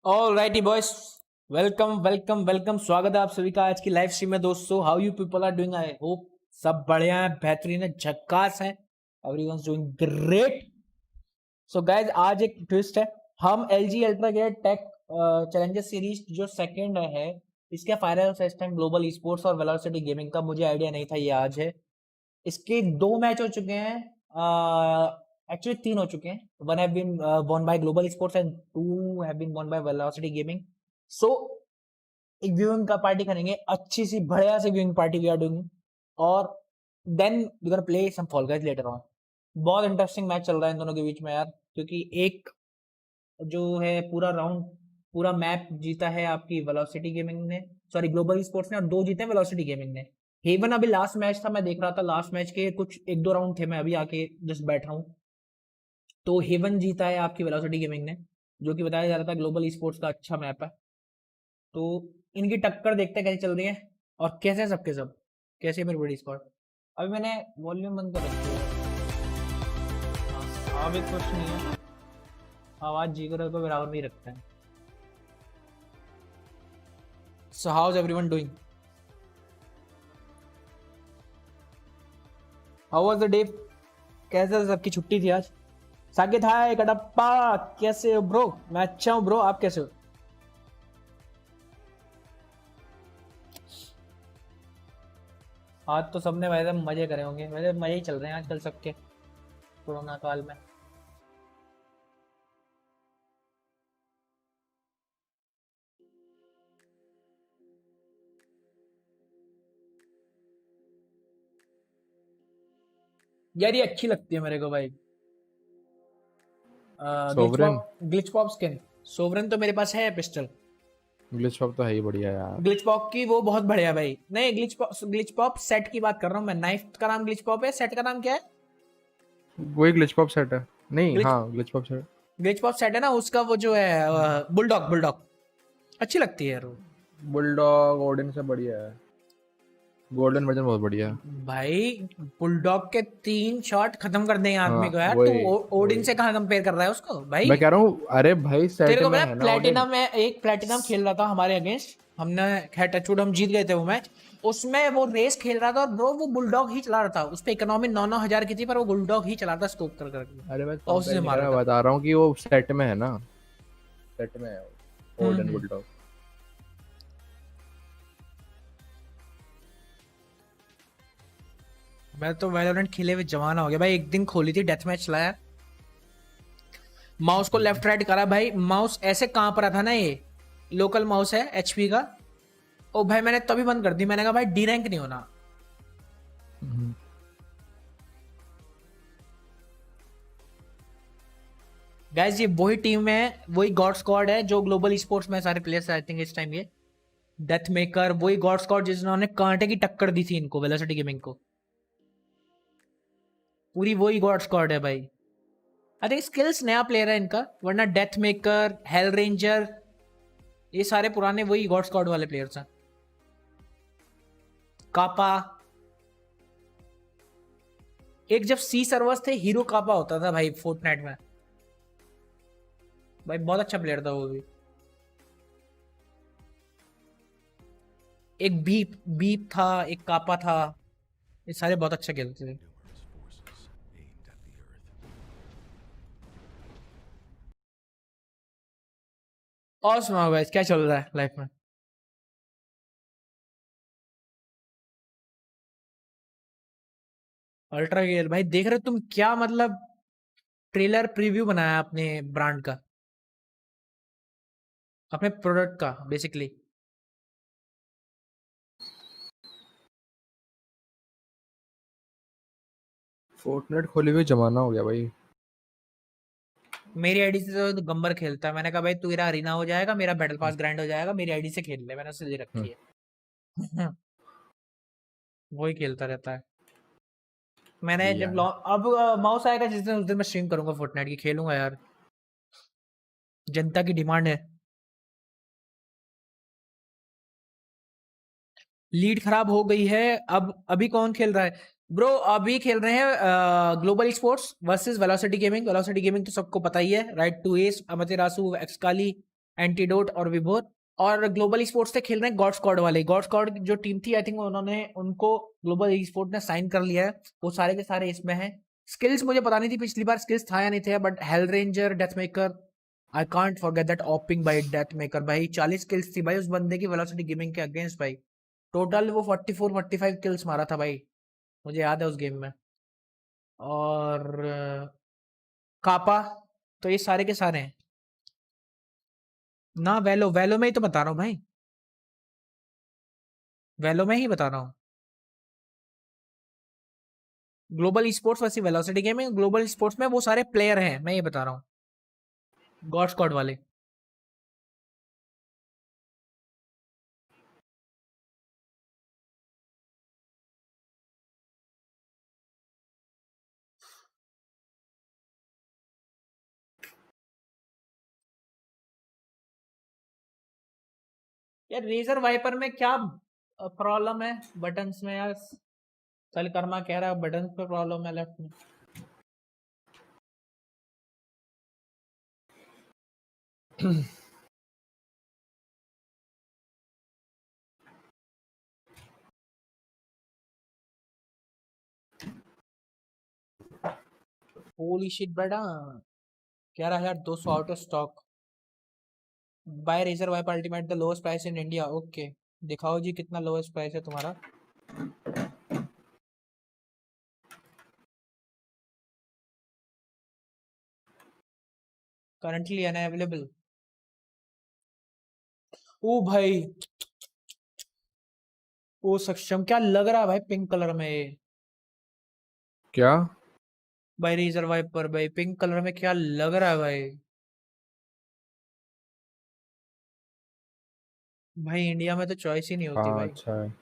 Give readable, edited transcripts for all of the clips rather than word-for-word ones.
Alrighty boys, welcome welcome welcome. स्वागत है आप सभी का आज की लाइव स्ट्रीम में। दोस्तों, how you people are doing? I hope सब बढ़िया है, बेहतरीन है, झक्कास है। Everyone's doing great. So guys, आज एक ट्विस्ट है। हम LG ultragear tech challenges series जो सेकंड है, इसके फाइनल सेशन ग्लोबल स्पोर्ट्स और वेलोसिटी गेमिंग का मुझे आइडिया नहीं था, ये आज है। इसके 2 मैच हो चुके हैं, एक्चुअली 3 हो चुके हैं। 1 have been won by global sports and 2 have been won by velocity gaming. So एक व्यूइंग का पार्टी करेंगे, अच्छी सी बढ़िया सी viewing party we are doing, और then we gonna play some Fall Guys later on. बहुत इंटरेस्टिंग मैच चल रहा है इन दोनों के बीच में यार, क्योंकि एक जो है पूरा राउंड, पूरा मैप जीता है आपकी वेलोसिटी गेमिंग ने, सॉरी ग्लोबल स्पोर्ट्स ने, और 2 जीते हैं वेलोसिटी गेमिंग ने। हेवन अभी लास्ट मैच था, मैं देख रहा था लास्ट मैच के कुछ 1-2 राउंड थे, मैं अभी आके जस्ट बैठा हूँ। तो हेवन जीता है आपकी वेलोसिटी गेमिंग ने, जो कि बताया जा रहा था ग्लोबल स्पोर्ट्स का अच्छा मैप है। तो इनकी टक्कर देखते हैं कैसे चल रही है और कैसे सबके सब, कैसे मेरी बड़ी स्क्वाड। अभी मैंने वॉल्यूम बंद कर रखी है। हाँ, भी कुछ नहीं है, आवाज जीगर को बराबर में ही रखते हैं। So how is everyone doing? How was the day? कैसे सबकी छुट्टी थी आज? साकिब हाय कटप्पा, कैसे हो ब्रो? मैं अच्छा हूँ ब्रो, आप कैसे हो? आज तो सबने वैसे मजे करे होंगे, वैसे मजे ही चल रहे हैं आजकल सबके कोरोना काल में। यार ये अच्छी लगती है मेरे को भाई। Sovereign glitch pop skin. Sovereign तो मेरे पास है पिस्टल। ग्लिच पॉप तो है ही बढ़िया यार। ग्लिच पॉप की वो बहुत बढ़िया भाई। नहीं, ग्लिच पॉप सेट की बात कर रहा हूँ मैं। नाइफ का नाम ग्लिच पॉप है, सेट का नाम क्या है? वही ग्लिच पॉप सेट है। नहीं, ग्लिच हाँ glitch pop set. Glitch pop set है ना, उसका वो जो है बुलडॉग, बुलडॉग अच्छी लगती है यार वो। बुलडॉग ओडिन से बढ़िया है। गोल्डन वर्जन बहुत बढ़िया है भाई बुलडॉग के 3 शॉट खत्म कर देंगे हाँ आदमी को यार। तू वही ओडिन वही से कहाँ कंपेयर कर रहा है उसको भाई? मैं कह रहा हूँ। अरे भाई सेट तेरे को में पता है है ना ओडिन। प्लेटिनम में एक प्लेटिनम खेल रहा था हमारे अगेंस्ट, हमने खैर टचवुड हम जीत गए थे वो मैच। उसमें वो रेस खेल रहा था और ब्रो वो बुलडॉग ही चला रहा था, उस पे इकोनॉमी 9-9 हजार की थी, पर वो बुलडॉग ही चला रहा था स्कोप कर करके, अरे मैं और कंपेयर उससे नहीं कर मार रहा, रहा मैं था। बता रहा हूँ कि वो सेट में है ना। सेट में है ओडिन हम्म। बुलडॉग। मैं तो वैलोरेंट खेले हुए जमाना हो गया भाई। एक दिन खोली थी डेथ मैच चलाया, माउस को लेफ्ट राइट करा भाई, माउस ऐसे कांप रहा था ना, ये लोकल माउस है एचपी का। ओ भाई मैंने तभी बंद कर दी, मैंने कहा भाई डी रैंक नहीं होना। गाइस ये वही टीम है, वही गॉड स्क्वाड है जो ग्लोबल स्पोर्ट्स में सारे प्लेयर्स आई थिंक इस टाइम ये डेथ मेकर, वही गॉड स्क्वाड जिन्होंने कांटे की टक्कर दी थी इनको, वेलोसिटी गेमिंग को। पूरी वही गॉड स्क्वाड है भाई। आई थिंक स्किल्स नया प्लेयर है इनका, वरना डेथ मेकर, हेल रेंजर, ये सारे पुराने वही गॉड स्क्वाड वाले प्लेयर्स हैं। कापा, एक जब सी सर्वर्स थे हीरो कापा होता था भाई फोर्टनाइट में, भाई बहुत अच्छा प्लेयर था वो भी। एक बीप बीप था, एक कापा था, ये सारे बहुत अच्छा खेलते थे। और सुनाओ गाइस क्या चल रहा है लाइफ में? अल्ट्रा गियर भाई देख रहे हो तुम क्या, मतलब ट्रेलर प्रीव्यू बनाया अपने ब्रांड का, अपने प्रोडक्ट का बेसिकली। फोर्टनाइट खोली हुई जमाना हो गया भाई। मेरी आईडी से तो गंबर खेलता है, मैंने कहा भाई तू मेरा अरीना हो जाएगा, मेरा बैटल पास ग्राइंड हो जाएगा, मेरी आईडी से खेल ले, मैंने उसे दे रखी है। वही खेलता रहता है। मैंने जब यार अब माउस आएगा जिस दिन, उस दिन मैं स्ट्रीम करूंगा फोर्टनाइट की, खेलूंगा यार, जनता की डिमांड है। लीड खराब हो गई है, अब अभी कौन खेल रहा है ब्रो? अभी खेल रहे हैं global sports versus velocity gaming. Velocity gaming तो सबको पता ही है, राइट टू एस, अमतेरासु, एक्सकाली, एंटीडोट और विभोर। और ग्लोबल स्पोर्ट्स से खेल रहे हैं गॉड स्क्वाड वाले। गॉड स्क्वाड जो टीम थी आई थिंक उन्होंने उनको ग्लोबल स्पोर्ट ने साइन कर लिया है, वो सारे के सारे इसमें हैं। स्किल्स मुझे पता नहीं थी पिछली बार स्किल्स था या नहीं थे, but hello ranger, death maker, I can't forget that whooping bye death maker भाई। 40 स्किल्स थी भाई उस बंदे की वेलोसिटी गेमिंग के अगेंस्ट भाई। टोटल वो 44-45 किल्स मारा था भाई, मुझे याद है उस गेम में। और कापा, तो ये सारे के सारे हैं ना। वेलो, वेलो में ही तो बता रहा हूँ भाई, वेलो में ही बता रहा हूँ। ग्लोबल स्पोर्ट्स वैसी वेलोसिटी गेम में, ग्लोबल स्पोर्ट्स में वो सारे प्लेयर हैं, मैं ये बता रहा हूँ। गॉड स्क्वाड वाले। यार रेजर वाइपर में क्या प्रॉब्लम है बटन्स में यार? कल कर्मा कह रहा है बटन्स पे प्रॉब्लम है लेफ्ट में। होली शिट बेटा, 11,200 out of stock. Buy Razer Viper Ultimate the lowest price in India. Okay, दिखाओ जी कितना लोएस्ट प्राइस है तुम्हारा। Currently unavailable. ओ भाई, ओ सक्षम क्या लग रहा है भाई पिंक कलर में ये। क्या? भाई रेजर वाइपर भाई पिंक कलर में क्या लग रहा है भाई। भाई इंडिया में तो चॉइस ही नहीं होती हाँ भाई। अच्छा है।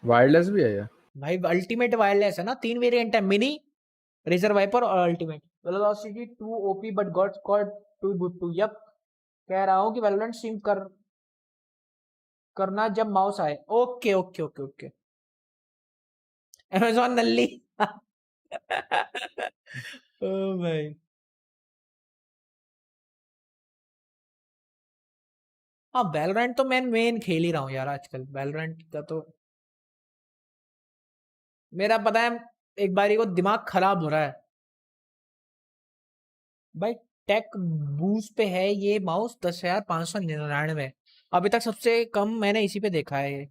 वायरलेस भी है ये? भाई अल्टीमेट वायरलेस है ना, 3 वेरिएंट है, मिनी, रेजर वाइपर और Ultimate. Velocity 2 OP but got squad 2 good too. Yup, कह रहा हूँ कि वैलोरेंट स्ट्रीम करना जब माउस आए। Okay okay okay okay. Amazon नल्ली। ओ भाई, हाँ वैलोरेंट तो मैं मेन खेल ही रहा हूँ यार आजकल। वैलोरेंट का तो मेरा पता है एक बारी को दिमाग खराब हो रहा है भाई। टेक बूस्ट पे है ये माउस 10,599। अभी तक सबसे कम मैंने इसी पे देखा है ये।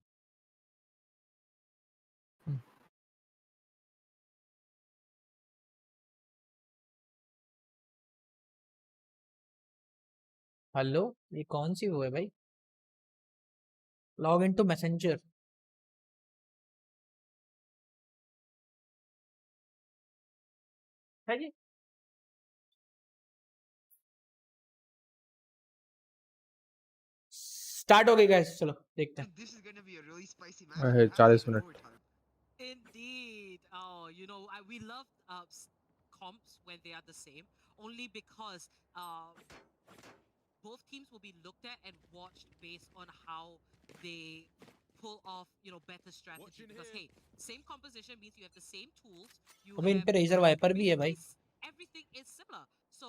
हेलो, ये कौन सी वो है भाई? लॉग इन टू मैसेंजर है जी। स्टार्ट हो गई गाइस, चलो देखते हैं। This is gonna be a really spicy match. है We're actually 40 in minute. overtime. Indeed. Oh, we love comps when they are the same, only because both teams will be looked at and watched based on how they pull off, better strategy. Because hey, same composition means you have the same tools, you अबे इन have पे razor wiper भी है भाई। everything is similar. So,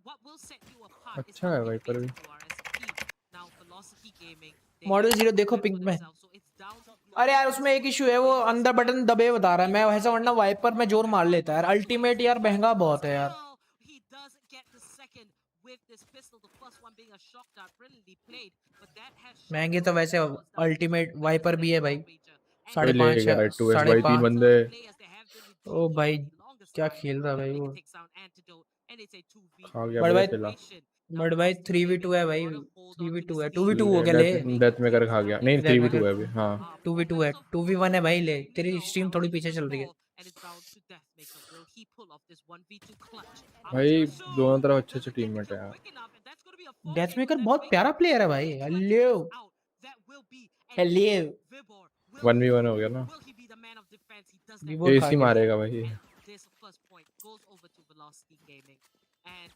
what will set you apart is अच्छा the है win wiper rate भी। that you are as a team. Now, Velocity Gaming, they model have zero देखो proven pink for में। themselves. So it's down to अरे Global यार उसमें एक Esports issue है, वो to win this अंदर match. बटन दबे बता रहा है। मैं वैसा वरना वाइपर में जोर मार लेता है यार। अल्टीमेट यार महंगा बहुत है यार। Still, he does get the second with this pistol. The first one being a shock dart, brilliantly played, but that has shown महंगे तो Global वैसे Esports that Ultimate better Viper भी than है भाई। Ultragear. And कोई साढ़े he लेके पाँच गया is राइट टू एस साढ़े भाई, 3 पाँच। one बंदे। of the players that have been with O GG भाई for the longest क्या time. खेल रहा है भाई Currently, वो। he takes down Antidote, and it's a 2v2 खा गया बट भैया भाई, किला। situation. Now, बट भाई Velocity 3v2 Gaming, है they भाई। want to hold on to 3v2 this है, lead. 2v2 हो गया ले। डेथ डेथ मेकर खा गया, नहीं डेथ 3v2 मेकर है अभी। हाँ 2v2 है, Moments of 2v1 है भाई ले। let me तेरी know स्ट्रीम how थोड़ी he पीछे feels चल the रही है। ball, and it's down to Deathmaker. Will he pull off this 1v2 clutch? Up भाई, to दोनों Show. तरफ अच्छे अच्छे Doesn't get the टीममेट है kill यार। quick enough, and that's going to be a 4K death for maker बहुत Deathmaker. प्यारा player है भाई। He clutches hello this out. That will be an hello. epic Vibor. Will he 1v1 हो do? गया ना। Will he be the man of defense? He does that विवोर very खा AC गया। well. मारेगा भाई। And this first point goes over to Velocity Gaming. And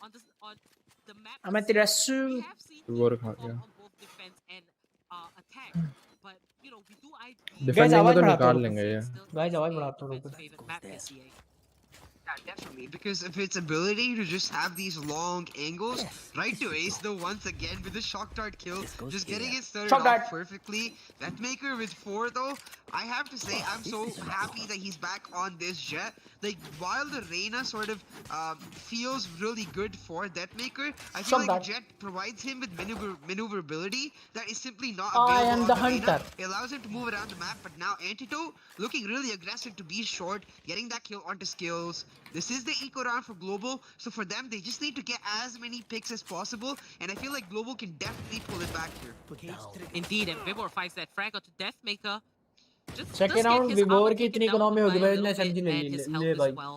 on the map मैं तेरा itself, Sue we have seen teams वो खा perform गया। on both defense and attack. But we do guys defending में आवाज तो बढ़ाते हो निकाल रुको। लेंगे ये। still गाइस is आवाज a बढ़ाते हो defense रुको। favorite map this year. Yeah, definitely. Because of its ability to just have these long angles, right to ace though once again with the shock dart kill, just getting it started shot off that. perfectly. That maker with 4 though, I have to say I'm so happy that he's back on this jet. Like while the Reina sort of feels really good for that maker, I feel shot like that. Jet provides him with maneuverability that is simply not I available am on the the Reina. Hunter. It allows him to move around the map, but now Antidote looking really aggressive to be short, getting that kill onto skills. This is the eco round for Global, so for them, they just need to get as many picks as possible, and I feel like Global can definitely pull it back here. Indeed, and Vibor finds that frag onto Deathmaker. Just second does get round his armor विवोर की taken इतनी down economy from होगी by a भाई, little इतने bit, समझ ले and his ले health as भाई। well.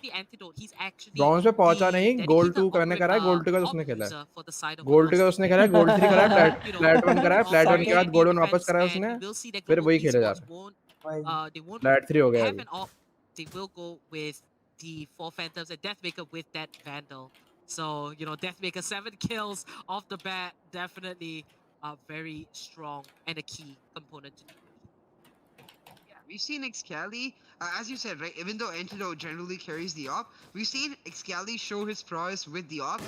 the Antidote, he's actually bronze पे पहुंचा the नहीं, गोल्ड dedicated 2 करने करा है, गोल्ड 2 का op उसने खेला है, user for the side of gold 2 का उसने खेला है, गोल्ड 3 करा है, you know, प्लेट 1 करा है, प्लेट 1 के very बाद new गोल्ड 1 वापस defense, करा है and उसने, we will see that फिर Global वही खेले जा Esports रहे won't भाई they won't प्लेट 3 हो गया have अभी. an op. They will go with the 4 Phantoms and Deathmaker with that Vandal. So, you know, Deathmaker 7 kills off the bat, definitely very strong and a key component to the game. We've seen Excali, as you said, right? Even though Antidote generally carries the op, we've seen Excali show his prowess with the op.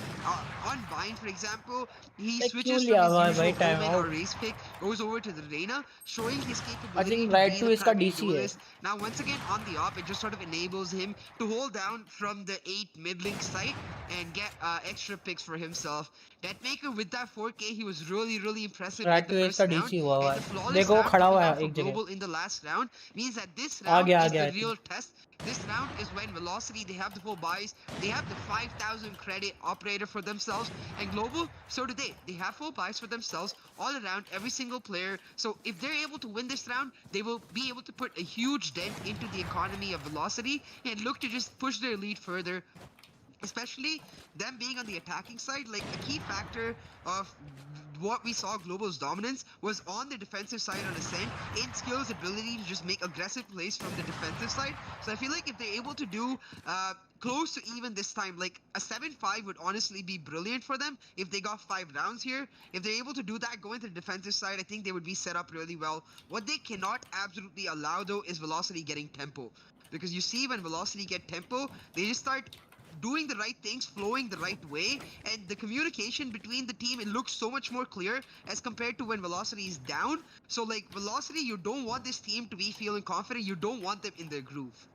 On Bind, for example, he ये क्यों switches from लिया his हुआ है usual भाई time Omen or out? Race pick, goes over to the Reina, showing his I capability think to right be to the इसका primary DC है. duelist. Now, once again, on the op, it just sort of enables him to hold down from the 8 mid-link site and get extra picks for himself. Deathmaker with that 4K, he was really impressive in right the to इसका first round, DC हुआ हुआ and the है. flawless देखो वो round खड़ा coming हुआ out है for एक jagah. Global in the last round means that this आ round गया is the I real think. test. This round is when Velocity, they have the full buys, they have the 5,000 credit operator for themselves, and Global, so do they. They have full buys for themselves all around, every single player. So if they're able to win this round, they will be able to put a huge dent into the economy of Velocity and look to just push their lead further, especially them being on the attacking side. Like, a key factor of what we saw Global's dominance was on the defensive side on Ascent, in skills ability to just make aggressive plays from the defensive side. So I feel like if they're able to do close to even this time, like a 7-5 would honestly be brilliant for them if they got 5 rounds here. If they're able to do that going to the defensive side, I think they would be set up really well. What they cannot absolutely allow though is Velocity getting tempo, because you see when Velocity get tempo, they just start doing the right things, flowing the right way, and the communication between the team, it looks so much more clear as compared to when Velocity is down. So like, Velocity, you don't want this team to be feeling confident, you don't want them in their groove.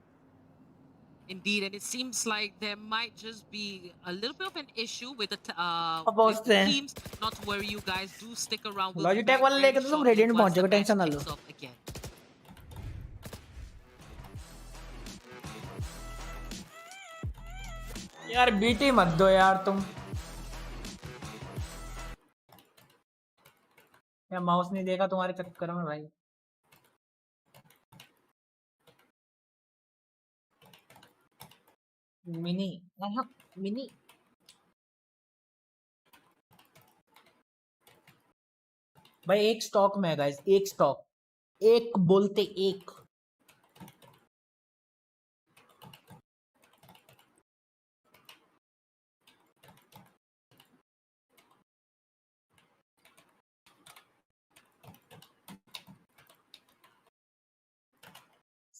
Indeed, and it seems like there might just be a little bit of an issue with अब with पहुंचते the हैं. teams. Not to worry, you guys. Do stick around. We'll be Logitech back वाले very लेके तो तुम shortly radiant once the पहुंचोगे, match tension ना लो. kicks off again. यार BT मत दो यार तुम. या माउस नहीं देखा तुम्हारे चक्कर में भाई. मिनी. मिनी. भाई एक स्टॉक में है गाइस, एक स्टॉक. एक बोलते एक.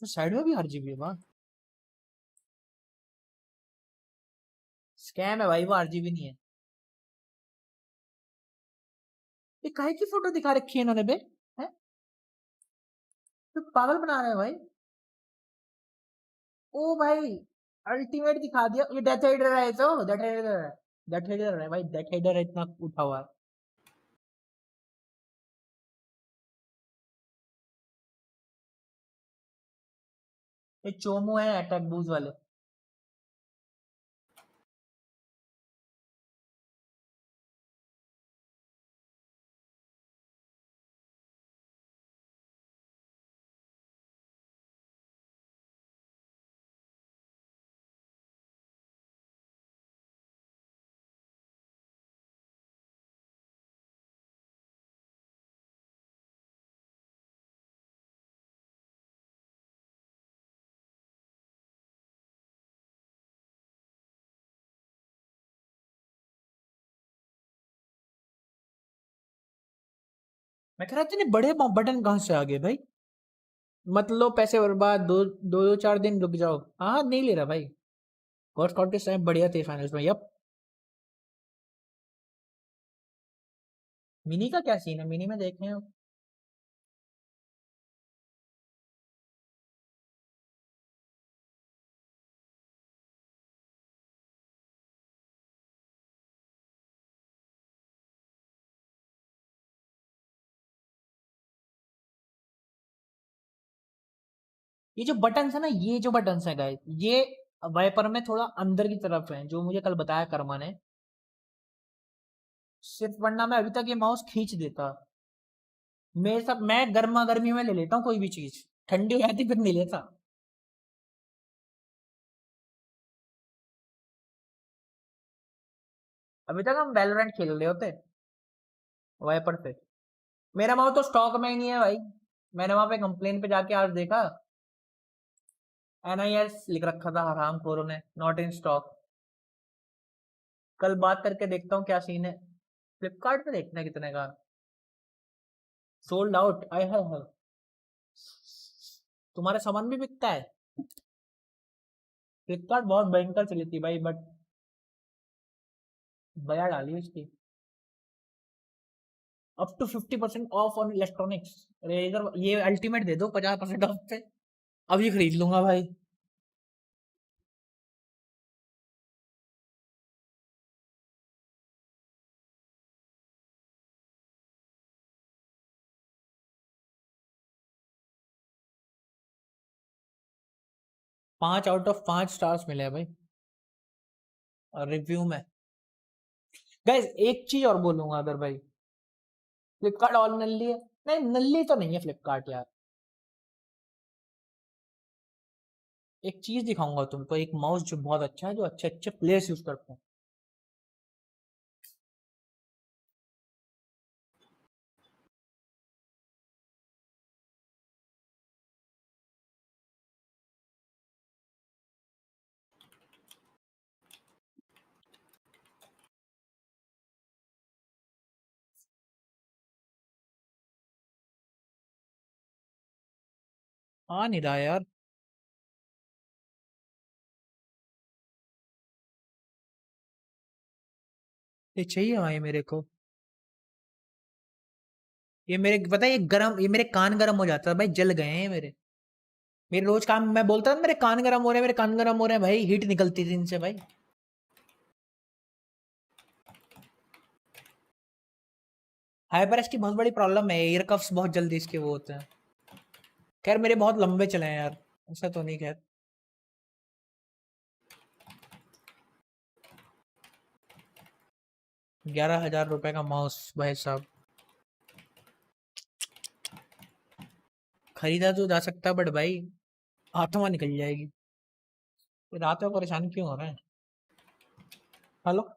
साइड में भी आरजीबी है वहां. स्कैम है भाई, वो आरजीबी नहीं है. ये काहे की फोटो दिखा रखी है इन्होंने बे? हैं? तो पागल बना रहे हैं भाई. ओ भाई अल्टीमेट दिखा दिया. ये डेथ हेडर है, तो डेथ हेडर है. डेथ हेडर है भाई, डेथ हेडर है, इतना उठा हुआ है. ये चोमू है अटैक बूज वाले. मैं कह रहा था इतने बड़े बटन कहाँ से आ गए भाई. मत लो पैसे बर्बाद. दो दो दो 4 दिन रुक जाओ. हाँ नहीं ले रहा भाई. गॉड स्कॉट के टाइम बढ़िया थे फाइनल्स में. यप. मिनी का क्या सीन है? मिनी में देख रहे हो. ये जो बटन्स है ना, ये जो बटन्स है गाइस, ये वाइपर में थोड़ा अंदर की तरफ है, जो मुझे कल बताया कर्मा ने. सिर्फ वरना मैं अभी तक ये माउस खींच देता. मेरे साथ मैं गर्मा गर्मी में ले लेता हूँ कोई भी चीज. ठंडी हो जाती फिर नहीं लेता. अभी तक हम वैलोरेंट खेल रहे होते वाइपर पे. मेरा माउस तो स्टॉक में ही नहीं है भाई. मैंने वहां पे कंप्लेन पे जाके आज देखा, NIS लिख रखा था हराम खोरों ने, नॉट इन स्टॉक. कल बात करके देखता हूँ क्या सीन है. फ्लिपकार्ट पे देखना कितने का. Sold out. आई है. तुम्हारा सामान भी बिकता है? फ्लिपकार्ट बहुत भयंकर चली थी भाई, बट बया डाली उसकी। Up to 50% off on electronics. अरे इधर ये अल्टीमेट दे दो 50% ऑफ पे, अभी खरीद लूंगा भाई। पांच आउट ऑफ 5 स्टार्स मिले हैं भाई रिव्यू में। गाइस एक चीज और बोलूंगा, अगर भाई फ्लिपकार्ट ऑल नल्ली है, नहीं नल्ली तो नहीं है फ्लिपकार्ट यार। एक चीज दिखाऊंगा तुमको, एक माउस जो बहुत अच्छा है, जो अच्छे अच्छे प्लेयर्स यूज करते हैं। आ नहीं रहा यार, ये चाहिए भाई मेरे को। ये मेरे पता है, ये गरम, ये मेरे कान गरम हो जाता है भाई, जल गए हैं मेरे। मेरे रोज काम, मैं बोलता था मेरे कान गरम हो रहे हैं, मेरे कान गरम हो रहे हैं भाई, हीट निकलती थी इनसे भाई। हाइपर की बहुत बड़ी प्रॉब्लम है, ईयर कफ्स बहुत जल्दी इसके वो होते हैं। खैर मेरे बहुत लंबे चले हैं यार, ऐसा तो नहीं। खैर 11,000 रुपए का माउस भाई साहब, खरीदा तो जा सकता बट भाई आत्मा निकल जाएगी। रात में परेशान क्यों हो रहे हैं? हेलो,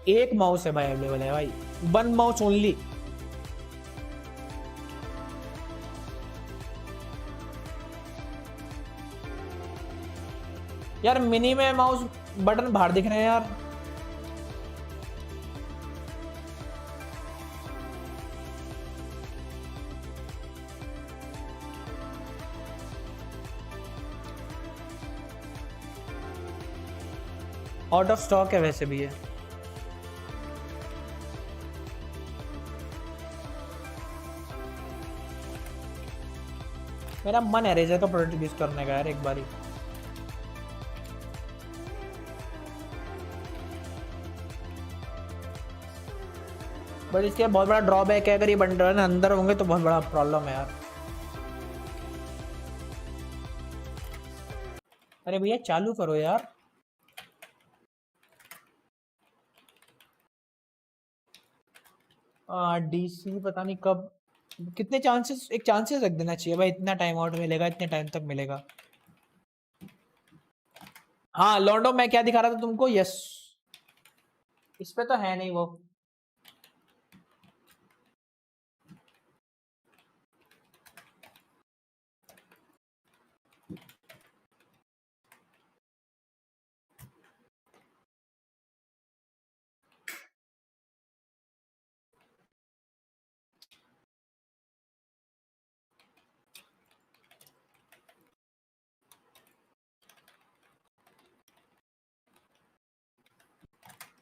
एक माउस है भाई अवेलेबल है भाई, 1 माउस ओनली। यार मिनी में माउस बटन बाहर दिख रहे हैं यार। आउट ऑफ स्टॉक है वैसे भी है। मेरा मन है रेजर का प्रोडक्ट यूज करने का यार एक बारी। बट इसके बहुत बड़ा ड्रॉबैक है, अगर ये बटन अंदर होंगे तो बहुत बड़ा प्रॉब्लम है यार। अरे भैया चालू करो यार। डीसी पता नहीं कब, कितने चांसेस, एक चांसेस रख देना चाहिए भाई, इतना टाइम आउट मिलेगा, इतने टाइम तक मिलेगा। हाँ लॉन्डो, मैं क्या दिखा रहा था तुमको, यस इस पे तो है नहीं वो।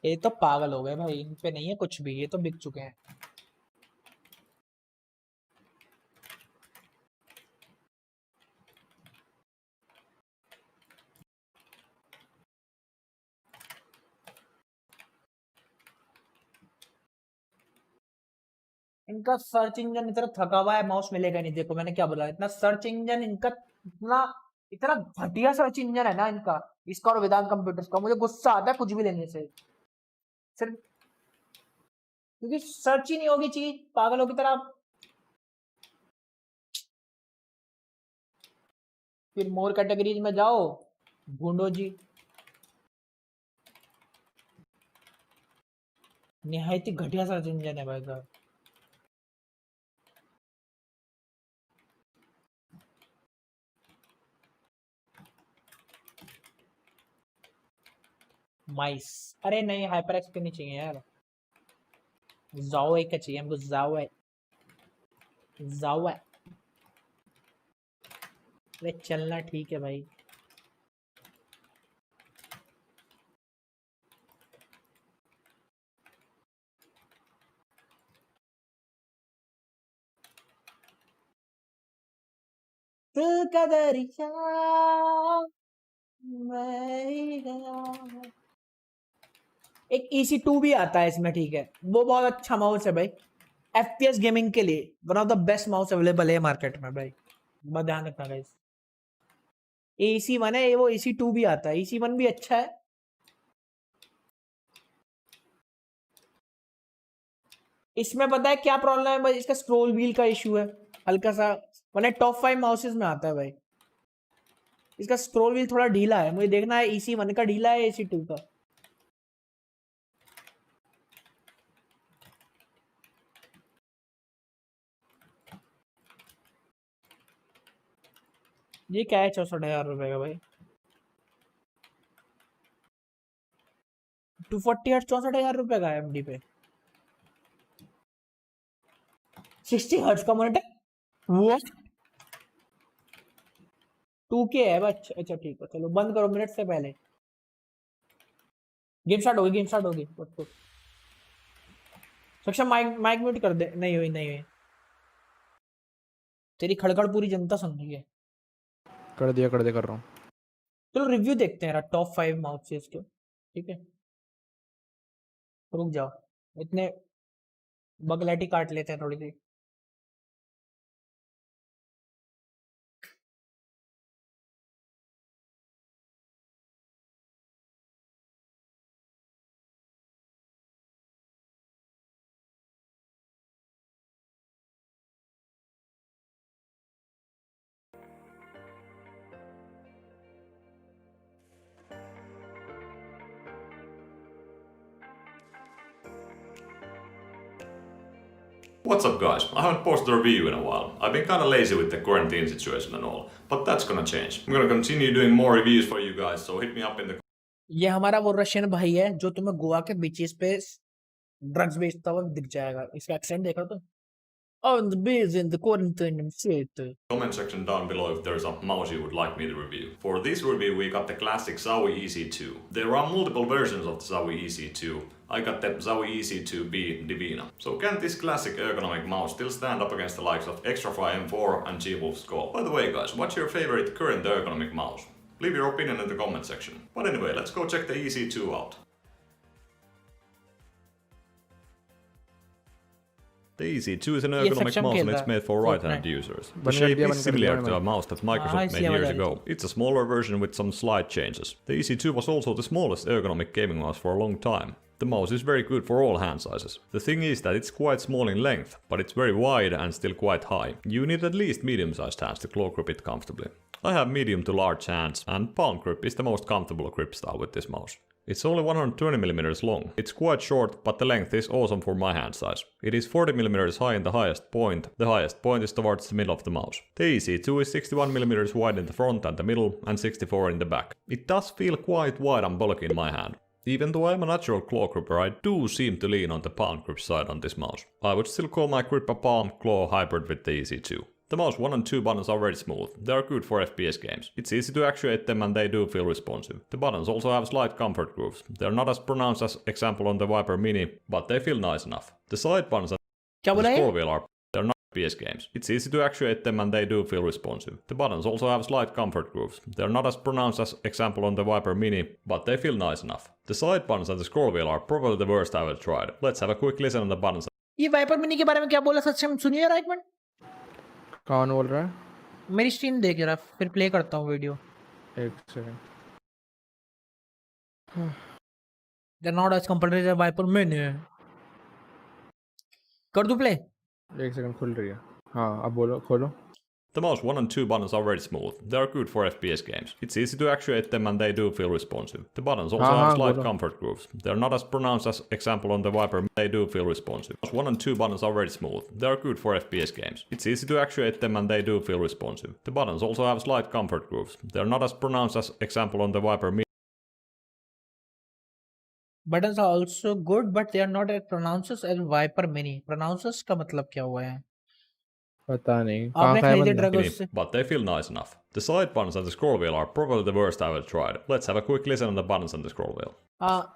ये तो पागल हो गए भाई, इन पे नहीं है कुछ भी, ये तो बिक चुके हैं। इनका सर्च इंजन इतना थका हुआ है, माउस मिलेगा नहीं। देखो मैंने क्या बोला, इतना सर्च इंजन इनका, इतना इतना घटिया सर्च इंजन है ना इनका, इसका और वेदांत कंप्यूटर्स का। मुझे गुस्सा आता है कुछ भी लेने से, सिर्फ क्योंकि सर्च ही नहीं होगी चीज, पागलों की तरह। फिर मोर कैटेगरीज में जाओ, ढूंढो जी। निहायत ही घटिया सर्च इंजन है भाई साहब। माइस, अरे नहीं हाइपर एक्स पे नहीं चाहिए यार, जाओ एक का चाहिए हमको, जाओ है, जाओ है। अरे चलना ठीक है भाई। तू का दरिया मैं ही गया। एक EC2 भी आता है इसमें, ठीक है, वो बहुत अच्छा माउस है भाई, FPS गेमिंग के लिए one of the best mouse available है मार्केट में भाई, बहुत ध्यान रखना गाइस। EC1 है वो, EC2 भी आता है, EC1 भी अच्छा है। इसमें पता है क्या प्रॉब्लम है भाई, इसका स्क्रोल व्हील का इशू है हल्का सा, मैंने टॉप 5 माउसेस में आता है भाई। इसका स्क्रोल व्हील थोड़ा ढीला है, मुझे देखना है EC1 का ढीला है, EC2 का। ये क्या है 64,000 रुपए का भाई, 240 हर्ट्ज 64,000 रुपए का है MD पे, 60 हर्ट्ज का मॉनिटर, वो 2K है। अच्छा अच्छा ठीक है, चलो बंद करो मिनट से पहले। गेम स्टार्ट होगी, गेम स्टार्ट होगी। सक्षम माइक माइक म्यूट कर दे, नहीं हुई नहीं हुई, तेरी खड़खड़ पूरी जनता सुन रही है। कर दिया कर रहा हूँ। चलो रिव्यू देखते हैं टॉप 5 माउसेस के, ठीक है, रुक जाओ, इतने बगलैटी काट लेते हैं थोड़ी सी। What's up guys? I haven't posted a review in a while. I've been kinda lazy with the quarantine situation and all, but that's gonna change. I'm gonna continue doing more reviews for you guys, so hit me up in the ये हमारा वो Russian भाई है जो तुम्हें गोवा के beaches पे drugs बेचता हुआ दिख जाएगा. इसका एक्सेंट देखा तो on the beach in the quarantine and shit. comment section down below if there's a mouse you would like me to review. For this review we got the classic Zowie EC2. There are multiple versions of the Zowie EC2. I got the Zowie EC2B Divina. So can this classic ergonomic mouse still stand up against the likes of Xtrafy M4 and G-Wolf Skull? By the way guys, what's your favorite current ergonomic mouse? Leave your opinion in the comment section. But anyway, let's go check the EC2 out. The EC2 is an ergonomic mouse and it's made for right-hand users. The shape is similar to a mouse that Microsoft made years ago. It's a smaller version with some slight changes. The EC2 was also the smallest ergonomic gaming mouse for a long time. The mouse is very good for all hand sizes. The thing is that it's quite small in length, but it's very wide and still quite high. You need at least medium-sized hands to claw grip it comfortably. I have medium to large hands, and palm grip is the most comfortable grip style with this mouse. It's only 120mm long. It's quite short, but the length is awesome for my hand size. It is 40mm high in the highest point. The highest point is towards the middle of the mouse. The EC2 is 61mm wide in the front and the middle, and 64 in the back. It does feel quite wide and bulky in my hand. Even though I'm a natural claw gripper, I do seem to lean on the palm grip side on this mouse. I would still call my grip a palm-claw hybrid with the EC2. The mouse 1 and 2 buttons are very smooth. They are good for FPS games. It's easy to actuate them and they do feel responsive. The buttons also have slight comfort grooves. They're not as pronounced as example on the Viper Mini, but they feel nice enough. The side buttons and the scroll wheel are they're not FPS games. It's easy to actuate them and they do feel responsive. The buttons also have slight comfort grooves. They're not as pronounced as example on the Viper Mini, but they feel nice enough. The side buttons and the scroll wheel are probably the worst I've ever tried. Let's have a quick listen on the buttons. ये wiper mini के बारे में क्या बोला सच में सुनिए right minute. कौन बोल रहा है? मेरी स्क्रीन देख जरा फिर प्ले करता हूँ वीडियो. एक second. They're not as compared to the Viper mini. कर दूँ प्ले? एक सेकंड खुल रही है. हाँ अब बोलो खोलो. The mouse 1 and 2 buttons are very smooth. They are good for FPS games. It's easy to actuate them and they do feel responsive. The buttons also have slight comfort grooves. They're not as pronounced as example on the Viper. They do feel responsive. The mouse 1 and 2 buttons are very smooth. They are good for FPS games. It's easy to actuate them and they do feel responsive. The buttons also have slight comfort grooves. They're not as pronounced as example on the Viper. Buttons are also good, but they are not as pronounced as Viper Mini. Pronounced का मतलब क्या हुआ है? पता नहीं. आपने खरीदे drug उससे? But they feel nice enough. The side buttons and the scroll wheel are probably the worst I've ever tried. Let's have a quick listen on the buttons and the scroll wheel.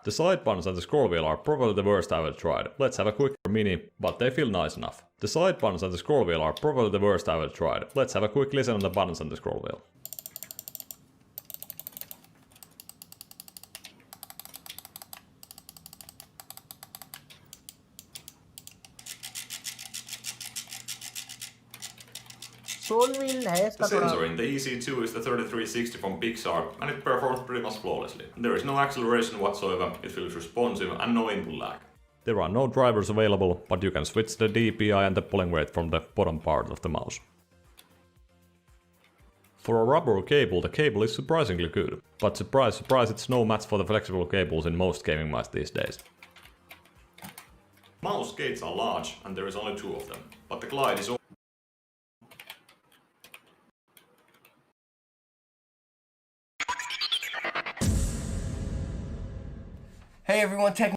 The side buttons and the scroll wheel are probably the worst I've ever tried. Let's have a quick mini, but they feel nice enough. The side buttons and the scroll wheel are probably the worst I've ever tried. Let's have a quick listen on the buttons and the scroll wheel. The sensor in the EC2 is the 3360 from Pixar and it performs pretty much flawlessly. There is no acceleration whatsoever, it feels responsive and no input lag. There are no drivers available, but you can switch the DPI and the polling rate from the bottom part of the mouse. For a rubber cable, the cable is surprisingly good, but surprise surprise it's no match for the flexible cables in most gaming mice these days. Mouse gates are large and there is only 2 of them, but the glide is Hey everyone, Tech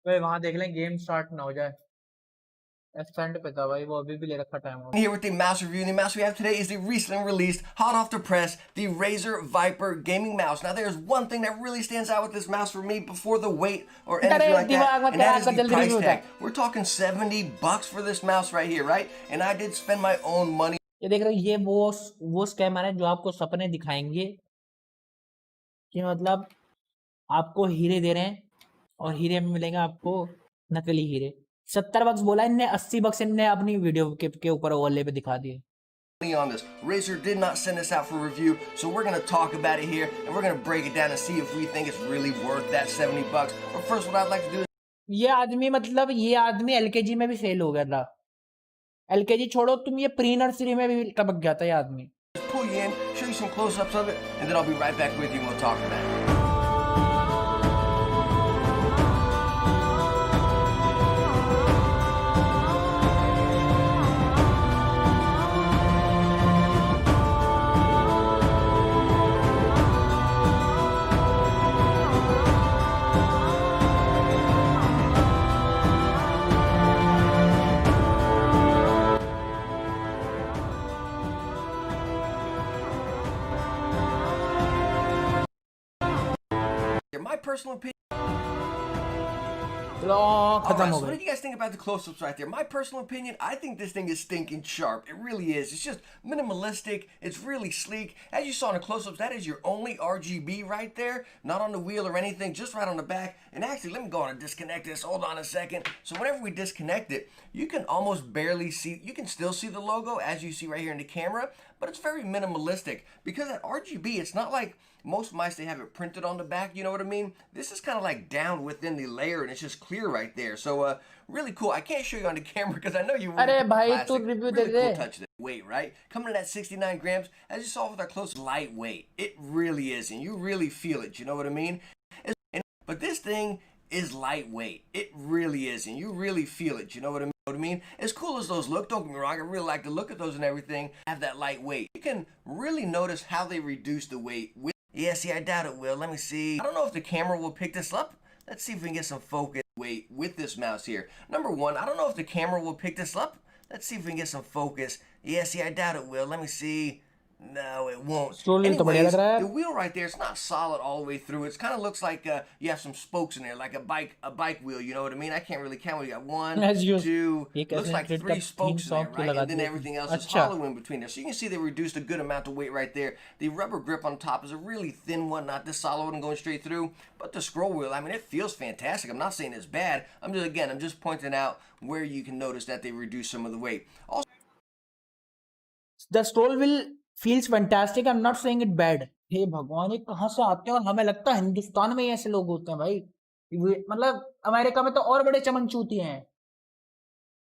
भाई वहाँ देख लें game start ना हो जाए. Extend पे था भाई वो अभी भी ले रखा time. here with the mouse review. And the mouse we have today is the recently released, hot off the press, the Razer Viper gaming mouse. Now there's one thing that really stands out with this mouse for me before the weight or anything like that, and that is the price tag. We're talking $70 for this mouse right here, right? And I did spend my own money. ये देख रहे हो ये वो scammer है जो आपको सपने दिखाएंगे कि मतलब आपको हीरे दे रहे हैं और हीरे में मिलेंगे आपको नकली हीरे. $70 बोला इनने, $80 इनने अपनी वीडियो के ऊपर ओवरले पे दिखा दिए. On this. Razer did not send this out for review, so we're going to talk about it here and we're going to break it down and see if we think it's really worth that $70. But first what I'd like to do is ये आदमी LKG में भी fail हो गया था. LKG छोड़ो तुम, ये प्री नर्सरी में भी टपक गया था ये आदमी. pull you in, show you some close-ups of it, and then I'll be right back with you and we'll talk about it. personal opinion. Alright, so what do you guys think about the close-ups right there? My personal opinion, I think this thing is stinking sharp. It really is. It's just minimalistic. It's really sleek. As you saw in the close-ups, that is your only RGB right there. Not on the wheel or anything, just right on the back. And actually, let me go on and disconnect this. Hold on a second. So whenever we disconnect it, you can almost barely see, you can still see the logo as you see right here in the camera, but it's very minimalistic. Because that RGB, it's not like most mice, they have it printed on the back, you know what I mean? This is kind of like down within the layer and it's just clear right there. So really cool. I can't show you on the camera because I know you really cool touch that weight, right? Coming to that 69 grams, as you saw with our close, lightweight. It really is, and you really feel it, you know what I mean? But this thing is lightweight. It really is, and you really feel it, you know what I mean? As cool as those look, don't get me wrong, I really like the look of those and everything, have that lightweight. You can really notice how they reduce the weight with. Yeah, see, I doubt it will. Let me see. I don't know if the camera will pick this up. Let's see if we can get some focus weight with this mouse here. Number one, I don't know if the camera will pick this up. Let's see if we can get some focus. Yeah, see, I doubt it will. Let me see. No, it won't. Anyways, the wheel right there, it's not solid all the way through. It kind of looks like you have some spokes in there, like a bike wheel, you know what I mean? I can't really count. We got 1, 2, looks like 3 spokes in there, right? And then everything else is hollow in between there. So you can see they reduced a good amount of weight right there. The rubber grip on top is a really thin one, not this solid one going straight through. But the scroll wheel, I mean, it feels fantastic. I'm not saying it's bad. I'm just pointing out where you can notice that they reduce some of the weight. Also, the scroll wheel feels fantastic. I'm not saying it bad. हे भगवान, ये कहाँ से आते हैं? और हमें लगता है हिंदुस्तान में ऐसे लोग होते हैं भाई. मतलब अमेरिका में तो और बड़े चमनचूती हैं.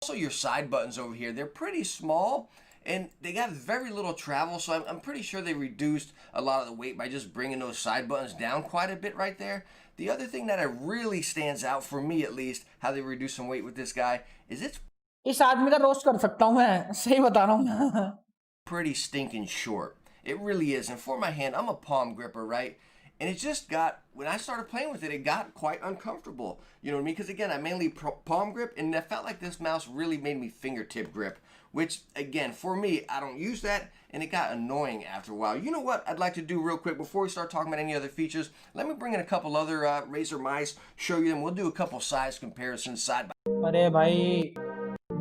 Also, your side buttons over here, they're pretty small and they got very little travel, so I'm pretty sure they reduced a lot of the weight by just bringing those side buttons down quite a bit right there. The other thing that really stands out for me, at least, how they reduce some weight with this guy, is it's इस आदमी का roast कर सकता हूँ मैं, सही बता रहा हूँ. Pretty stinking short. It really is. And for my hand, I'm a palm gripper, right? And it just got, when I started playing with it, it got quite uncomfortable. You know what I mean? Because again, I mainly palm grip, and I felt like this mouse really made me fingertip grip, which again, for me, I don't use that, and it got annoying after a while. You know what I'd like to do real quick before we start talking about any other features? Let me bring in a couple other Razer mice, show you them. We'll do a couple size comparisons side by side. अरे भाई,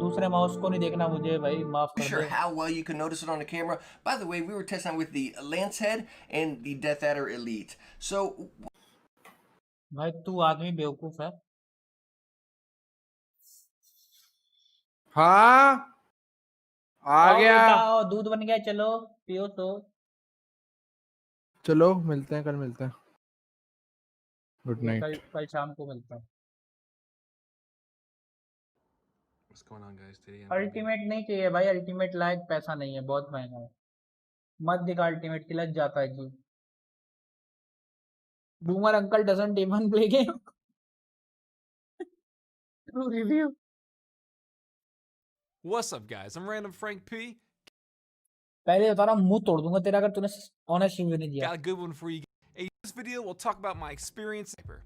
दूसरे mouse को नहीं देखना मुझे भाई, माफ कर दे. Sure how well you can notice it on the camera. By the way, we were testing with the Lancehead and the Death Adder Elite. So भाई तू आदमी बेवकूफ है. हाँ आ गया. दूध बन गया, चलो पियो. तो चलो मिलते हैं, कल मिलते हैं. Good night. कल शाम को मिलता है. What's going on, guys? Today ultimate नहीं चाहिए भाई, अल्टीमेट लायक पैसा नहीं है, बहुत महंगा है. मत दिखा अल्टीमेट की, लग जाता है जी. Boomer uncle doesn't even play game. Review. What's up, guys? I'm Random Frank P. पहले बता रहा हूँ, मुंह तोड़ दूंगा तेरा अगर तूने ऑनेस्ट रिव्यू नहीं दिया. Got a good one for you. In this video, we'll talk about my experience with Viper.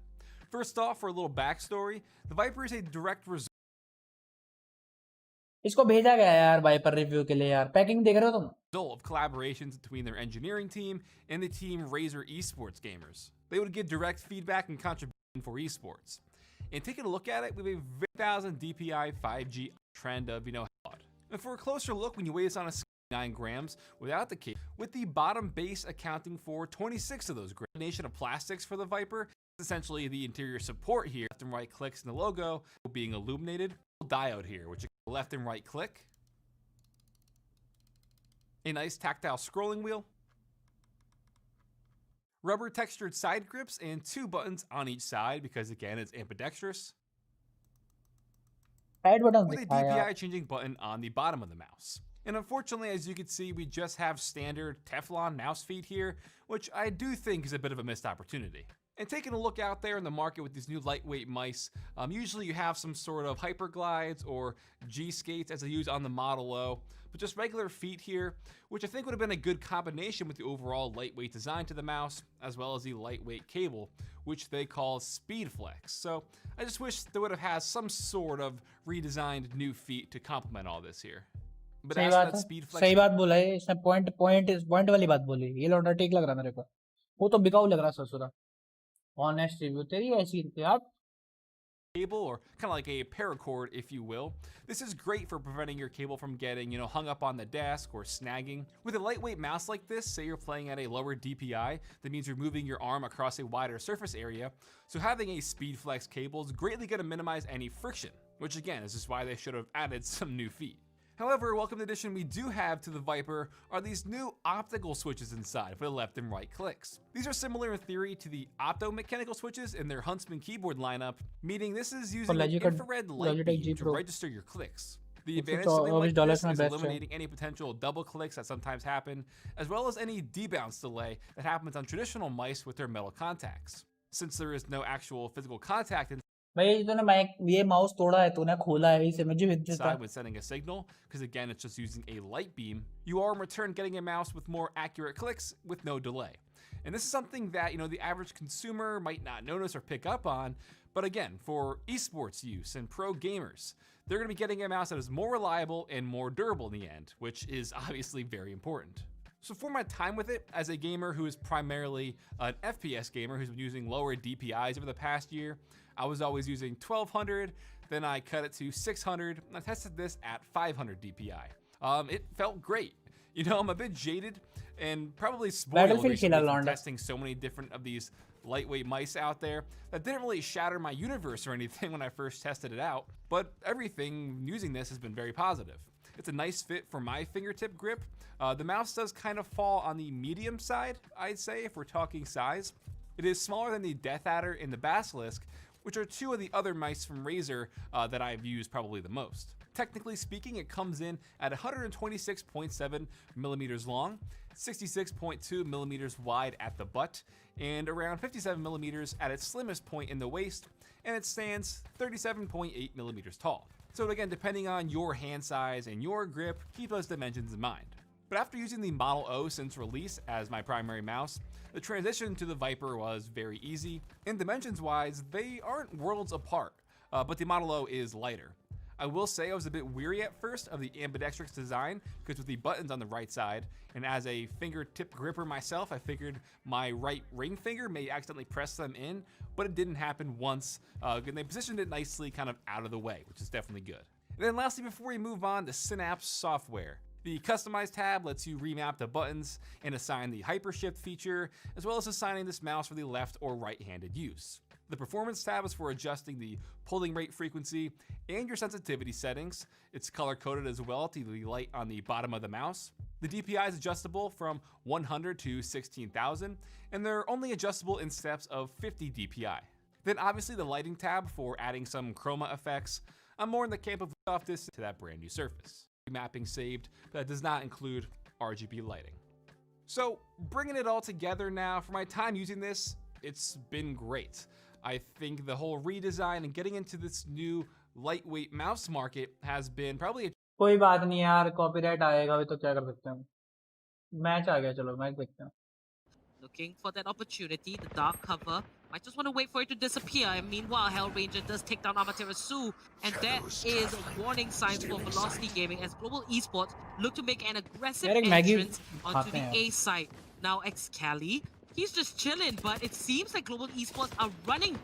First off, for a little backstory, the Viper is a direct result इसको भेजा गया यार वाइपर रिव्यू के लिए यार. Packing देख रहे हो तुम? of collaborations between their engineering team and the team Razer eSports gamers. They would give direct feedback and contribution for eSports. And taking a look at it, we have a 1000 DPI 5G trend of, And for a closer look, when you weigh this on a 9 grams without the case, with the bottom base accounting for 26 of those grams. Combination of plastics for the Viper, essentially the interior support here, left and right clicks in the logo being illuminated. Diode here, which is left and right click. A nice tactile scrolling wheel. Rubber textured side grips and 2 buttons on each side because again it's ambidextrous. With a DPI changing button on the bottom of the mouse. And unfortunately, as you can see, we just have standard Teflon mouse feet here, which I do think is a bit of a missed opportunity. And taking a look out there in the market with these new lightweight mice, usually you have some sort of hyperglides or G-skates as they use on the Model O, but just regular feet here, which I think would have been a good combination with the overall lightweight design to the mouse, as well as the lightweight cable, which they call SpeedFlex. So I just wish they would have had some sort of redesigned new feet to complement all this here. But सही as बात for that है, SpeedFlex, सही बात बोला है इसने. Point वाली बात बोली. ये लौंडा ठीक लग रहा मेरे को. वो तो बिकाऊ लग रहा ससुरा. Honest review तेरी ऐसी थी आप cable, or kind of like a paracord, if you will. This is great for preventing your cable from getting, hung up on the desk or snagging. With a lightweight mouse like this, say you're playing at a lower DPI, that means you're moving your arm across a wider surface area. So having a speed flex cable is greatly going to minimize any friction, which again is just why they should have added some new feet. However, welcome addition we do have to the Viper are these new optical switches inside for the left and right clicks. These are similar in theory to the optomechanical switches in their Huntsman keyboard lineup, meaning this is using an infrared light beam to register your clicks. The advantage of something like this is eliminating any potential double clicks that sometimes happen, as well as any debounce delay that happens on traditional mice with their metal contacts. Since there is no actual physical contact भाई तूने ये mouse तोड़ा है तूने खोला है इसे मुझे inside when sending a signal, because again it's just using a light beam, you are in return getting a mouse with more accurate clicks with no delay. And this is something that the average consumer might not notice or pick up on, but again, for esports use and pro gamers, they're going to be getting a mouse that is more reliable and more durable in the end, which is obviously very important. So for my time with it, as a gamer who is primarily an FPS gamer who's been using lower DPIs over the past year, I was always using 1200, then I cut it to 600, and I tested this at 500 DPI. It felt great. I'm a bit jaded and probably spoiled from testing so many different of these lightweight mice out there that didn't really shatter my universe or anything when I first tested it out, but everything using this has been very positive. It's a nice fit for my fingertip grip. The mouse does kind of fall on the medium side, I'd say, if we're talking size. It is smaller than the Death Adder and the Basilisk, which are two of the other mice from Razer that I've used probably the most. Technically speaking, it comes in at 126.7 millimeters long, 66.2 millimeters wide at the butt, and around 57 millimeters at its slimmest point in the waist, and it stands 37.8 millimeters tall. So again, depending on your hand size and your grip, keep those dimensions in mind. But after using the Model O since release as my primary mouse, the transition to the Viper was very easy, and dimensions-wise, they aren't worlds apart, but the Model O is lighter. I will say I was a bit weary at first of the ambidextrous design, because with the buttons on the right side, and as a fingertip gripper myself, I figured my right ring finger may accidentally press them in, but it didn't happen once, and they positioned it nicely kind of out of the way, which is definitely good. And then lastly, before we move on, the Synapse software. The Customize tab lets you remap the buttons and assign the Hypershift feature, as well as assigning this mouse for the left or right-handed use. The Performance tab is for adjusting the pulling rate frequency and your sensitivity settings. It's color-coded as well to the light on the bottom of the mouse. The DPI is adjustable from 100 to 16,000, and they're only adjustable in steps of 50 DPI. Then obviously the Lighting tab for adding some chroma effects. I'm more in the camp of softness to that brand new surface. Mapping saved, but that does not include RGB lighting. So bringing it all together now, for my time using this, it's been great. I think the whole redesign and getting into this new lightweight mouse market has been probably a कोई बात नहीं यार copyright आएगा अभी तो क्या कर सकते हैं मैच आ गया चलो मैच देखते हैं Looking for that opportunity, the dark cover. I just want to wait for it to disappear. And meanwhile, Hellranger does take down Amaterasu. And that is warning signs for Velocity Gaming as Global Esports look to make an aggressive entrance onto the A site. Now, Excali, he's just chilling, but it seems like Global Esports are running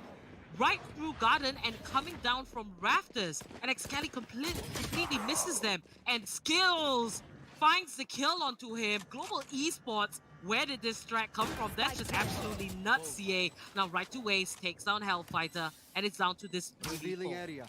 right through Garden and coming down from rafters. And Excali completely misses them. And Skills finds the kill onto him. Global Esports, where did this strat come from? That's just absolutely nuts, CA. Now right to waist, takes down Hellfighter, and it's down to this revealing area.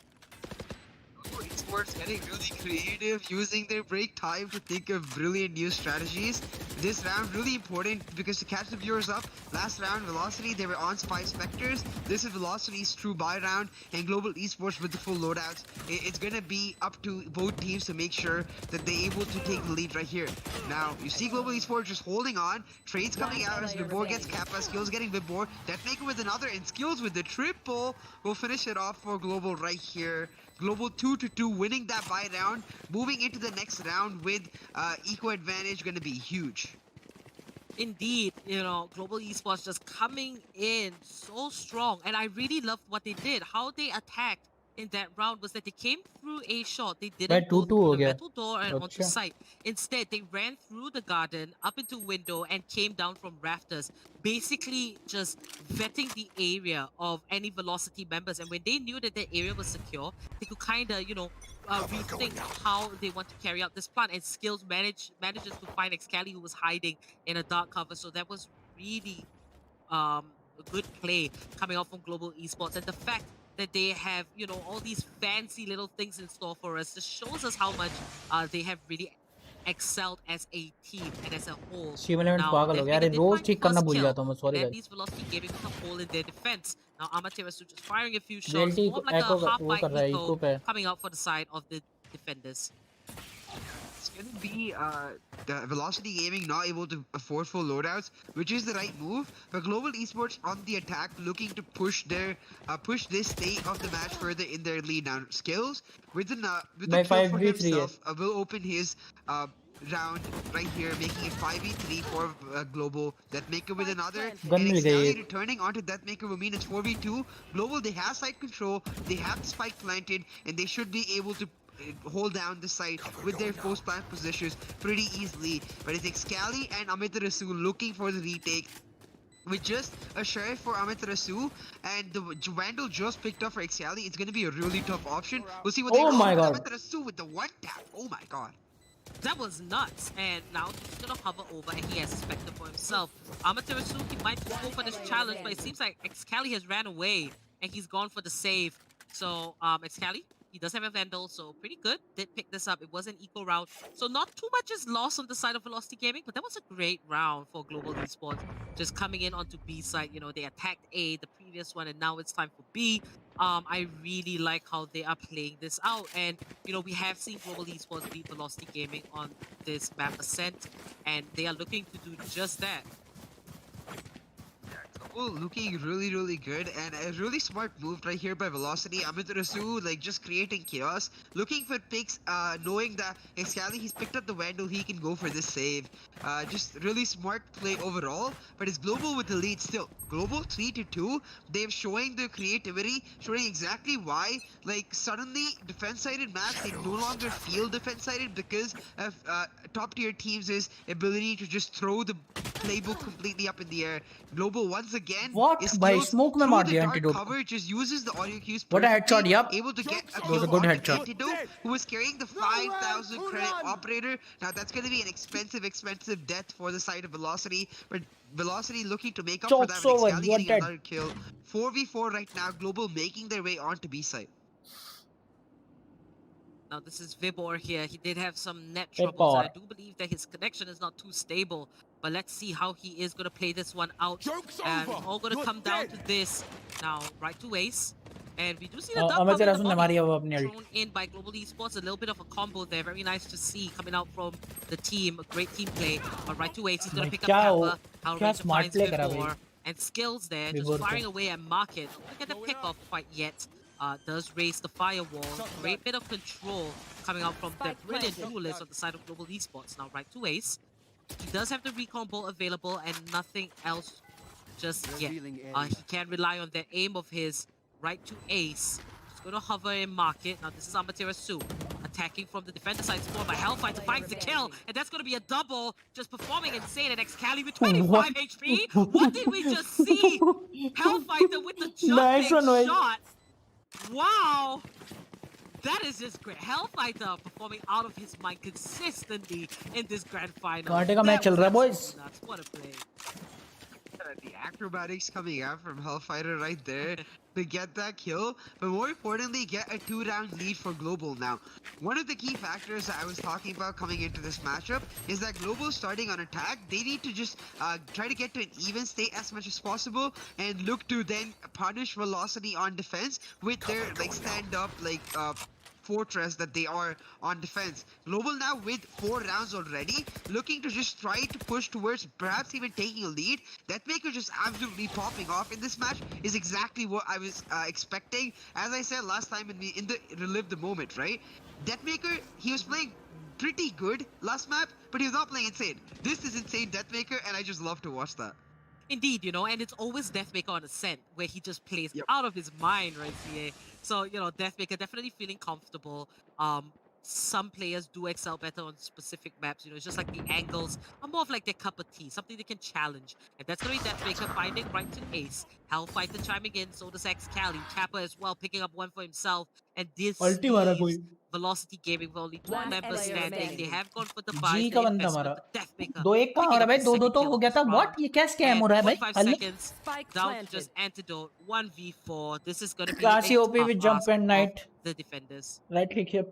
Esports getting really creative, using their break time to think of brilliant new strategies. This round really important because to catch the viewers up, last round Velocity, they were on Spy Spectres. This is Velocity's true buy round, and Global Esports with the full loadouts. It's gonna be up to both teams to make sure that they're able to take the lead right here. Now, you see Global Esports just holding on, trades coming out as Vibor gets Kappa, Skills getting Vibor, Deathmaker with another, and Skills with the triple will finish it off for Global right here. Global 2-2, winning that buy round, moving into the next round with eco advantage going to be huge. Indeed, Global Esports just coming in so strong, and I really loved what they did, how they attacked in that round was that they came through a shot. They भाई didn't go 2-2 through हो the गया metal door and onto अच्छा site. Instead, they ran through the garden, up into window, and came down from rafters, basically just vetting the area of any Velocity members. And when they knew that the area was secure, they could kind of, rethink how they want to carry out this plan. And Skills manages to find Excali, who was hiding in a dark cover. So that was really a good play coming out from Global Esports. And the fact that they have, all these fancy little things in store for us just shows us how much they have really excelled as a team and as a whole. Simulant Now, पागल हो गया Deathbringer अरे did rose find ठीक करना first भूल kill, जाता हूँ मैं but सॉरी that भाई leaves Velocity Gaming with a hole in their defense. Now, Amaterasu just firing a few shots, JLT more of like a echo half वो by कर रहा है eco इको पे coming out for the side of the defenders. It's gonna be the Velocity Gaming not able to afford full loadouts, which is the right move. But Global Esports on the attack, looking to push this state of the match further in their lead. Now, Skills with the मैं kill for 5v3 है himself will open his round right here, making it 5v3 for Global. Deathmaker with another, gun and मिल गई Excali एक returning onto Deathmaker will mean it's 4v2. Global, they have side control, they have the spike planted, and they should be able to hold down the site with their post plant positions pretty easily. But it's Excali and Amaterasu looking for the retake. With just a sheriff for Amaterasu and the Vandal just picked up for Excali, it's going to be a really tough option. We'll see what they oh roll my with god Amaterasu with the one tap. Oh my god. That was nuts. And now he's gonna hover over and he has Spectre for himself. Amaterasu, he might go for this challenge, but it seems like Excali has ran away and he's gone for the save. So Excali, he does have a Vandal, so pretty good. Did pick this up. It was an eco round. So not too much is lost on the side of Velocity Gaming, but that was a great round for Global Esports. Just coming in onto B side, they attacked A, the previous one, and now it's time for B. I really like how they are playing this out. And, we have seen Global Esports beat Velocity Gaming on this map Ascent, and they are looking to do just that. Looking really, really good, and a really smart move right here by Velocity. Amaterasu, like, just creating chaos, looking for picks, knowing that Excali, he's picked up the Vandal, he can go for this save. Just really smart play overall, but it's Global with the lead still. Global 3-2, they're showing their creativity, showing exactly why, like, suddenly defense-sided maps, they no longer feel defense-sided because of top tier teams' ability to just throw the playbook completely up in the air. Global once again what is भाई Skills smoke में through मार the दिया dark antidote को cover, just uses the audio cues what a perfectly, headshot yep able to get a it was kill a good on headshot Antidote, who was carrying the 5,000 credit operator. Now that's going to be an expensive death for the side of Velocity, but Velocity looking to make up for that chokes with over Excali you're getting dead another kill. 4v4 right now, Global making their way onto B side. Now this is Vibor here. He did have some net Hey, troubles, and I power. do believe that his connection is not too stable. But let's see how he is going to play this one out. And it's all going to come down to this. Now, right to Ace. And we do see the duck cover in the Amaterasu ने body मारी है वो अपनी ult thrown in by Global Esports. A little bit of a combo there. Very nice to see coming out from the team. A great team play. But right to Ace, he's going to pick up Kappa. How क्या Ranger smart finds play करा भाई Vibor. And Skills there, just Vibor firing को away at Market. Don't get the pick off quite yet. Does raise the firewall. Great bit of control coming out from the brilliant duelist on the side of Global Esports. Now right to Ace. He does have the recon bolt available and nothing else just yet. He can rely on the aim of his right to Ace. He's going to hover and mark it. Now this is Amaterasu attacking from the defender side. Scored by Hellfighter, finds the kill, and that's going to be a double. Just performing insane, and Excali with 25 HP. What did we just see? Hellfighter with the nice jumping one, shot. Wow. That is just great. Hellfighter performing out of his mind consistently in this grand final. कांटे का match चल रहा है boys Nuts. What a play. The acrobatics coming out from Hellfighter right there to get that kill, but more importantly, get a 2-round lead for Global. Now, one of the key factors that I was talking about coming into this matchup is that Global starting on attack, they need to just try to get to an even state as much as possible and look to then punish Velocity on defense with their like stand-up fortress that they are on defense. Global now with 4 rounds already, looking to just try to push towards perhaps even taking a lead. Deathmaker just absolutely popping off in this match is exactly what I was expecting. As I said last time in the Relive the Moment, right? Deathmaker, he was playing pretty good last map, but he was not playing insane. This is insane Deathmaker, and I just love to watch that. Indeed, and it's always Deathmaker on Ascent, where he just plays Yep. out of his mind, right, CA? So, Deathmaker definitely feeling comfortable. Some players do excel better on specific maps, it's just like the angles are more of like their cup of tea, something they can challenge. And that's going to be Deathmaker finding right to ace. Hellfighter chiming in, so does Excali. Kappa as well, picking up one for himself. And this Ulti मारा leaves कोई Velocity Gaming with only 2 Last members player standing. They remaining. have gone for the ji buys, का the बंदा investment, मारा the Deathmaker. 2-1 कहाँ हो रहा है भाई? 2-2 तो हो गया था. What? ये क्या scam हो रहा है भाई? 45 hello seconds Spike down to planted. just Antidote 1v4. This is going to be Classy a OP tough with jump ask and of knight. the defenders. Right click here.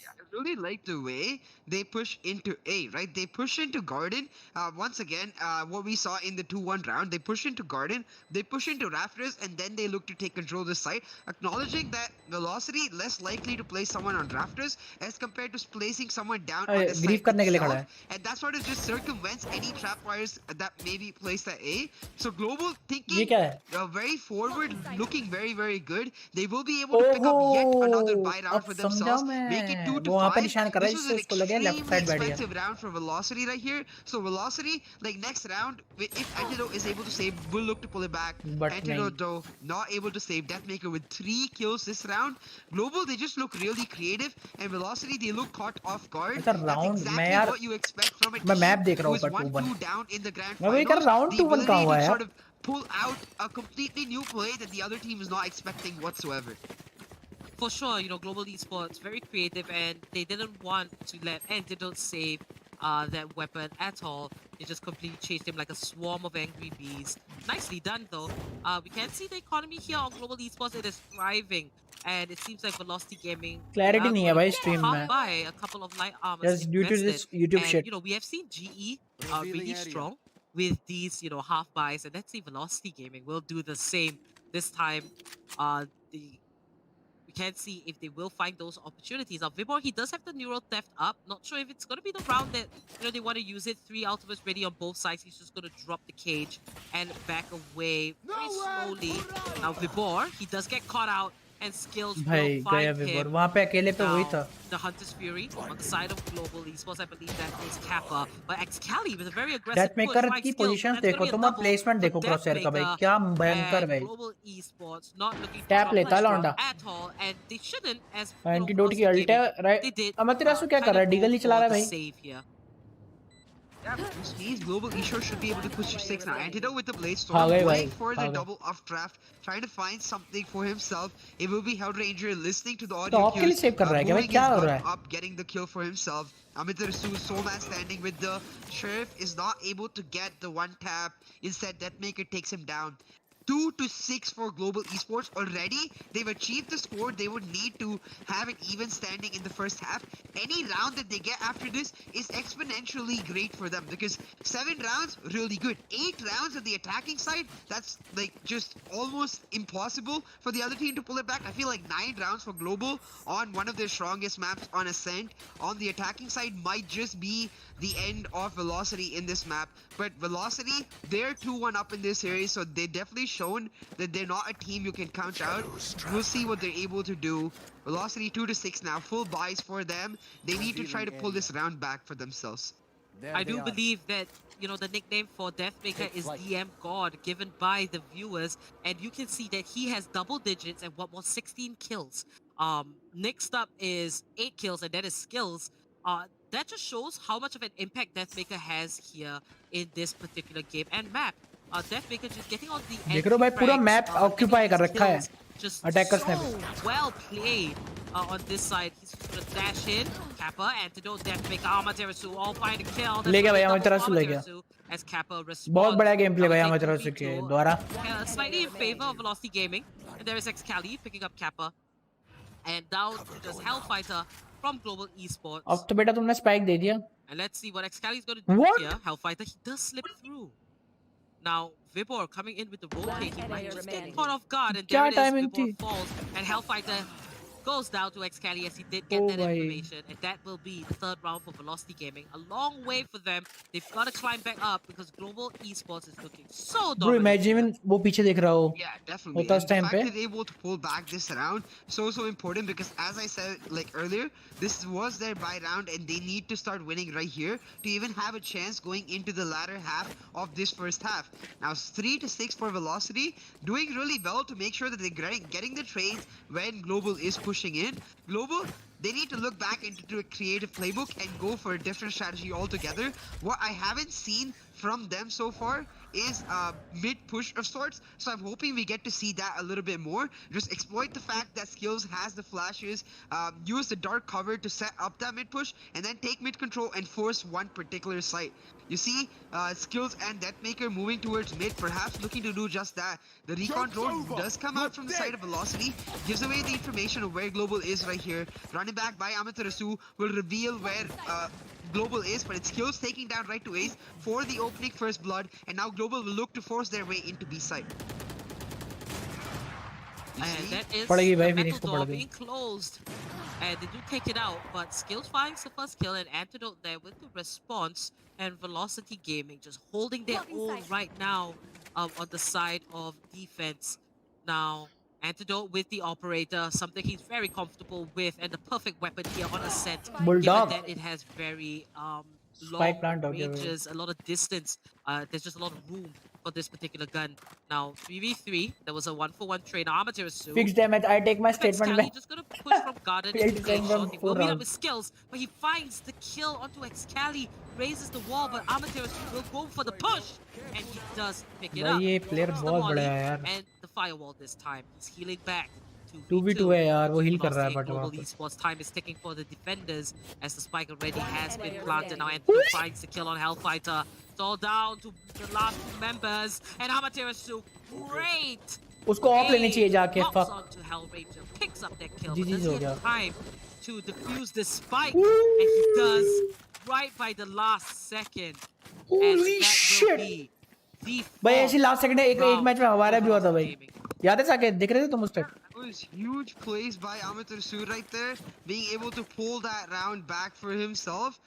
I really like the way they push into A, right? They push into Garden. Once again, what we saw in the 2-1 round, they push into Garden, they push into Rafters, and then they look to take control of the site, acknowledging that Velocity less likely to place someone on Rafters as compared to placing someone down on the grief site करने के लिए खड़ा itself. है. And that sort of just circumvents any trapwires that may be placed at A. So Global ये thinking क्या है? very forward, looking very, very good. They will be able to pick up yet another buy round अब for समझा themselves, मैं. make it 2 to वो वहाँ पे 5. निशान कर रहा है This was जिससे an उसको लगे लेफ्ट extremely साइड बैठ गया. expensive round for Velocity right here. So Velocity, like next round, if Antidote is able to save, will look to pull it back. But Antidote though, not able to save. Deathmaker with 3 kills this round. Global, they just look really creative. And Velocity, they look caught off guard. अच्छा That's round मैं exactly यार what you expect from a मैं team map देख रहा who हूँ is पर 2-1 1-2 down in the grand मैं वही कर finals. राउंड The 2-1 कहाँ ability हुआ to है sort यार? of pull out a completely new play that the other team is not expecting whatsoever. For sure, Global Esports, very creative, and they didn't want to let Antidote save that weapon at all. They just completely chased him like a swarm of angry bees. Nicely done, though. We can see the economy here on Global Esports. It is thriving, and it seems like Velocity Gaming Clarity नहीं है भाई half stream में. by a couple of light armors Just due to this invested. YouTube And, shit. we have seen GE really strong with these, half buys, and let's see Velocity Gaming will do the same this time. We can see if they will find those opportunities. Now, Vibor, he does have the neural theft up. Not sure if it's going to be the round that, they want to use it. 3 ultimates ready on both sides. He's just going to drop the cage and back away very slowly. Now, Vibor, he does get caught out, and skills भाई will गया find विवर him. वहाँ पे अकेले पे वही था. The Hunter's Fury on the side of Global Esports, I believe that is Kappa. But Excali with a very aggressive push, Deathmaker right की skills, पोजीशंस that's gonna देखो be a तुम double प्लेसमेंट for देखो Crosshair का भाई Deathmaker. क्या भयंकर And भाई. Global Esports not looking for tap लेता है trouble लौंडा. at all, and they shouldn't, as antidote की Velocity अल्ट है Gaming, राइट. they did अमतिरासु क्या कर kind रहा of है? go डिगली चला for रहा है the भाई. save here. Yeah, which means Global Esports should be able to push to 6 now. Antidote with the Blade हाँ Storm, गए waiting भाई, for the हाँ गए. double off draft, trying to find something for himself. It will be Hellranger listening to the audio top के लिए cues, save कर रहा है क्या भाई? moving क्या his हो gun रहा है? up, getting the kill for himself. Amitarasu, sole man standing with the Sheriff, is not able to get the one tap. Instead, Deathmaker takes him down. 2-6 for Global Esports already. They've achieved the score they would need to have an even standing in the first half. Any round that they get after this is exponentially great for them because 7 rounds, really good. 8 rounds on the attacking side, that's like just almost impossible for the other team to pull it back. I feel like 9 rounds for Global on one of their strongest maps on Ascent on the attacking side might just be the end of Velocity in this map. But Velocity, they're 2-1 up in this series, so they definitely shown that they're not a team you can count out. We'll see what they're able to do. Velocity 2-6 now, full buys for them. They need to try to pull this round back for themselves. I do believe that, the nickname for Deathmaker is DM God, given by the viewers, and you can see that he has double digits and what was 16 kills. Next up is 8 kills, and that is skills. That just shows how much of an impact Deathmaker has here in this particular game and map. Deathmaker just getting on the देख रहे हो भाई पूरा map occupy कर रखा है just attackers ने. so well played on this side. He's just gonna dash in. Kappa, Antidote, Deathmaker, Amaterasu all find a kill. ले गया भाई Amaterasu ले गया. As Kappa responds. बहुत बड़ा गेम प्ले भाई Now Amaterasu taking के V2, द्वारा. slightly in favor of Velocity Gaming. And there is Excali picking up Kappa. And down to just Hellfighter from Global Esports. अब तो बेटा तुमने स्पाइक दे दिया. And let's see what Excali is going to do What? here. Hellfighter, he does slip through. Now, Vibor coming in with the rotate. He might just get caught off guard. And there क्या it is. timing Vibor थी? falls. And Hellfighter goes down to Excali as he did get that information, and that will be the third round for Velocity Gaming. A long way for them. They've got to climb back up because Global Esports is looking so Bro, dominant. imagine वो पीछे देख रहा हो. Yeah, definitely. होता And उस the time fact पे. that they're able to pull back this round so important because as I said like earlier, this was their bye round and they need to start winning right here to even have a chance going into the latter half of this first half. Now it's 3-6 for Velocity, doing really well to make sure that they're getting the trades when Global is pushing in. Global, they need to look back into a creative playbook and go for a different strategy altogether. What I haven't seen from them so far is mid push of sorts, so I'm hoping we get to see that a little bit more. Just exploit the fact that Skills has the flashes, use the dark cover to set up that mid push, and then take mid control and force one particular site. You see Skills and Deathmaker moving towards mid, perhaps looking to do just that. The recon drone does come out from the side of Velocity, gives away the information of where Global is right here. Running back by Amaterasu will reveal where Global is, but it's Skills taking down right to Ace for the opening first blood, and now Global will look to force their way into B side. And that is पड़ेगी भाई, the Phoenix metal को door पड़ेगी. being closed. And they do take it out, but Skills finds the first kill and Antidote there with the response, and Velocity Gaming just holding their own right now on the side of defense. Now, Antidote with the operator, something he's very comfortable with, and the perfect weapon here on Ascent, Bulldog. given that it has very long Spike plant out here. ranges, a lot of distance. There's just a lot of room for this particular gun. Now, 3v3, there was a 1-for-1 trade. Amaterasu. Fixed damage. I take my statement Excali back. just gonna push from garden Failed into to send play from shot. He 4 will meet up rounds. with Skills, but he finds the kill onto Excali, raises the wall, but Amaterasu will go for the push, and he does pick it भाई up. ये player Puts the बहुत molly बड़ा है यार. and the firewall this time. He's healing back. 2v2 है यार, वो heal कर रहा है, but Global वहाँ पे. Esports time is ticking for the defenders as the spike already has been planted. Now Antidote finds the kill on Hellfighter. It's all down to the last two members, and Amaterasu, great! उसको of लेनी चाहिए जाके. Locks Fuck. onto Hellranger, picks up that kill, GG but does हो he गया. have time to defuse this spike? And he does, right by the last second. And Holy that shit. will be the भाई ऐसी last second एक round match में हमारा भी हुआ था for भाई. gaming. याद है साके दिख रहे थे तुम उस time. That was huge plays by Amaterasu right there, being able to pull that round back for himself.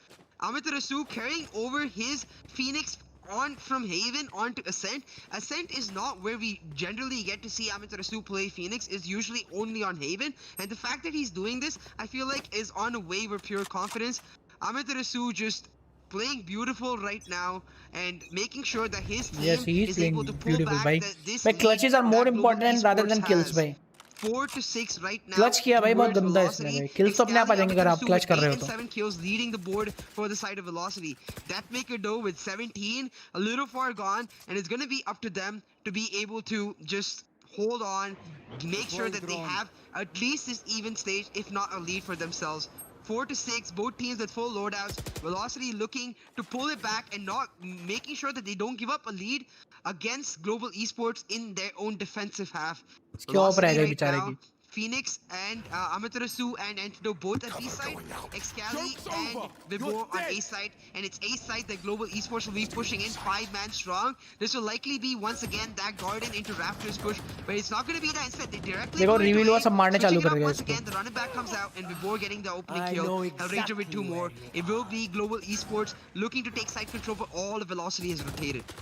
Amaterasu carrying over his Phoenix on from Haven onto Ascent. Ascent is not where we generally get to see Amaterasu play Phoenix, is usually only on Haven, and the fact that he's doing this, I feel like is on a wave of pure confidence. Amaterasu just playing beautiful right now and making sure that his team Yes, he is is playing able to pull beautiful, back bhai. this But clutches lead are more that Global important rather than Esports kills, has. भाई. 4-6 right now. Clutch किया भाई बहुत towards गंदा है इसने Velocity. भाई. Kills तो अपने आप आ जाएंगे अगर आप Excali, clutch कर रहे हो with 8 तो. and 7 kills leading the board for the side of Velocity. Deathmaker though with 17, a little far gone, and it's gonna be up to them to be able to just hold on, make sure that they have at least this even stage, if not a lead for themselves. 4-6, both teams with full loadouts. Velocity looking to pull it back and not making sure that they don't give up a lead against Global Esports in their own defensive half. इसके of रह Velocity गई right बेचारे now, की. Phoenix and Amaterasu and Antidote both at B side, Excali and Vibor on A side, and it's A side that Global Esports will be pushing in 5-man strong. This will likely be once again that Garden into Raptors push, but it's not going to be that. Instead, they directly देखो go into reveal हुआ A, सब मारने switching चालू it कर up देगा once इसको. again. The running back comes out, and Vibor getting the opening kill. Hellranger with 2 more. It will be Global Esports looking to take side control, but all the Velocity is rotated.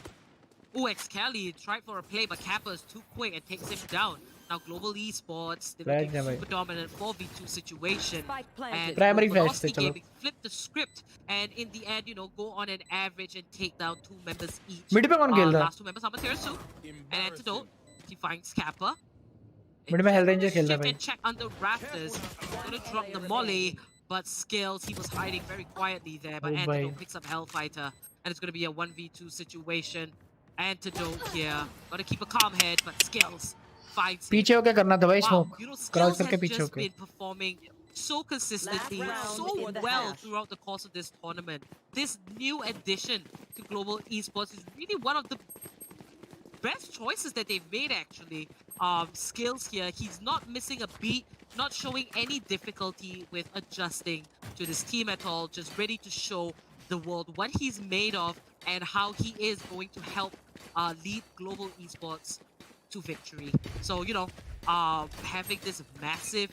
Ooh, Excali tried for a play, but Kappa is too quick and takes him down. Now Global Esports, they're looking Right, super dominant 4v2 situation. And Primary Velocity flash, Gaming flip the script and in the end, go on an average and take down 2 members each. Mid पे कौन खेल रहा है? Last 2 members, Amaterasu and Antidote. He finds Kappa. Mid में Hellranger खेल रहा है Shift भाई. and check under Raptors. Gonna drop the molly, but Skills, he was hiding very quietly there. But Oh, Antidote bhai. picks up Hellfighter, and it's gonna be a 1v2 situation. Antidote here, gotta keep a calm head, but Skills fights him. पीछे होके करना था भाई Wow, smoke. Skills Crouch करके has पीछे just होके. been performing so consistently, so well throughout the course of this tournament. This new addition to Global Esports is really one of the best choices that they've made, actually. Skills here, he's not missing a beat, not showing any difficulty with adjusting to this team at all, just ready to show the world what he's made of and how he is going to help lead Global Esports to victory. So, having this massive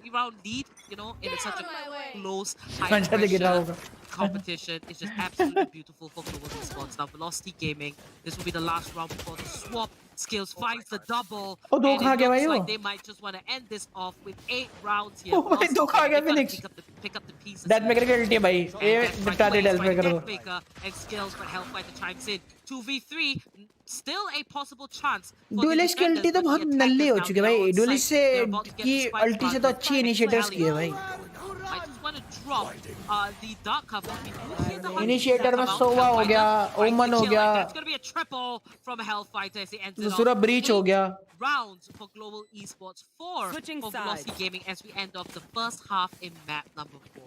3-round lead, you know, in such a close, high Mancha de gira pressure hoga. competition is just absolutely beautiful for Global Esports. Now, Velocity Gaming, this will be the last round before the swap. Skills finds the double. Oh, दो and खा it गया looks भाई वो. like they might just want to end this off with 8 rounds here. Oh, भाई Velocity दो खा Gaming, गया they've gotta Phoenix. pick up the pieces. Death maker की अल्टी है भाई. ये निपटा दे डेथ मेकर को. Maker and Skills, but Hellfighter chimes in. 2v3, still a possible chance. for the duellist की defenders, अल्टी तो but the बहुत नल्ली attackers हो now, चुकी है they are भाई. on duellist site. से They're about to get की the spike अल्टी से तो planted. अच्छी इनिशिएटर्स की है भाई. I just want to drop the dark cover. Initiator में सोवा हो गया, ओमन हो गया, That's going to be a triple from Hellfighter as he ends it दूसरा off. ब्रीच हो गया. Rounds for Global Esports, 4 Switching for Velocity sides. Gaming as we end off the first half in map number 4.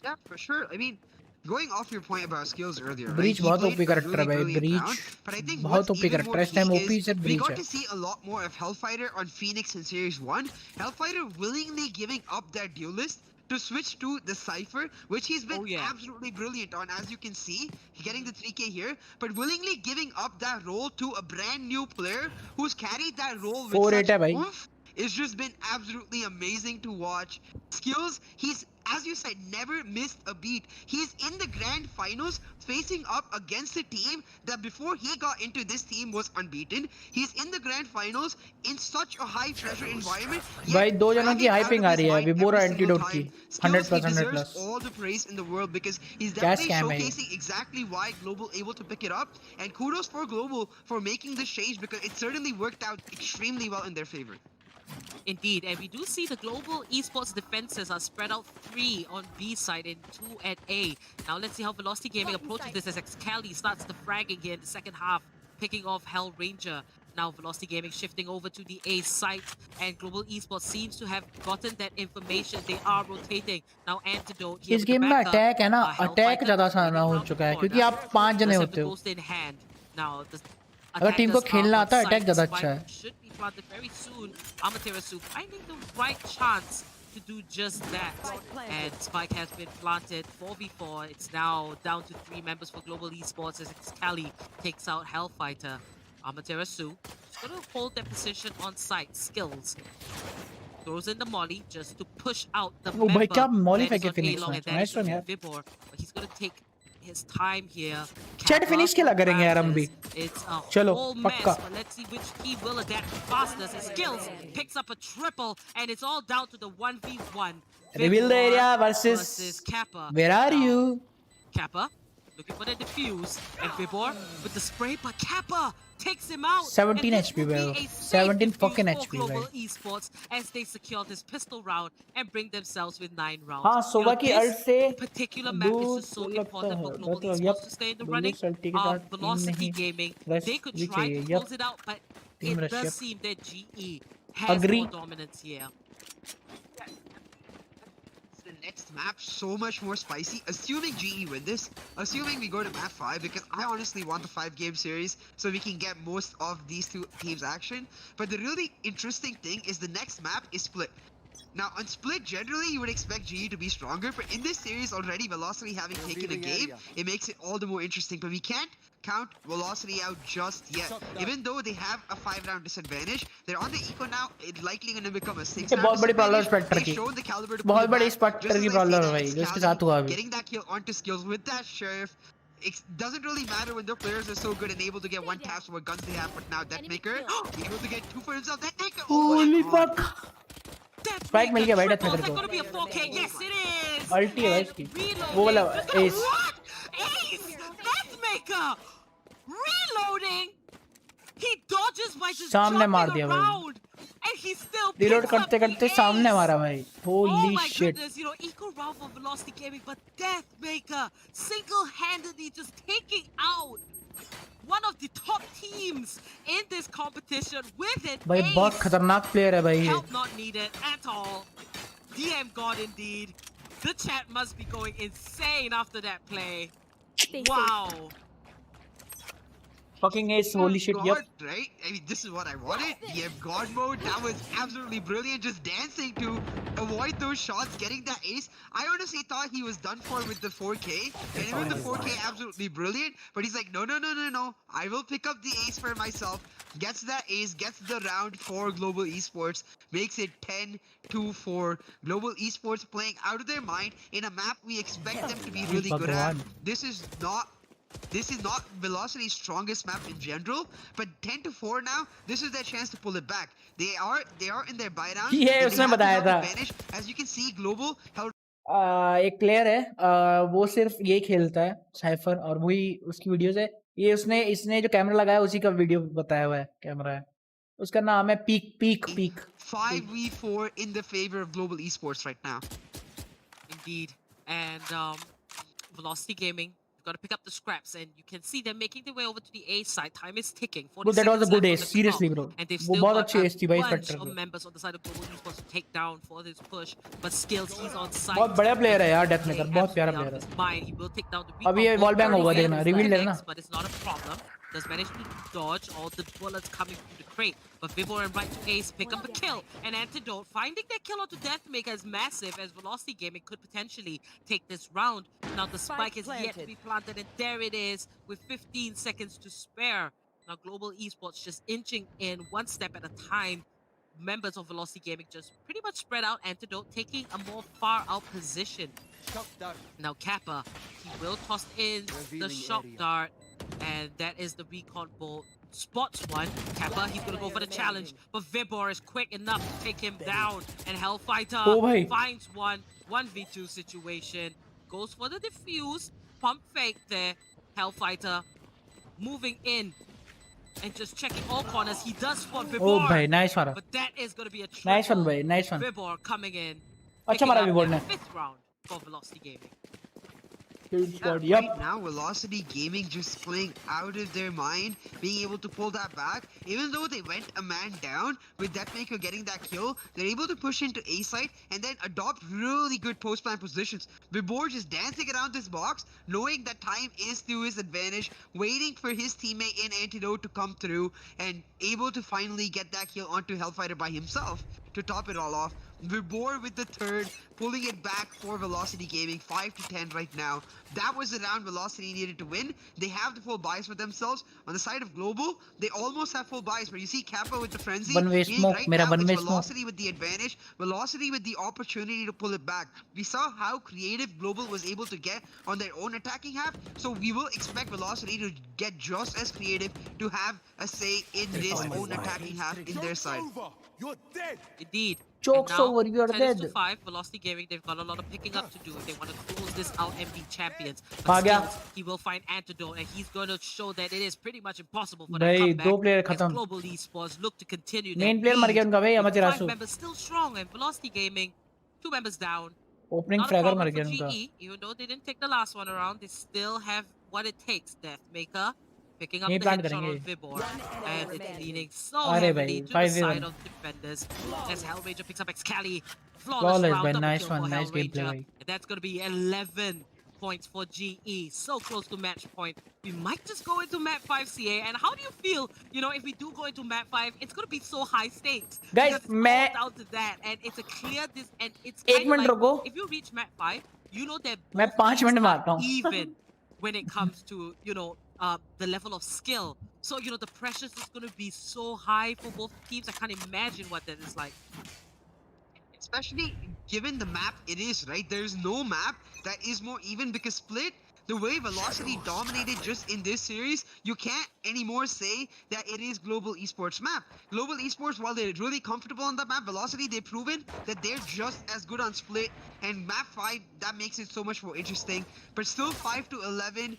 Yeah, for sure. I mean, going off your point about skills earlier, right? Breach He बहुत played OP a character है भाई. brilliant breach round, but I think बहुत what's OP even character more है. इस time peak OP is से we breach got है. to see a lot more of Hellfighter on Phoenix in Series 1. Hellfighter willingly giving up that duelist to switch to the Cypher, which he's been absolutely brilliant on, as you can see, getting the 3k here, but willingly giving up that role to a brand new player who's carried that role with 4-8 है such भाई. oomph. It's just been absolutely amazing to watch. Skills, he's, as you said, never missed a beat. He's in the grand finals facing up against a team that before he got into this team was unbeaten. He's in the grand finals in such a high pressure environment. भाई दो जनों की hyping आ रही है विबोरा antidote की 100% 100+. All the praise in the world because he's क्या definitely scam है ये? showcasing exactly why Global able to pick it up. And kudos for Global for making this change because it certainly worked out extremely well in their favor. Indeed, and we do see the Global Esports defenses are spread out 3 on B side and 2 at A. Now let's see how Velocity Gaming approaches this as Excali starts the fragging here in the second half, picking off Hell Ranger. Now Velocity Gaming shifting over to the A site, and Global Esports seems to have gotten that information. They are rotating. Now Antidote here इस with the game में backup. Attack है ना, attack Hellfighter ज्यादा आसान हो round चुका है four. क्योंकि Now, आप 5 जने let's have होते the हो. ghost in hand. Now the अगर टीम को attackers खेलना are आता है on अटैक site. ज्यादा Spike अच्छा है. should be planted very soon. Amaterasu finding the right chance to do just that. And Spike has been planted 4v4. It's now down to 3 members for Global Esports as Excali takes out Hellfighter. Amaterasu is going to hold their position on site. Skills throws in the molly just to push out the Oh, member भाई क्या molly that is फेंके on Phoenix A-long, में. and that is Nice one यार. Vibor. But he's going to take his time here. Chat Kappa finish खेला करेंगे यार हम भी. It's a चलो, whole पक्का. mess, but let's see which team will adapt the fastest. His skills picks up a triple, and it's all down to the 1v1. Reveal the Vibor area versus Kappa. Where are Now, you? Kappa looking for the defuse, and Vibor with the spray, but Kappa takes him out. 17 and this HP will be bro. a safe 17 defuse fucking for HP Global भाई. Esports as they secure this pistol round and bring themselves with 9 rounds. हाँ सोवा की this अर्थ से particular map is just so important for Global Esports to stay in the running. Velocity Gaming, they could try to close it out, but it does seem that GE has more dominance here. The next map so much more spicy, assuming GE win this, assuming we go to map 5, because I honestly want the 5-game series so we can get most of these two teams action. But the really interesting thing is the next map is Split. Now on Split, generally you would expect GE to be stronger, but in this series already, Velocity having taken a game, it makes it all the more interesting. But we can't count Velocity out just yet. Even though they have a 5-round disadvantage, they're on the eco now, it's likely going to become a 6-round बहुत बड़ी problem disadvantage. Spectre They've की. shown the caliber to बहुत pull बड़ी back, Spectre just की as I problem say है that भाई जो इसके Excalibur साथ हुआ अभी. getting that kill onto Skills with that Sheriff. It doesn't really matter when their players are so good and able to get one taps for what guns they have, but now Deathmaker able to get 2 for himself. Deathmaker, Holy fuck. Spike मिल गया भाई Triple, Deathmaker is that को. gonna be a 4K? Yes, it is. अल्टी है भाई And इसकी. reloading. वो वाला Look at ace. what? Ace! Deathmaker! Reloading! He dodges by just सामने मार jumping दिया भाई. around. And he still Reload picks up करते the करते ace. सामने मारा भाई. Oh Holy my shit. goodness, you know, equal round for Velocity Gaming, but Deathmaker single-handedly just taking out one of the top teams in this competition with an भाई बहुत ace. खतरनाक player है भाई ये. Help not needed at all. DM God indeed. The chat must be going insane after that play. Wow. Fucking ace, holy shit, God, yep. right? I mean, this is what I wanted. Yep, God mode. That was absolutely brilliant. Just dancing to avoid those shots, getting that ace. I honestly thought he was done for with the 4K. And even the 4K, absolutely brilliant. But he's like, no. I will pick up the ace for myself. Gets that ace, gets the round for Global Esports. Makes it 10-4. Global Esports playing out of their mind in a map we expect them to be really good at. This is not Velocity's strongest map in general, but 10-4 now, this is their chance to pull it back. They are in their buy down. ये उसने बताया था. Advantage. As you can see, Global held एक player है, वो सिर्फ ये खेलता है साइफर, और वही उसकी वीडियोस है. ये इसने जो कैमरा लगाया उसी का वीडियो बताया हुआ है, कैमरा है. उसका नाम है peak 5v4 in the favor of Global Esports right now. Indeed. And Velocity Gaming, you've got to pick up the scraps, and you can see them making their way over to the A side. Time is ticking. Bro, that was a good ace, seriously bro. And they've वो still बहुत got अच्छी ace थी भाई a bunch Spectre of पे. members on the side of Global Esports to take down for this push. But Skills, he's on site. बहुत बढ़िया player है यार, डेथ मेकर बहुत प्यारा प्लेयर है. He will take down the अभी ये वॉल बैंग होगा देखना, रिवील है ना. but it's not a problem. Does manage to dodge all the bullets coming through the crate, but Vibor and right to ace pick up a kill. And Antidote finding that kill onto Deathmaker is massive, as Velocity Gaming could potentially take this round. Now the spike is yet to be planted, and there it is with 15 seconds to spare. Now Global Esports just inching in one step at a time. Members of Velocity Gaming just pretty much spread out. Antidote taking a more far out position. Now Kappa, he will toss in the shock dart, and that is the recon bolt. Spots one. Kappa, he's gonna go for the challenge, but Vibor is quick enough to take him down, and Hellfighter finds one 1v2 situation, goes for the defuse, pump fake there. Hellfighter moving in and just checking all corners. He does spot Vibor. Oh भाई, nice मारा. But that is gonna be a triple. Nice one भाई, nice one. Vibor coming in. अच्छा मारा Vibor ने. 5th round for Velocity Gaming. Right now, Velocity Gaming just playing out of their mind, being able to pull that back. Even though they went a man down, with Deathmaker getting that kill, they're able to push into A site and then adopt really good post-plan positions. Vibor just dancing around this box, knowing that time is to his advantage, waiting for his teammate in Antidote to come through, and able to finally get that kill onto Hellfighter by himself to top it all off. Vibor with the third, pulling it back for Velocity Gaming, 5-10 right now. That was the round Velocity needed to win. They have the full buys for themselves. On the side of Global, they almost have full buys, but you see Kappa with the frenzy. One-way smoke, right mera now, one-way it's Velocity with the advantage, Velocity with the opportunity to pull it back. We saw how creative Global was able to get on their own attacking half, so we will expect Velocity to get just as creative to have a say in this own attacking half in their side. You're dead. Indeed. Jokes over, you're 10-5, Velocity Gaming, they've got a lot of picking up to do if they want to close this out and be champions. आ But गया. still, he will find Antidote, and he's going to show that it is pretty much impossible for भाई them to दो come player back as खत्म. Global Esports look to continue main that player मर गया lead. उनका भाई, With अमातेरासु. 5 members still strong, and Velocity Gaming, 2 members down. Opening Not a fragger problem मर for गया उनका. GE, even though they didn't take the last one around, they still have what it takes. Deathmaker picking up नहीं the plant headshot करेंगे. on Vibor, and it's leaning so अरे heavily भाई, to the 5v1. side of defenders as Hellranger picks up Excali. Flawless Flawless, round, भाई, double nice kill one, for nice gameplay Hellranger, भाई. and that's going to be 11 points for GE. So close to match point. We might just go into map 5 CA. And how do you feel, you know, if we do go into map 5, it's going to be so high stakes. Guys, because it's मैं- all down to that, and it's a clear and it's एक kind of minute like, रुको. if you reach map 5, you know that मैं both 5 teams minute में are आता हूँ. even when it comes to, you know, the level of skill. So, you know, the pressure is going to be so high for both teams. I can't imagine what that is like. Especially given the map it is, right? There's no map that is more even, because Split, the way Velocity dominated just in this series, you can't anymore say that it is Global Esports map. Global Esports, while they're really comfortable on that map, Velocity, they've proven that they're just as good on Split. And map 5, that makes it so much more interesting. But still 5-11.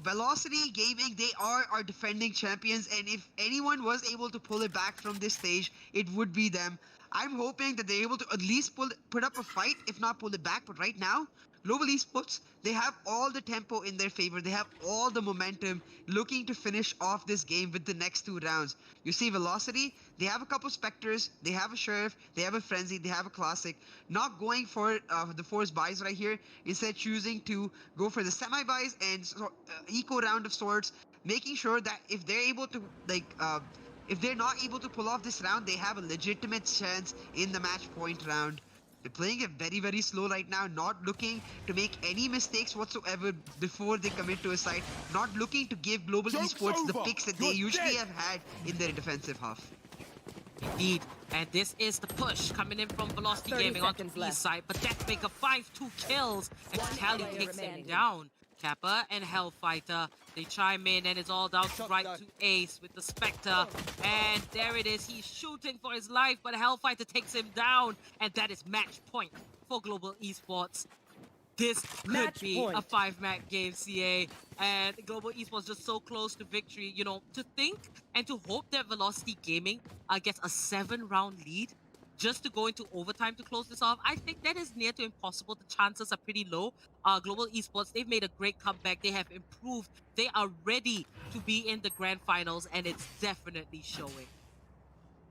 Velocity Gaming, they are our defending champions, and if anyone was able to pull it back from this stage, it would be them. I'm hoping that they're able to at least put up a fight, if not pull it back. But right now, Global Esports, they have all the tempo in their favor. They have all the momentum looking to finish off this game with the next 2 rounds. You see Velocity, they have a couple Spectres, they have a Sheriff, they have a Frenzy, they have a Classic. Not going for the forced buys right here. Instead choosing to go for the semi-buys and eco round of sorts. Making sure that if they're able to, if they're not able to pull off this round, they have a legitimate chance in the match point round. They're playing it very, very slow right now, not looking to make any mistakes whatsoever before they commit to a site, not looking to give Global Esports the picks that they usually have had in their defensive half. Indeed, and this is the push coming in from Velocity Gaming onto the east side, but Deathmaker finds 2 kills, and Tally takes him down. Kappa and Hellfighter, they chime in, and it's all down to right to Ace with the Spectre. And there it is, he's shooting for his life, but Hellfighter takes him down, and that is match point for Global Esports. This could be a 5-match game, CA, and Global Esports just so close to victory. You know, to think and to hope that Velocity Gaming gets a 7-round lead just to go into overtime to close this off, I think that is near to impossible. The chances are pretty low. Global Esports, they've made a great comeback. They have improved. They are ready to be in the grand finals, and it's definitely showing.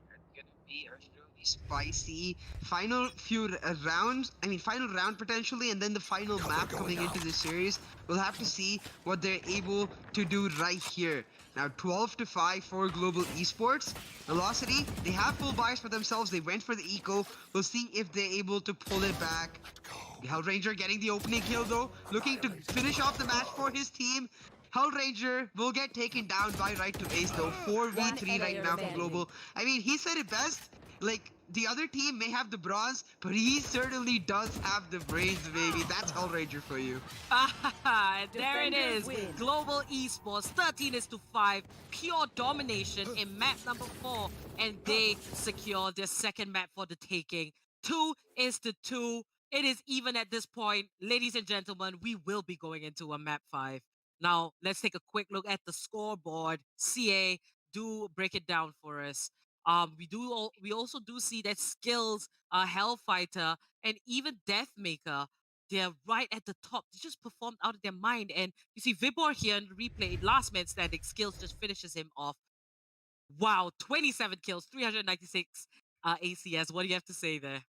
It's gonna be a really spicy final final round potentially, and then the final map coming into this series. We'll have to see what they're able to do right here. Now 12-5 for Global Esports. Velocity, they have full buys for themselves. They went for the eco. We'll see if they're able to pull it back. Hellranger getting the opening kill though, looking to finish off the match for his team. Hellranger will get taken down by right to Ace though. 4v3 right now for Global. I mean, he said it best. Like, the other team may have the bronze, but he certainly does have the brains, baby. That's Hellranger for you. And there it is. Global Esports, 13-5. Pure domination in map number 4. And they secure their second map for the taking. 2-2. It is even at this point. Ladies and gentlemen, we will be going into a map 5. Now, let's take a quick look at the scoreboard. CA, do break it down for us. We also do see that Skills, Hellfighter, and even Deathmaker, they're right at the top. They just performed out of their mind. And you see Vibor here in the replay, last man standing, Skills just finishes him off. Wow, 27 kills, 396 ACS. What do you have to say there?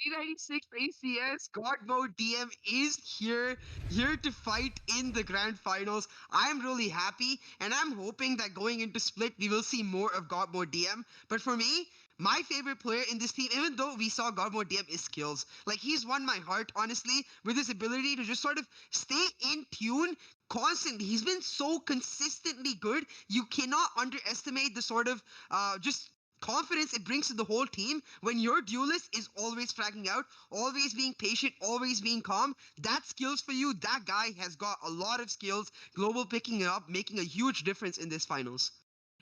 396 ACS, God Mode DM is here to fight in the grand finals. I'm really happy, and I'm hoping that going into Split, we will see more of God Mode DM. But for me, my favorite player in this team, even though we saw God Mode DM, is Skills. Like, he's won my heart, honestly, with his ability to just sort of stay in tune constantly. He's been so consistently good. You cannot underestimate the sort of just confidence it brings to the whole team when your duelist is always fragging out, always being patient, always being calm. That's Skills for you. That guy has got a lot of skills. Global picking it up, making a huge difference in this finals.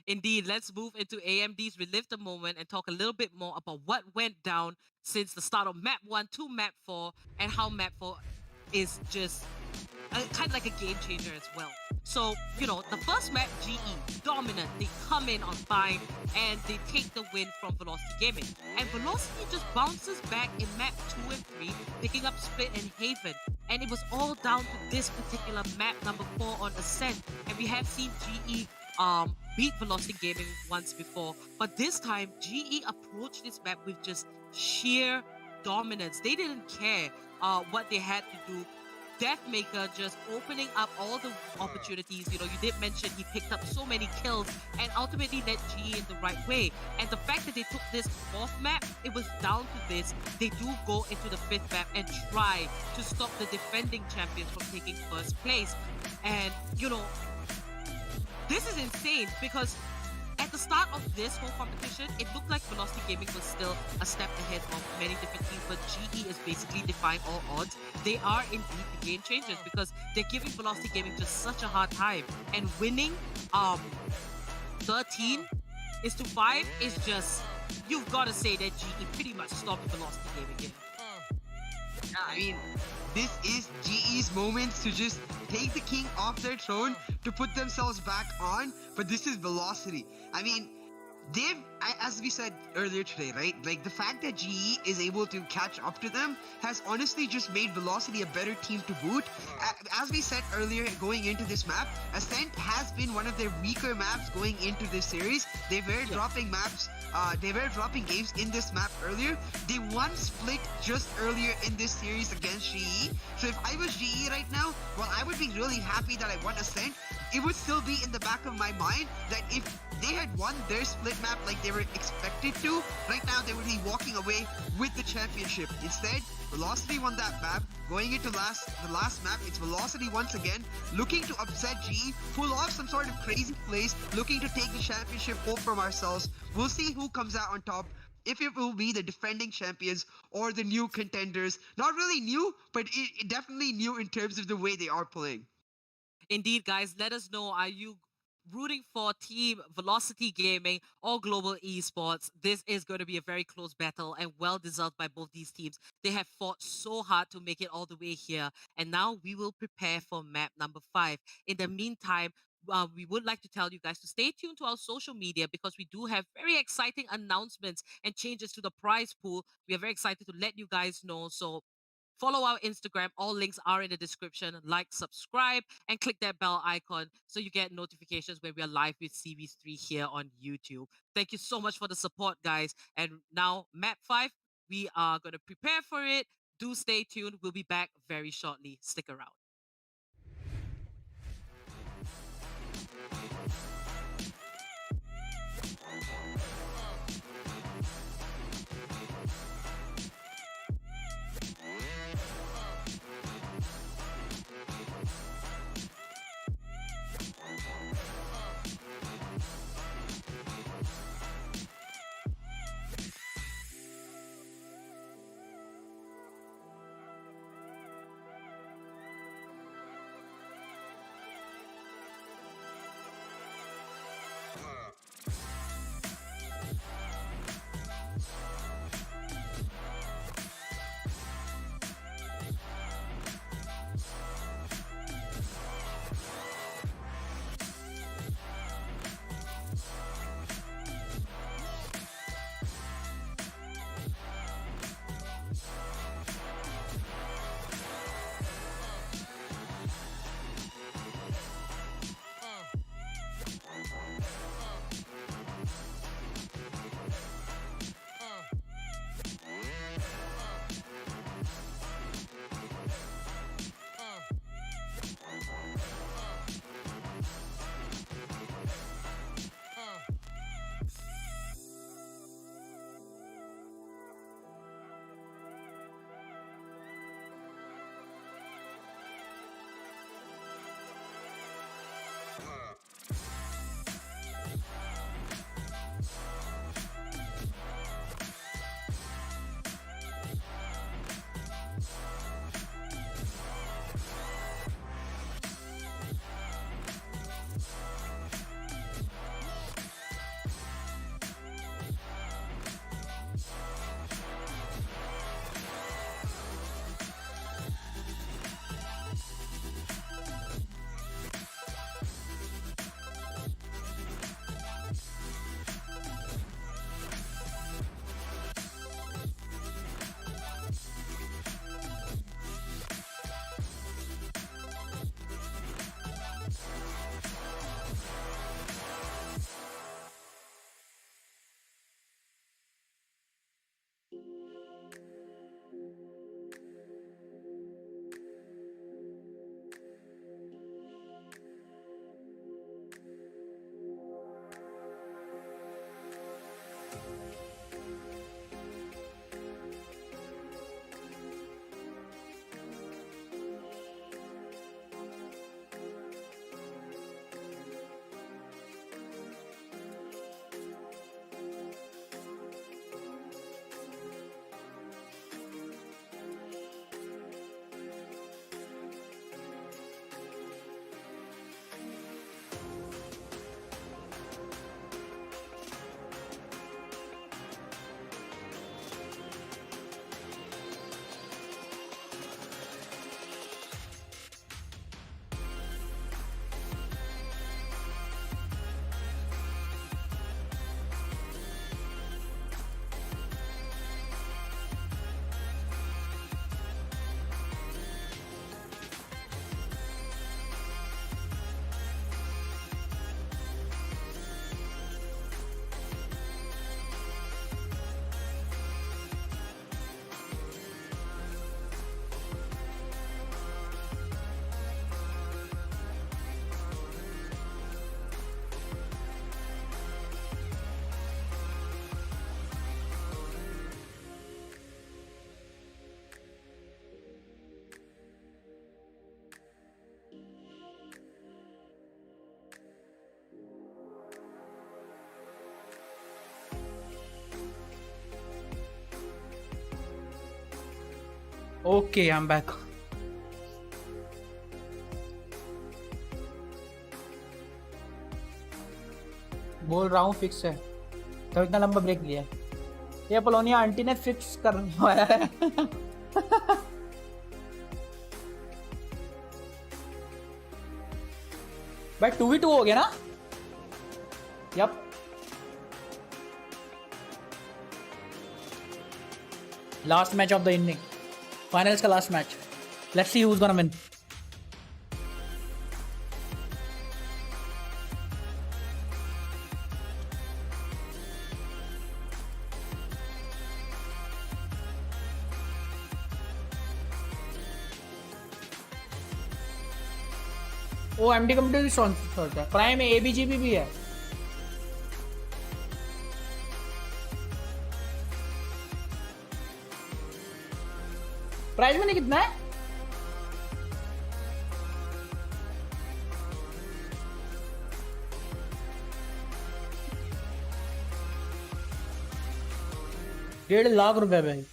Indeed, let's move into AMD's Relive the Moment and talk a little bit more about what went down since the start of Map 1 to Map 4 and how Map 4 is just kind of like a game changer as well. So, you know, the first map, GE, dominant. They come in on fine and they take the win from Velocity Gaming. And Velocity just bounces back in map 2 and 3, picking up Split and Haven. And it was all down to this particular map, number 4 on Ascent. And we have seen GE beat Velocity Gaming once before. But this time, GE approached this map with just sheer dominance. They didn't care what they had to do. Deathmaker just opening up all the opportunities. You know, you did mention he picked up so many kills and ultimately led GE in the right way. And the fact that they took this 4th map, it was down to this. They do go into the 5th map and try to stop the defending champions from taking 1st place. And, you know, this is insane because at the start of this whole competition, it looked like Velocity Gaming was still a step ahead of many different teams, but GE is basically defying all odds. They are indeed the game changers because they're giving Velocity Gaming just such a hard time. And winning 13-5 is just, you've got to say that GE pretty much stopped Velocity Gaming here. I mean, this is GE's moment to just take the king off their throne to put themselves back on, but this is Velocity. I mean, as we said earlier today, right? Like the fact that GE is able to catch up to them has honestly just made Velocity a better team to boot. As we said earlier, going into this map, Ascent has been one of their weaker maps going into this series. They were dropping maps. They were dropping games in this map earlier. They won Split just earlier in this series against GE. So if I was GE right now, well, I would be really happy that I won Ascent. It would still be in the back of my mind that if they had won their Split map like they were expected to, right now they would be walking away with the championship. Instead, Velocity won that map. Going into the last map, it's Velocity once again looking to upset GE, pull off some sort of crazy plays, looking to take the championship home from ourselves. We'll see who comes out on top. If it will be the defending champions or the new contenders. Not really new, but it definitely new in terms of the way they are playing. Indeed, guys, let us know. Are you rooting for Team Velocity Gaming or Global Esports? This is going to be a very close battle and well deserved by both these teams. They have fought so hard to make it all the way here. And now we will prepare for map number 5. In the meantime, we would like to tell you guys to stay tuned to our social media because we do have very exciting announcements and changes to the prize pool. We are very excited to let you guys know. So follow our Instagram. All links are in the description. Like, subscribe, and click that bell icon so you get notifications when we are live with Series 3 here on YouTube. Thank you so much for the support, guys. And now, map 5, we are going to prepare for it. Do stay tuned. We'll be back very shortly. Stick around. Okay, I'm back. बोल रहा हूँ fix है, तो इतना लंबा break लिया। ये Polonia aunty ने फिक्स करने वाला है। भाई 2v2 हो गया ना? Yup. Last match of the inning, finals का last match. Let's see who's gonna win. वो एमडी कंप्यूटर भी स्पॉन्सर है, प्राइम में एबीजीबी भी है। प्राइस मनी कितना है? ₹1.5 लाख भाई।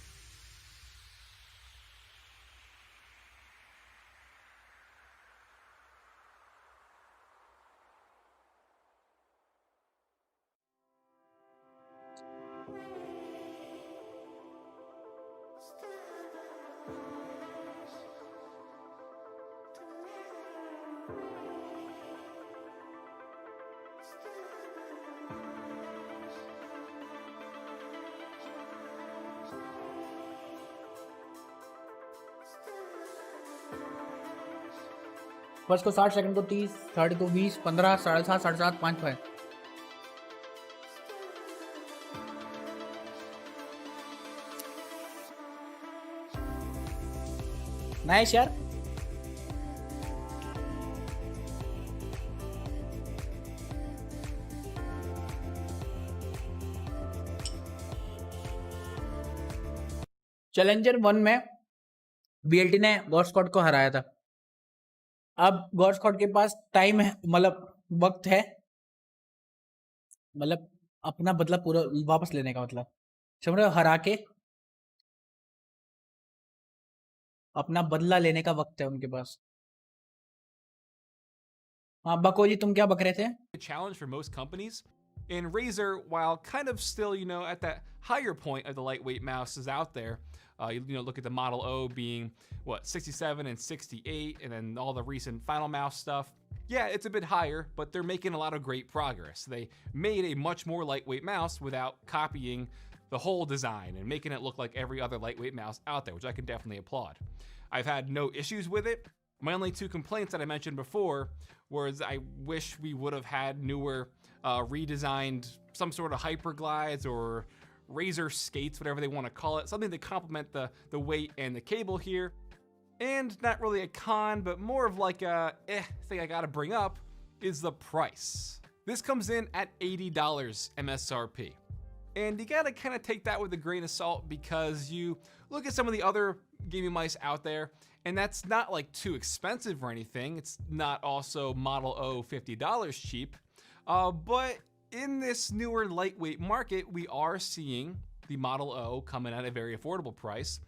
फर्स्ट को 60, सेकंड को 30, थर्ड को 20, 15, 7.5, 7.5, 5 है। नाइस यार। चैलेंजर 1 में बीएलटी ने गॉड स्क्वाड को हराया था। अब गॉड स्क्वाड के पास टाइम है, मतलब वक्त है, मतलब अपना बदला पूरा वापस लेने का, मतलब समझ रहे हो, हरा के अपना बदला लेने का वक्त है उनके पास। हाँ बको जी, तुम क्या बक रहे थे? Challenge for most companies. And Razer, while kind of still, at that higher point of the lightweight mouses out there, look at the Model O being, 67 and 68, and then all the recent Final Mouse stuff. Yeah, it's a bit higher, but they're making a lot of great progress. They made a much more lightweight mouse without copying the whole design and making it look like every other lightweight mouse out there, which I can definitely applaud. I've had no issues with it. My only two complaints that I mentioned before was I wish we would have had newer redesigned some sort of hyperglides or Razer skates, whatever they want to call it, something to complement the weight and the cable here. And not really a con, but more of like a thing I gotta bring up is the price. This comes in at $80 MSRP. And you gotta kind of take that with a grain of salt because you look at some of the other gaming mice out there, and that's not like too expensive or anything. It's not also Model O $50 cheap. But in this newer lightweight market, we are seeing the Model O come in at a very affordable price.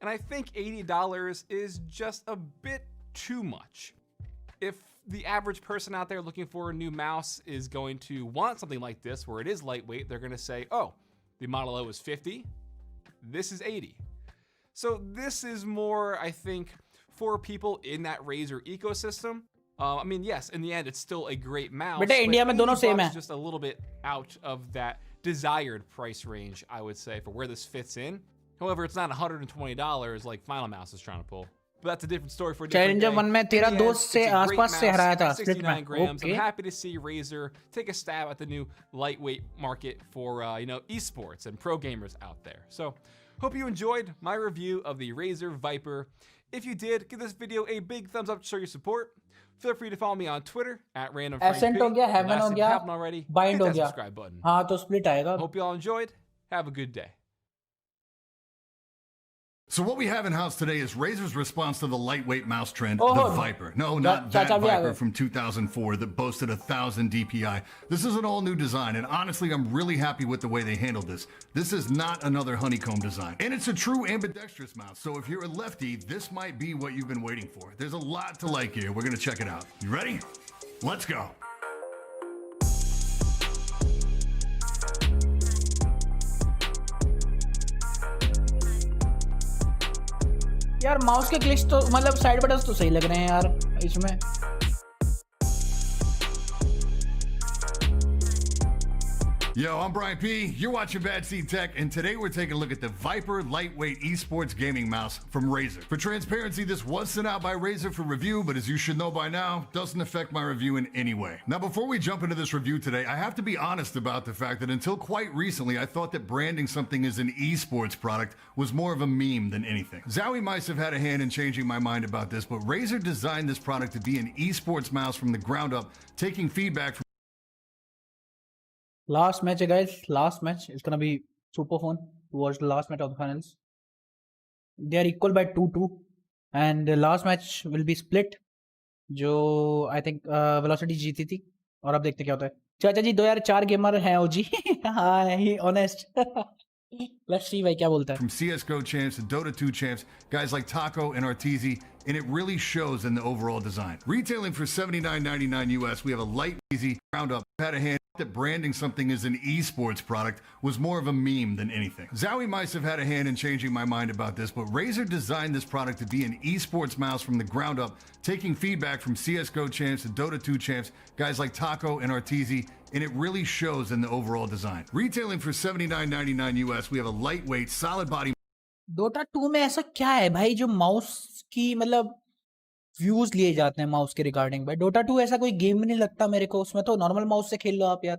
And I think $80 is just a bit too much. If the average person out there looking for a new mouse is going to want something like this, where it is lightweight, they're gonna say, oh, the Model O is 50, this is 80. So this is more, I think, for people in that Razer ecosystem. I mean, yes, in the end, it's still a great mouse. But India में दोनों same है. Just a little bit out of that desired price range, I would say, for where this fits in. However, it's not $120 like Final Mouse is trying to pull. But that's a different story for a different Challenger 1 में तेरा दोस्त से आसपास से हराया था split 69 में. grams. Okay. I'm happy to see Razer take a stab at the new lightweight market for esports and pro gamers out there. So, hope you enjoyed my review of the Razer Viper. If you did, give this video a big thumbs up to show your support. Feel free to follow me on Twitter at Ascent हो गया, Heaven हो गया, already, Bind hit हो that गया. subscribe button. हाँ तो split आएगा. Hope you all enjoyed. Have a good day. So what we have in house today is Razer's response to the lightweight mouse trend, the Viper. No, not that Viper from 2004 that boasted 1,000 DPI. This is an all-new design, and honestly, I'm really happy with the way they handled this. This is not another honeycomb design. And it's a true ambidextrous mouse, so if you're a lefty, this might be what you've been waiting for. There's a lot to like here. We're gonna check it out. You ready? Let's go. यार mouse के clicks तो मतलब side buttons तो सही लग रहे हैं यार इसमें. Yo, I'm Brian P. You're watching Bad Seed Tech, and today we're taking a look at the Viper Lightweight Esports Gaming Mouse from Razer. For transparency, this was sent out by Razer for review, but as you should know by now, doesn't affect my review in any way. Now, before we jump into this review today, I have to be honest about the fact that until quite recently, I thought that branding something as an esports product was more of a meme than anything. Zowie mice have had a hand in changing my mind about this, but Razer designed this product to be an esports mouse from the ground up, taking feedback from Last match, guys. Last match. It's gonna be super fun to watch the last match of the finals. They are equal by 2-2, and the last match will be split. जो I think Velocity जीती थी, और अब देखते क्या होता है. चाचा जी 2004 गेमर हैं ओजी. हाँ, he honest. Let's see भाई क्या बोलता है. From CSGO champs to Dota 2 champs, guys like Taco and Arteezy, and it really shows in the overall design. Retailing for $79.99 US, we have a light, easy, round up, had a hand that branding something as an esports product was more of a meme than anything. Zowie mice have had a hand in changing my mind about this, but Razer designed this product to be an esports mouse from the ground up, taking feedback from CSGO champs and Dota 2 champs, guys like Taco and Arteezy, and it really shows in the overall design. Retailing for $79.99 US, we have a lightweight, solid body. Dota 2 में ऐसा क्या है भाई जो mouse की मतलब views लिए जाते हैं माउस के रिगार्डिंग. भाई Dota 2 ऐसा कोई गेम नहीं लगता मेरे को. उसमें तो नॉर्मल माउस से खेल लो आप यार.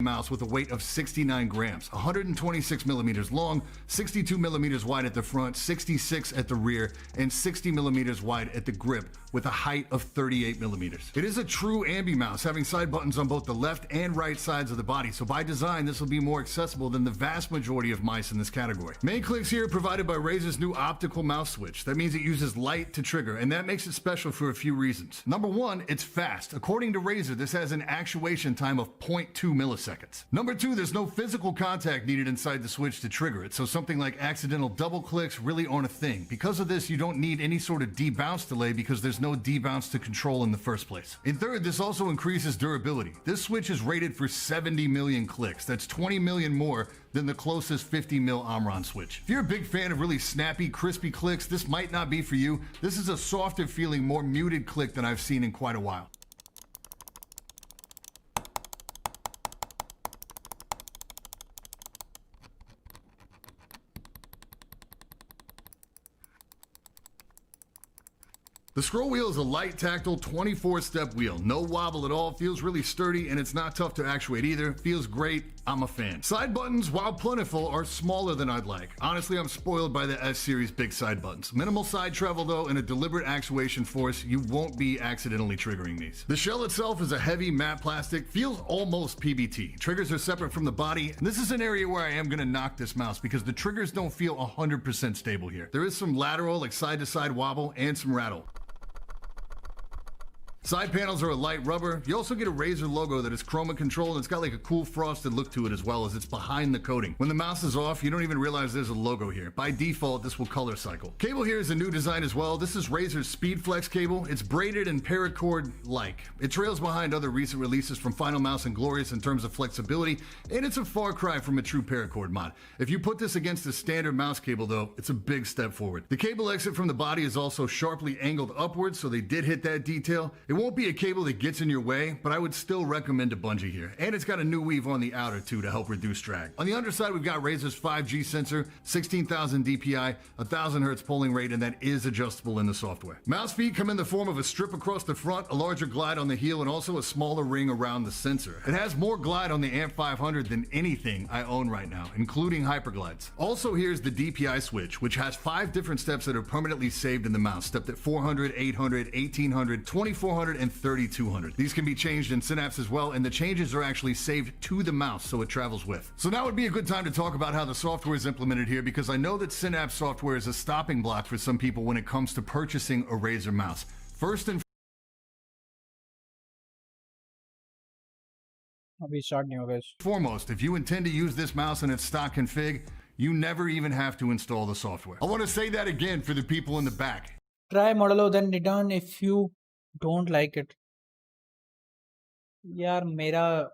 Mouse with a weight of 69 grams, 126 millimeters long, 62 millimeters wide at the front, 66 at the rear, and 60 millimeters wide at the grip with a height of 38 millimeters. It is a true ambi mouse, having side buttons on both the left and right sides of the body, so by design this will be more accessible than the vast majority of mice in this category. Main clicks here are provided by Razer's new optical mouse switch. That means it uses light to trigger, and that makes it special for a few reasons. Number one, it's fast. According to Razer, this has an actuation time of 0.2 milliseconds. Number two, there's no physical contact needed inside the switch to trigger it, so something like accidental double clicks really aren't a thing. Because of this, you don't need any sort of debounce delay because there's no debounce to control in the first place. And third, this also increases durability. This switch is rated for 70 million clicks. That's 20 million more than the closest 50 mil Omron switch. If you're a big fan of really snappy, crispy clicks, this might not be for you. This is a softer feeling, more muted click than I've seen in quite a while. The scroll wheel is a light, tactile, 24-step wheel. No wobble at all, feels really sturdy, and it's not tough to actuate either. Feels great, I'm a fan. Side buttons, while plentiful, are smaller than I'd like. Honestly, I'm spoiled by the S-Series big side buttons. Minimal side travel though, and a deliberate actuation force, you won't be accidentally triggering these. The shell itself is a heavy matte plastic, feels almost PBT. Triggers are separate from the body, and this is an area where I am gonna knock this mouse because the triggers don't feel 100% stable here. There is some lateral, like side-to-side wobble, and some rattle. Side panels are a light rubber. You also get a Razer logo that is chroma controlled, and it's got like a cool frosted look to it as well as it's behind the coating. When the mouse is off, you don't even realize there's a logo here. By default, this will color cycle. Cable here is a new design as well. This is Razer's SpeedFlex cable. It's braided and paracord-like. It trails behind other recent releases from Final Mouse and Glorious in terms of flexibility, and it's a far cry from a true paracord mod. If you put this against a standard mouse cable though, it's a big step forward. The cable exit from the body is also sharply angled upwards, so they did hit that detail. It won't be a cable that gets in your way, but I would still recommend a bungee here. And it's got a new weave on the outer too to help reduce drag. On the underside, we've got Razer's 5G sensor, 16,000 DPI, 1000 Hertz polling rate, and that is adjustable in the software. Mouse feet come in the form of a strip across the front, a larger glide on the heel, and also a smaller ring around the sensor. It has more glide on the AMP 500 than anything I own right now, including hyperglides. Also, here's the DPI switch, which has 5 different steps that are permanently saved in the mouse, stepped at 400, 800, 1800, 2400, 2400 and 3200. These can be changed in Synapse as well, and the changes are actually saved to the mouse so it travels with. So now would be a good time to talk about how the software is implemented here, because I know that Synapse software is a stopping block for some people when it comes to purchasing a Razer mouse. First and foremost, if you intend to use this mouse in its stock config, you never even have to install the software. I want to say that again for the people in the back. Try Modelo, then return if you don't like it. यार मेरा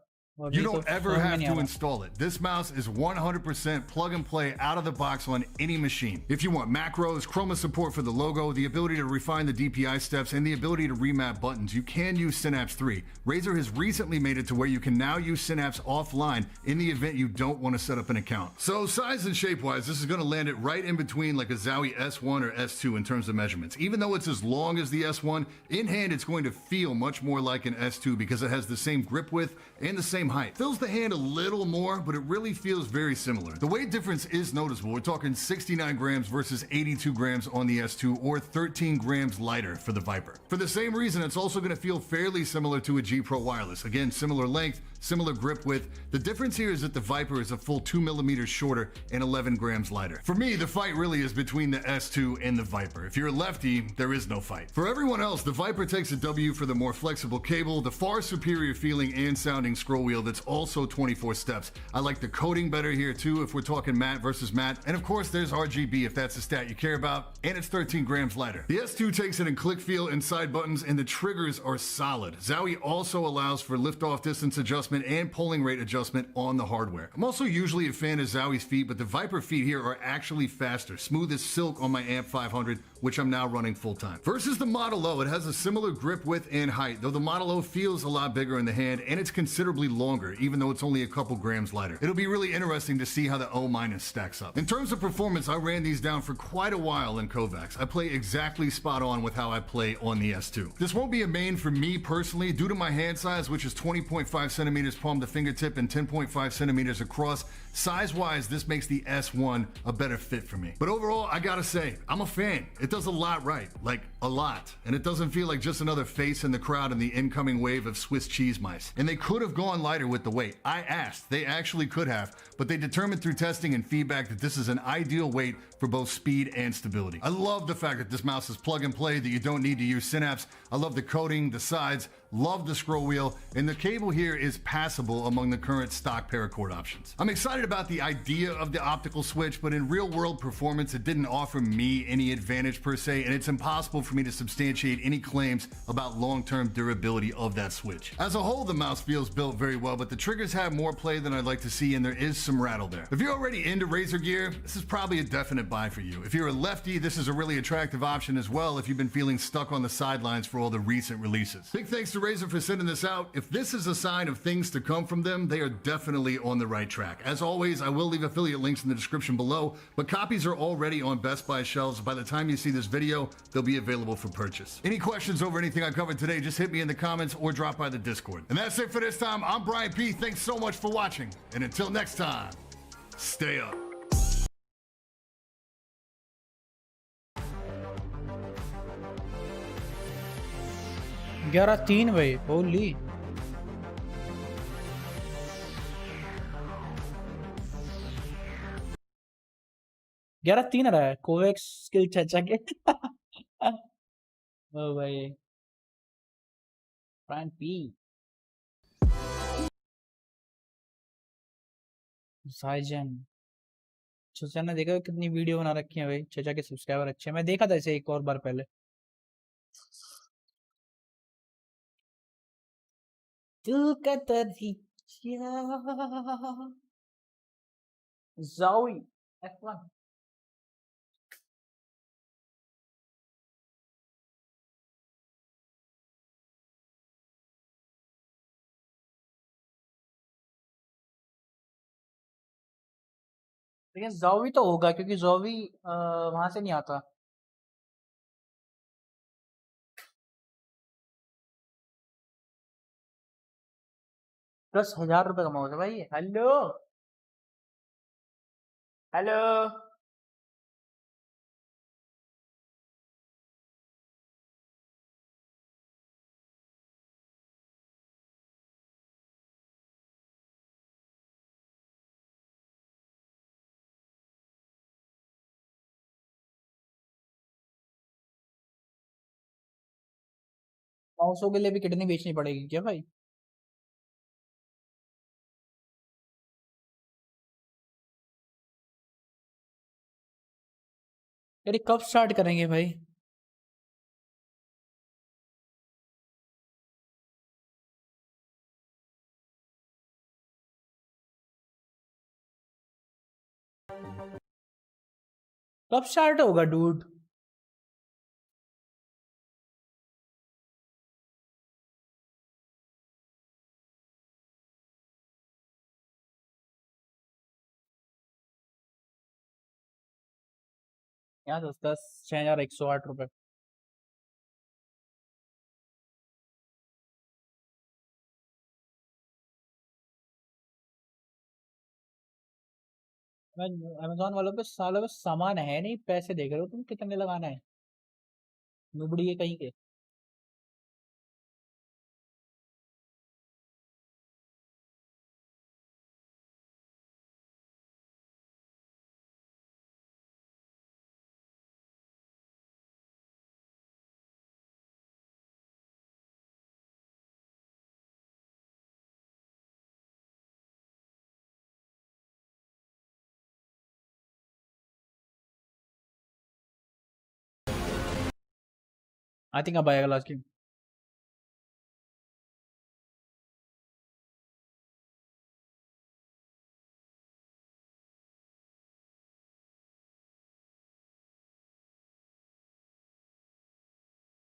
You don't ever have to install it. This mouse is 100% plug and play out of the box on any machine. If you want macros, chroma support for the logo, the ability to refine the DPI steps, and the ability to remap buttons, you can use Synapse 3. Razer has recently made it to where you can now use Synapse offline in the event you don't want to set up an account. So size and shape wise, this is going to land it right in between like a Zowie S1 or S2 in terms of measurements. Even though it's as long as the S1, in hand it's going to feel much more like an S2 because it has the same grip width and the same height. Fills the hand a little more, but it really feels very similar. The weight difference is noticeable. We're talking 69 grams versus 82 grams on the S2, or 13 grams lighter for the Viper. For the same reason, it's also going to feel fairly similar to a G Pro Wireless. Again, similar length, similar grip width. The difference here is that the Viper is a full 2 millimeters shorter and 11 grams lighter. For me, the fight really is between the S2 and the Viper. If you're a lefty, there is no fight. For everyone else, the Viper takes a W for the more flexible cable, the far superior feeling and sounding scroll wheel that's also 24 steps. I like the coating better here too if we're talking matte versus matte. And of course there's RGB if that's a stat you care about, and it's 13 grams lighter. The S2 takes it in click feel and side buttons, and the triggers are solid. Zowie also allows for lift-off distance adjustment and polling rate adjustment on the hardware. I'm also usually a fan of Zowie's feet, but the Viper feet here are actually faster, smooth as silk on my AMP 500, which I'm now running full time. Versus the Model O, it has a similar grip width and height, though the Model O feels a lot bigger in the hand and it's considerably longer, even though it's only a couple grams lighter. It'll be really interesting to see how the O- stacks up. In terms of performance, I ran these down for quite a while in Kovacs. I play exactly spot on with how I play on the S2. This won't be a main for me personally due to my hand size, which is 20.5 centimeters palm to fingertip and 10.5 centimeters across. Size-wise, this makes the S1 a better fit for me. But overall, I gotta say, I'm a fan. It does a lot right, like a lot. And it doesn't feel like just another face in the crowd in the incoming wave of Swiss cheese mice. And they could have gone lighter with the weight. I asked, they actually could have, but they determined through testing and feedback that this is an ideal weight for both speed and stability. I love the fact that this mouse is plug and play, that you don't need to use Synapse. I love the coating, the sides, love the scroll wheel, and the cable here is passable among the current stock paracord options. I'm excited about the idea of the optical switch, but in real world performance, it didn't offer me any advantage per se, and it's impossible for me to substantiate any claims about long-term durability of that switch. As a whole, the mouse feels built very well, but the triggers have more play than I'd like to see, and there is some rattle there. If you're already into Razer gear, this is probably a definite buy for you. If you're a lefty, this is a really attractive option as well if you've been feeling stuck on the sidelines for all the recent releases. Big thanks to Razer for sending this out. If this is a sign of things to come from them, they are definitely on the right track. As always, I will leave affiliate links in the description below, but copies are already on Best Buy shelves. By the time you see this video, they'll be available for purchase. Any questions over anything I covered today, just hit me in the comments or drop by the Discord. And that's it for this time. I'm Brian P. Thanks so much for watching. And until next time, stay up. ग्यारह तीन भाई होली 11-3 आ रहा है COVAX skill चाचा के ओ भाई Frank P साइजन चाचा ने देखा कितनी वीडियो बना रखी है भाई चाचा के सब्सक्राइबर अच्छे हैं मैं देखा था इसे एक और बार पहले तू कतरी Zowie F1 लेकिन Zowie तो होगा क्योंकि Zowie वहां से नहीं आता प्लस 1000 रुपए कमाओगे भाई हेलो हेलो 900 के लिए भी किडनी बेचनी पड़ेगी क्या भाई? यार कब स्टार्ट करेंगे भाई? कब स्टार्ट होगा डूड? यहाँ 6108 रुपए। अमेजोन वालों पे सालों में सामान है नहीं, पैसे देख रहे हो तुम कितने लगाना है? नुबड़ी है कहीं के। आई थिंक अब आएगा लास्ट गेम।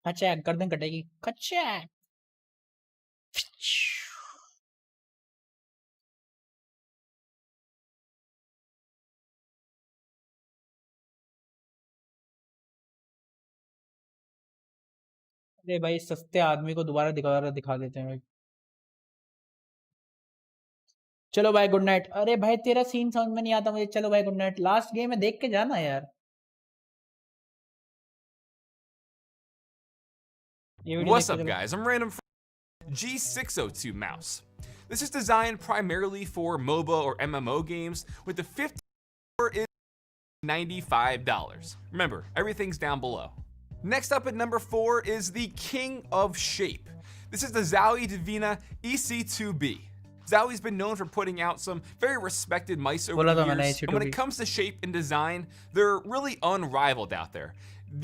अच्छा गर्दन कटेगी कच्चा। अरे भाई सस्ते आदमी को दोबारा दिखा देते हैं भाई। चलो भाई गुड नाइट। अरे भाई तेरा सीन समझ में नहीं आता मुझे। चलो भाई गुड नाइट। लास्ट गेम में देख के जाना यार। What's up guys, I'm Random G602 mouse. This is designed primarily for MOBA or MMO games with the 50 is $95. Remember, everything's down below. Next up at number 4 is the king of shape. This is the Zowie Divina EC2B. Zowie's been known for putting out some very respected mice over the years, and when it comes to shape and design, they're really unrivaled out there.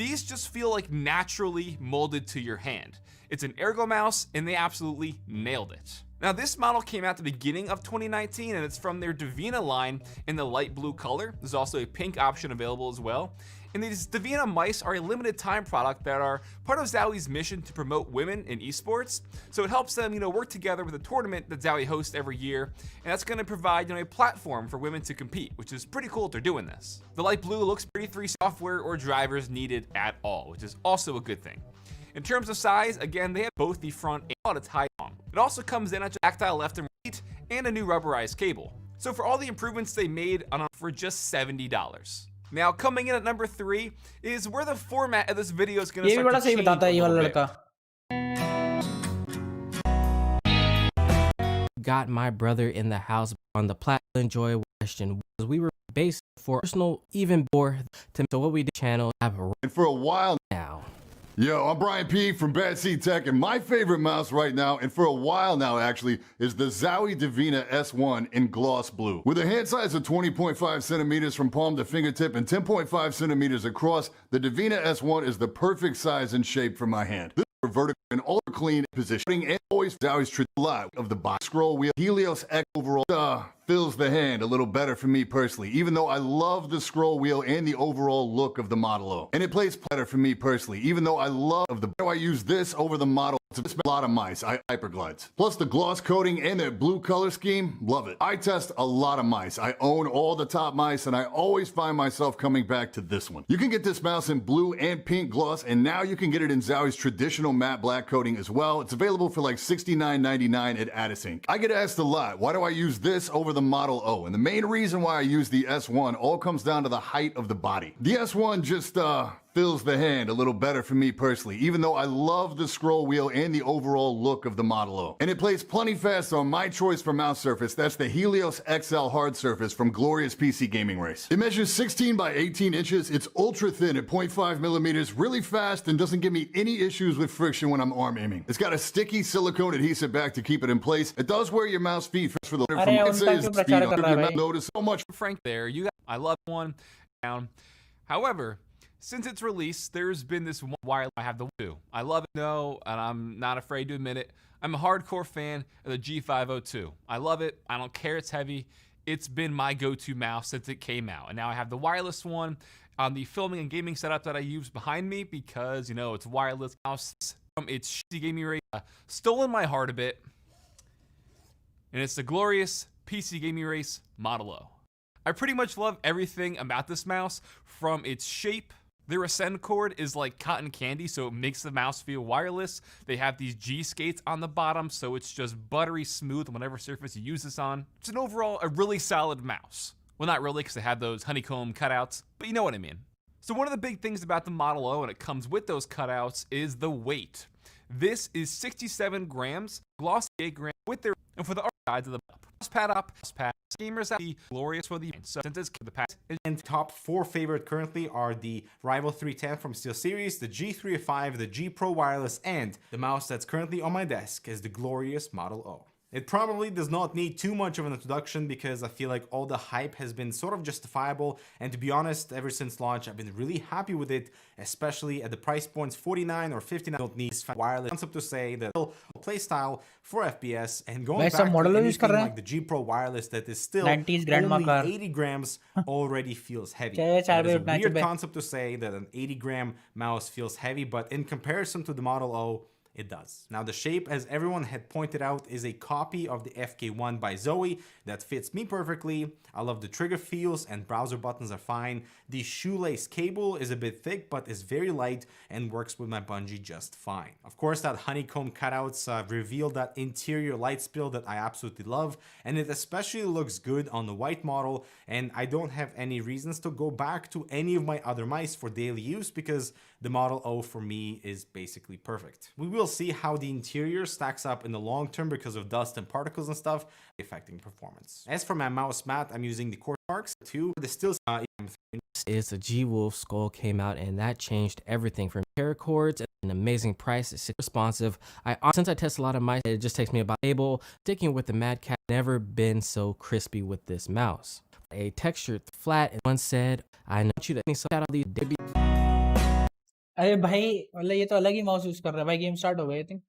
These just feel like naturally molded to your hand. It's an ergo mouse, and they absolutely nailed it. Now this model came out at the beginning of 2019, and it's from their Divina line in the light blue color. There's also a pink option available as well. And these Divina mice are a limited time product that are part of Zowie's mission to promote women in esports. So it helps them, work together with a tournament that Zowie hosts every year, and that's going to provide, a platform for women to compete, which is pretty cool if they're doing this. The light blue looks pretty free software or drivers needed at all, which is also a good thing. In terms of size, again, they have both the front and its high long. It also comes in at tactile left and right and a new rubberized cable. So for all the improvements they made for just $70. Now coming in at number 3 is where the format of this video is going to start to change a little bit. Got my brother in the house on the Platinum Enjoy question was we were based for personal even more to so what we did channel have a And for a while now. Yo, I'm Brian P from Bad Seed Tech, and my favorite mouse right now, and for a while now actually, is the Zowie Divina S1 in gloss blue. With a hand size of 20.5 centimeters from palm to fingertip and 10.5 centimeters across, the Divina S1 is the perfect size and shape for my hand. This is vertical and ultra clean positioning, and always Zowie's lot of the box scroll wheel. Helios X overall fills the hand a little better for me personally, even though I love the scroll wheel and the overall look of the Model O. And it plays better for me personally, even though I love I use this over the Model to a lot of mice, hyperglides. Plus the gloss coating and that blue color scheme, love it. I test a lot of mice. I own all the top mice, and I always find myself coming back to this one. You can get this mouse in blue and pink gloss, and now you can get it in Zowie's traditional matte black coating as well. It's available for like $69.99 at Addisync. I get asked a lot, why do I use this over the Model O? And the main reason why I use the S1 all comes down to the height of the body. The S1 just fills the hand a little better for me personally, even though I love the scroll wheel and the overall look of the Model O. And it plays plenty fast on my choice for mouse surface. That's the Helios XL hard surface from Glorious PC Gaming Race. It measures 16 by 18 inches. It's ultra thin at 0.5 millimeters, really fast, and doesn't give me any issues with friction when I'm arm aiming. It's got a sticky silicone adhesive back to keep it in place. It does wear your mouse feet for the notice so much. Frank there, I love one down. However, since its release, there's been this one wireless I have the two. I love it, no, and I'm not afraid to admit it. I'm a hardcore fan of the G502. I love it. I don't care it's heavy. It's been my go-to mouse since it came out. And now I have the wireless one on the filming and gaming setup that I use behind me because, you know, it's wireless mouse from its shitty gaming race. Stolen my heart a bit. And it's the glorious PC Gaming Race Model O. I pretty much love everything about this mouse, from its shape. Their ascend cord is like cotton candy, so it makes the mouse feel wireless. They have these G skates on the bottom, so it's just buttery smooth on whatever surface you use this on. It's an overall a really solid mouse. Well, not really, because they have those honeycomb cutouts, but you know what I mean. So one of the big things about the Model O, and it comes with those cutouts, is the weight. This is 67 grams, glossy 8 grams with their, and for the sides of the pad up, pad gamers the glorious for the so since it's the pad. And top 4 favorite currently are the Rival 310 from SteelSeries, the G305, the G Pro Wireless, and the mouse that's currently on my desk is the glorious Model O. It probably does not need too much of an introduction because I feel like all the hype has been sort of justifiable, and to be honest, ever since launch I've been really happy with it, especially at the price points 49 or 59. Don't need wireless concept to say that playstyle for FPS, and going back to anything like the G Pro Wireless that is still only 80 grams already feels heavy. That is a weird concept to say that an 80 gram mouse feels heavy, but in comparison to the Model O, it does. Now the shape, as everyone had pointed out, is a copy of the FK1 by Zoe that fits me perfectly. I love the trigger feels and browser buttons are fine. The shoelace cable is a bit thick but is very light and works with my bungee just fine. Of course, that honeycomb cutouts reveal that interior light spill that I absolutely love, and it especially looks good on the white model, and I don't have any reasons to go back to any of my other mice for daily use because the Model O for me is basically perfect. We will see how the interior stacks up in the long term because of dust and particles and stuff affecting performance. As for my mouse mat, I'm using the Cortex 2. The still is the G-Wolf skull came out, and that changed everything from paracords at an amazing price. It's responsive. Since I test a lot of mice, it just takes me about able. Sticking with the Mad Cat, never been so crispy with this mouse. A textured flat, and one said, I know you that shout out these baby. अरे भाई मतलब ये तो अलग ही mouse use कर रहा है भाई गेम स्टार्ट हो गई I think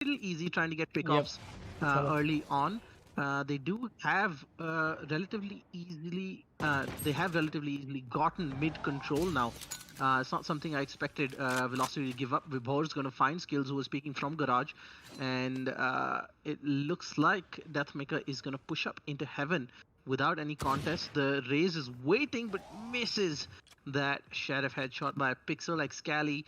little easy trying to get pickoffs early on. They do have relatively easily gotten mid control now. It's not something I expected Velocity to give up. Vibhor is going to find Skills, who was speaking from Garage, and it looks like Deathmaker is going to push up into heaven without any contest. The Raze is waiting but misses that Sheriff headshot by a pixel like Scally.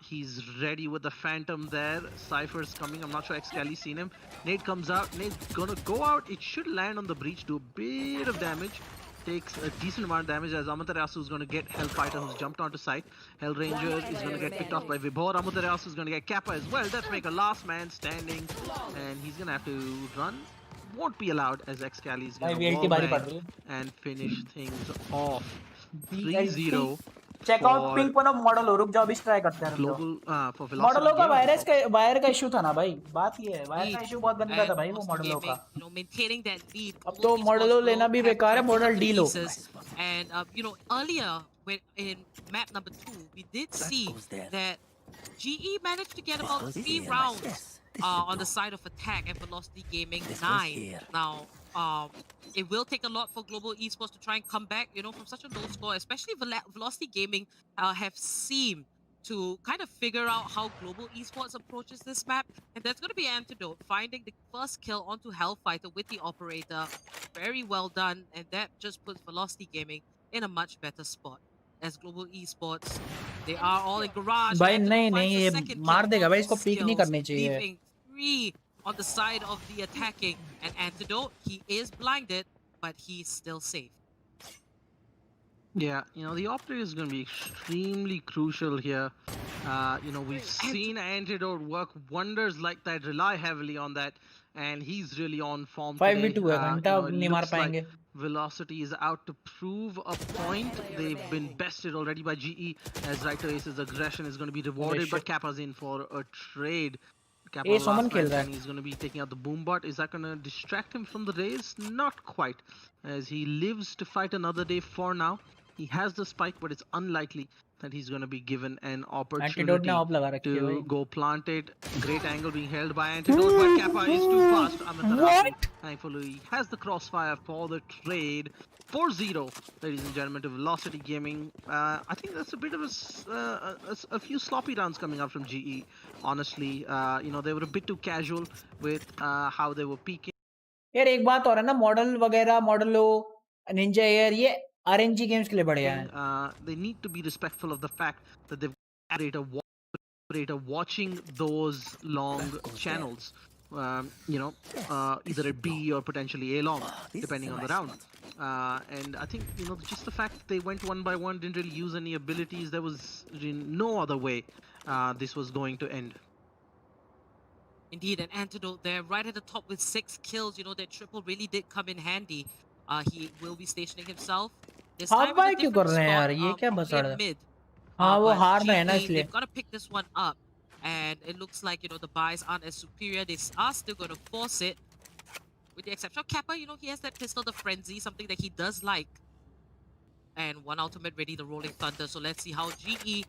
He's ready with the Phantom there. Cypher's coming. I'm not sure Excali's seen him. Nade comes out. Nade's gonna go out. It should land on the breach, do a bit of damage. Takes a decent amount of damage as Amaterasu is gonna get Hellfighter, who's jumped onto site. Hellranger is gonna get picked off by Vibhor. Amaterasu is gonna get Kappa as well. Deathmaker, last man standing, and he's gonna have to run. Won't be allowed as Excali is gonna wall and finish things off. 3-0. Check out pink one of model हो रुक जाओ अभी try करते हैं global मॉडलों का wire का issue था ना भाई बात ये है वायर का इशू बहुत गंदा था भाई वो मॉडलों का अब तो मॉडलों लेना भी बेकार है मॉडल डील हो and you know earlier when in map number 2 we did see that GE managed to get about 3 rounds on the side of attack and Velocity Gaming 9. Now it will take a lot for Global Esports to try and come back, you know, from such a low score, especially Velocity Gaming have seemed to kind of figure out how Global Esports approaches this map, and that's going to be Antidote, finding the first kill onto Hellfighter with the Operator. Very well done, and that just puts Velocity Gaming in a much better spot. As Global Esports, they are all in Garage. भाई नहीं ये मार देगा भाई इसको peak नहीं करनी चाहिए. Leaving 3 on the side of the attacking, and Antidote, he is blinded, but he's still safe. Yeah, the operator is going to be extremely crucial here. We've seen Antidote work wonders like that, rely heavily on that, and he's really on form today. 5v2 है, घंटा It नहीं मार looks like पाएंगे. Velocity is out to prove a point. They've been bested already by GE, as Right to Ace's aggression is going to be rewarded, but Kappa's in for a trade. Kappa Ace Oman last खेल man रहा है. standing is going to be taking out the boom bot. Is that going to distract him from the race? Not quite, as he lives to fight another day for now. He has the spike, but it's unlikely that he's going to be given an opportunity to go plant it. Great angle being held by Antidote, but Kappa is too fast. What? Thankfully, he has the crossfire for the trade. 4-0, ladies and gentlemen, to Velocity Gaming. I think that's a bit of a few sloppy rounds coming up from GE. Honestly, they were a bit too casual with how they were peaking. यार एक बात और है ना, model वगैरह, modulo, Ninja air, ये RNG games के लिए बढ़िया है. They need to be respectful of the fact that they've added a operator watching those long channels. Either at B or potentially A long, depending on the round. And I think, just the fact that they went one by one, didn't really use any abilities, there was no other way this was going to end. Indeed, an Antidote there, right at the top with 6 kills. That triple really did come in handy. He will be stationing himself. This time in a different spot, mid. They've got to pick this one up. And it looks like, the buys aren't as superior. They are still going to force it. With the exception of Kappa, he has that pistol, the Frenzy, something that he does like. And one ultimate ready, the Rolling Thunder. So let's see how GE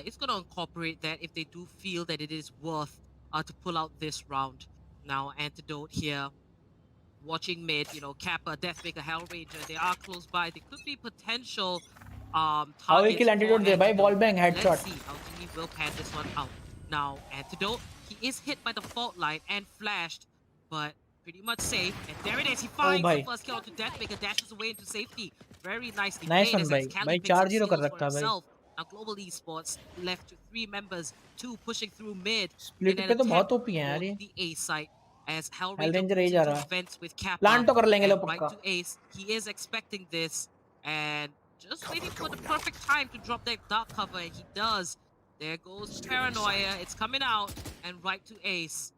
is going to incorporate that if they do feel that it is worth to pull out this round. Now, Antidote here. Watching mid, Kappa, Deathmaker, Hellranger, they are close by. They could be potential targets. How he kill Antidote there by ball bang headshot. Let's see how GE will pan this one out. Now, Antidote, he is hit by the fault line and flashed, but pretty much safe. And there it is, he finds the first kill onto Deathmaker, dashes away into safety. Very nicely nice played. One, bhai 4-0 कर रखा भाई. Now, Global Esports left to 3 members, 2 pushing through mid. Split पे तो बहुत OP हैं यार ये. The A site. As Hellranger ही जा रहा है. with Kappa, Plant तो कर लेंगे लोग right पक्का. to Ace. He is expecting this and just waiting for the perfect time to drop that dark cover, and he does. There goes Paranoia. It's coming out and right to Ace.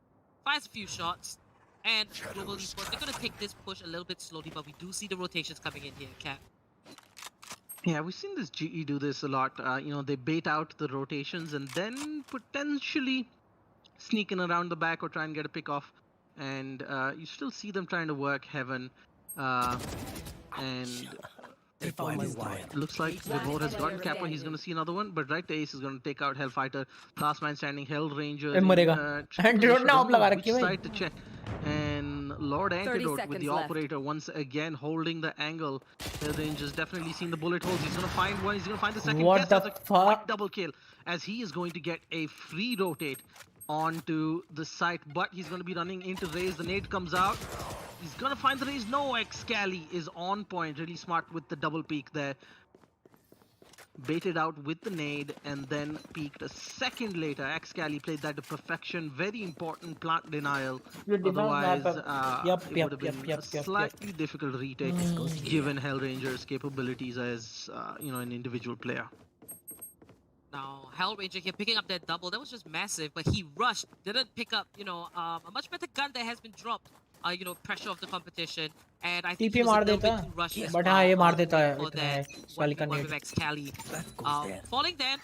Fires a few shots. And Global Esports, they're going to take this push a little bit slowly, but we do see the rotations coming in here, Cap. Yeah, we've seen this GE do this a lot. They bait out the rotations and then potentially sneak in around the back or try and get a pick off. And you still see them trying to work Heaven. And looks like Vibhor has gotten Kappa. He's going to see another one, but right to Ace is going to take out Hellfighter. Last man standing, Hellranger. Side to check. And Lord Antidote with the operator once again holding the angle. Hellranger's definitely seen the bullet holes. He's going to find one. He's going to find the second. What the fuck? Double kill, as he is going to get a free rotate onto the site, but he's going to be running into Raze. The nade comes out. He's going to find the Raze. No, Excali is on point. Really smart with the double peek there. Baited out with the nade and then peeked a second later. Excali played that to perfection. Very important plant denial. Otherwise, it would have been a slightly difficult retake given Hellranger's capabilities as an individual player. Now, Hellranger here picking up that double. That was just massive, but he rushed. Didn't pick up, a much better gun that has been dropped. Pressure of the competition. And I think he was a little bit too rushed as well. But ये मार देता है. For that one with Excali. Falling then.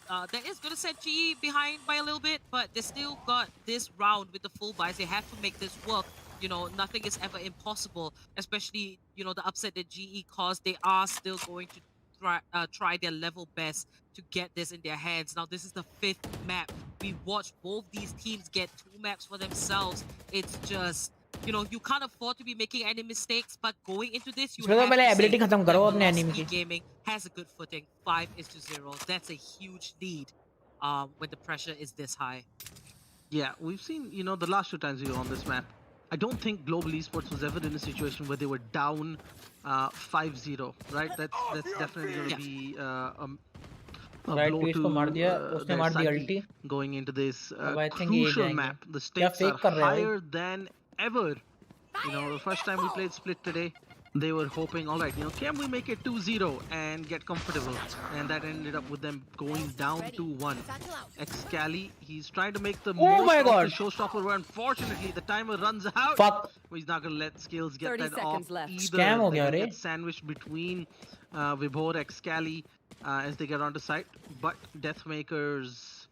That is going to set GE behind by a little bit, but they still got this round with the full buys. They have to make this work. Nothing is ever impossible, especially, the upset that GE caused. They are still going to try their level best to get this in their hands. Now, this is the 5th map. We watched both these teams get 2 maps for themselves. It's just, you can't afford to be making any mistakes, but going into this, you have to say Gaming has a good footing. 5-0. That's a huge lead when the pressure is this high. Yeah, we've seen, the last 2 times we were on this map, I don't think Global Esports was ever in a situation where they were down 5-0, right? That's definitely going to be a blow to their psyche going into this crucial map. The stakes are higher than ever. The first time we played Split today, they were hoping, all right, can we make it 2-0 and get comfortable? And that ended up with them going down 2-1. Excali, he's trying to make the most of the showstopper, but unfortunately the timer runs out. Fuck. He's not going to let Skills get 30 that seconds off left. either. Scam ho They're gaya gonna re. get sandwiched between Vibhor, Excali as they get onto site. But Deathmaker's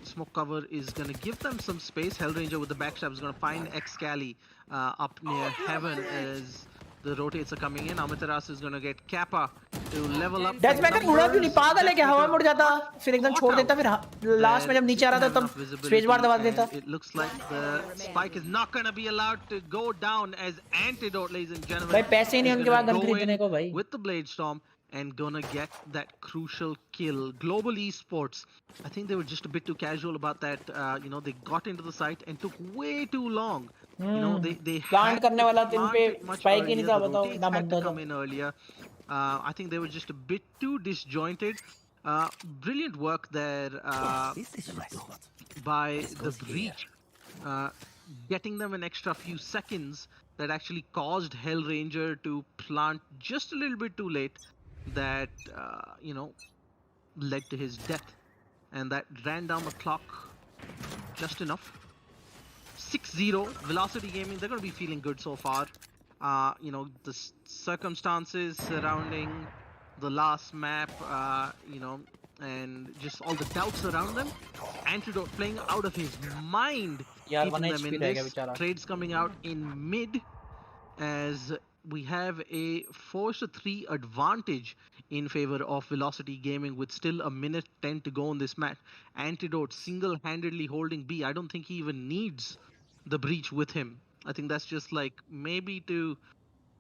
smoke cover is going to give them some space. Hellranger with the backstab is going to find Excali up near Heaven as the rotates are coming in. Amaterasu is going to get Kappa to level up. डेथमेकर उड़ा क्यों नहीं? पागल है क्या? हवा में उड़ जाता, फिर एकदम छोड़ देता, फिर लास्ट में जब नीचे आ रहा था तब स्पेस बार दबा देता. It looks like the spike is not going to be allowed to go down as Antidote, ladies and gentlemen. भाई पैसे ही नहीं उनके पास गन खरीदने को भाई. With the Blade Storm and gonna get that crucial kill. Global Esports, I think they were just a bit too casual about that. They got into the site and took way too long. They plant करने वाला दिन पे spike ही नहीं था, बताओ rotates ना had बनता to था. come in earlier. I think they were just a bit too disjointed. Brilliant work there by the Breach, getting them an extra few seconds that actually caused Hellranger to plant just a little bit too late. That led to his death, and that ran down the clock just enough. 6-0, Velocity Gaming, they're going to be feeling good so far. The circumstances surrounding the last map, and just all the doubts around them. Antidote playing out of his mind, keeping them in this. Trades coming out in mid as we have a 4-3 advantage in favor of Velocity Gaming with still a minute 10 to go in this match. Antidote single-handedly holding B. I don't think he even needs the Breach with him. I think that's just like maybe to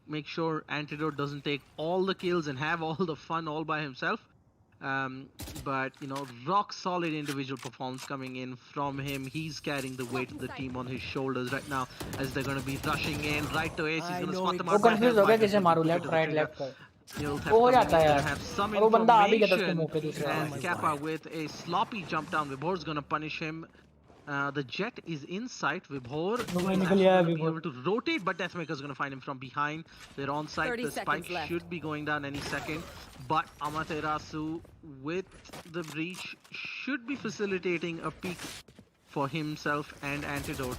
make sure Antidote doesn't take all the kills and have all the fun all by himself. But rock solid individual performance coming in from him. He's carrying the weight of the team on his shoulders right now as they're going to be rushing in right to Ace. He's going to spot them out. वो confuse हो गया किसे मारूं, left right left कर. वो हो जाता है यार. और वो बंदा आ भी गया था उसके मुंह पे दूसरे. And Kappa with a sloppy jump down. Vibhor's going to punish him. The Jet is in sight. Vibhor is actually going to be able to rotate, but Deathmaker's going to find him from behind. They're on site. The spike should be going down any second. But Amaterasu with the Breach should be facilitating a peek for himself and Antidote.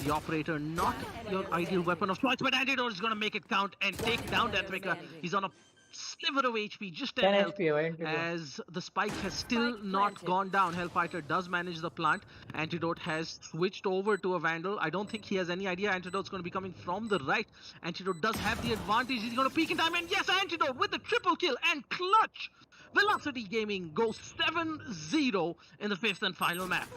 The Operator, not your ideal weapon of choice, but Antidote is going to make it count and take down Deathmaker. He's on a sliver of HP, just 10 health, as the spike has still not gone down. Hellfighter does manage the plant. Antidote has switched over to a Vandal. I don't think he has any idea Antidote's going to be coming from the right. Antidote does have the advantage. He's going to peek in time, and yes, Antidote with the triple kill and clutch. Velocity Gaming goes 7-0 in the 5th and final map.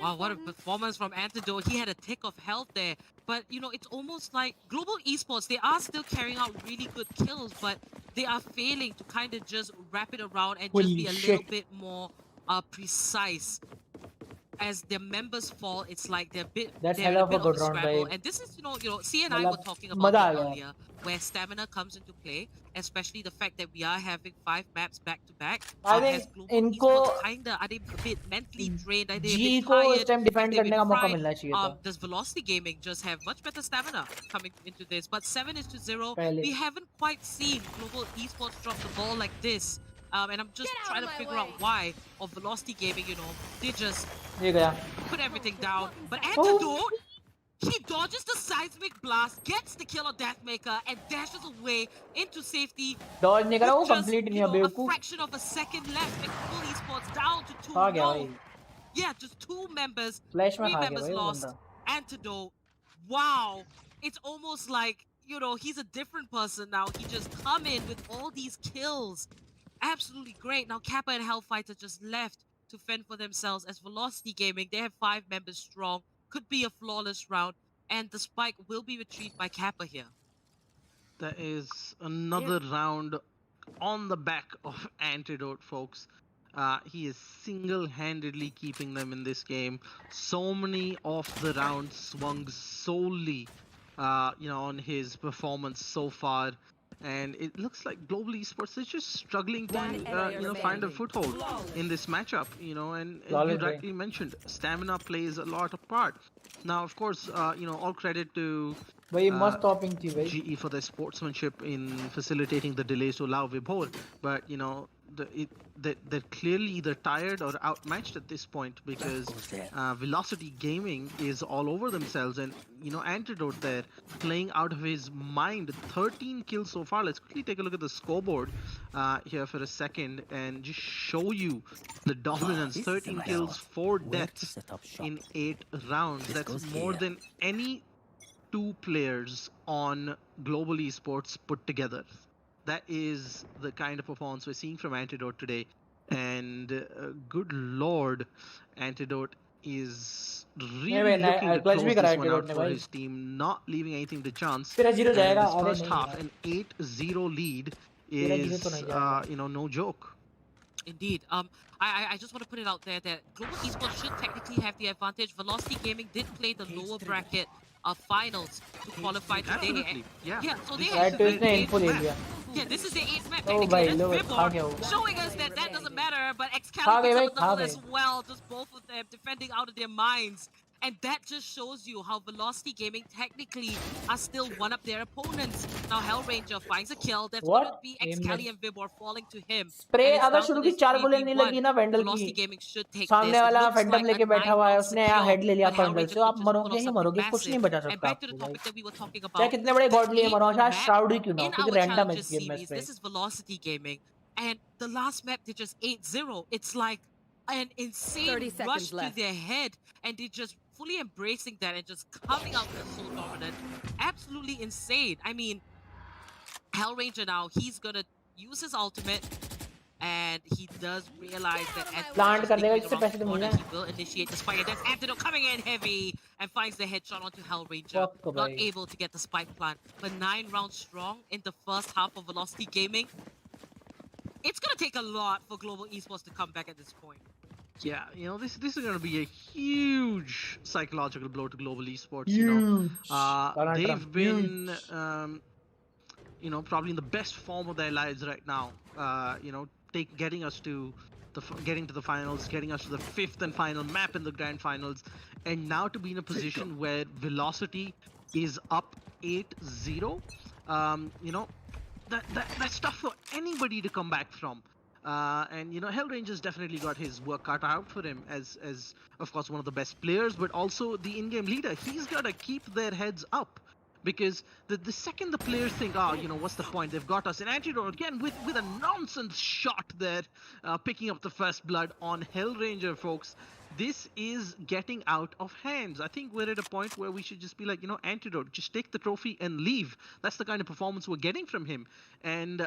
Wow, what a performance from Antidote. He had a tick of health there. But, it's almost like Global Esports, they are still carrying out really good kills, but they are failing to kind of just wrap it around and just be a little bit more precise. As their members fall, it's like they're a bit of a scramble. And this is, C and I were talking about it earlier, where stamina comes into play, especially the fact that we are having 5 maps back to back. I think इनको kinda are they a bit mentally drained? Are they G a bit को tired? इस time defend करने का मौका मिलना चाहिए था. Does Velocity Gaming just have much better stamina coming into this? But 7-0. We haven't quite seen Global Esports drop the ball like this. And I'm just trying to figure out why of Velocity Gaming, they just put everything down. But Antidote, he dodges the seismic blast, gets the kill on Deathmaker, and dashes away into safety. Dodge नहीं करा वो just, complete नहीं है बेवकूफ. A fraction of a second left, and Global Esports down to 2-0. Yeah, just 2 members, 3 members lost. Antidote, wow, it's almost like he's a different person now. He just come in with all these kills. Absolutely great. Now Kappa and Hellfighter just left to fend for themselves as Velocity Gaming. They have 5 members strong. Could be a flawless round. And the spike will be retrieved by Kappa here. There is another round on the back of Antidote, folks. He is single-handedly keeping them in this game. So many of the rounds swung solely on his performance so far. And it looks like Global Esports is just struggling to find a foothold in this matchup. And you rightly mentioned stamina plays a lot of part. Now, of course, all credit to GE for their sportsmanship in facilitating the delays to allow Vibhor, but they're clearly either tired or outmatched at this point, because Velocity Gaming is all over themselves, and Antidote there playing out of his mind. 13 kills so far. Let's quickly take a look at the scoreboard here for a second and just show you the dominance. 13 kills, 4 deaths in 8 rounds. That's more than any 2 players on Global Esports put together. That is the kind of performance we're seeing from Antidote today. And good lord, Antidote is really looking to close this one out for his team, not leaving anything to chance. And this first half, an 8-0 lead is, no joke. Indeed. I just want to put it out there that Global Esports should technically have the advantage. Velocity Gaming did play the lower bracket finals to qualify today. Yeah, so they have this is the 8th map technically. Showing us that doesn't matter, but Excalibur took the as well, just both of them defending out of their minds. And that just shows you how Velocity Gaming technically are still one up their opponents. Now Hellranger finds a kill. That's going to be Excalibur and Vibor falling to him. Spray अगर शुरू की 4 गोलियां नहीं लगी ना वेंडल की, सामने वाला फैंटम लेके बैठा हुआ है, उसने यहाँ हेड ले लिया वेंडल से, आप मरोगे ही मरोगे, कुछ नहीं बचा सकता आपको। चाहे कितने बड़े गॉड लिए मरो, चाहे श्राउड ही क्यों ना हो, क्योंकि रैंडम है इस गेम में spray. This is Velocity Gaming, and the last map they just 8-0. It's like an insane rush to their head, and they just fully embracing that and just coming out so dominant. Absolutely insane. I mean, Hellranger now, he's gonna use his ultimate, and he does realize that he will initiate the spike, and that's Antidote coming in heavy and finds the headshot onto Hellranger. Not able to get the spike plant, but 9 rounds strong in the first half of Velocity Gaming. It's gonna take a lot for Global Esports to come back at this point. Yeah, this is going to be a huge psychological blow to Global Esports. They've been, probably in the best form of their lives right now. Getting to the finals, getting us to the 5th and final map in the grand finals, and now to be in a position where Velocity is up 8-0. That's tough for anybody to come back from. And Hellranger's definitely got his work cut out for him as of course one of the best players, but also the in-game leader. He's got to keep their heads up, because the second the players think, what's the point? They've got us. And Antidote again with a nonsense shot there, picking up the first blood on Hellranger, folks. This is getting out of hands. I think we're at a point where we should just be like, Antidote, just take the trophy and leave. That's the kind of performance we're getting from him. And,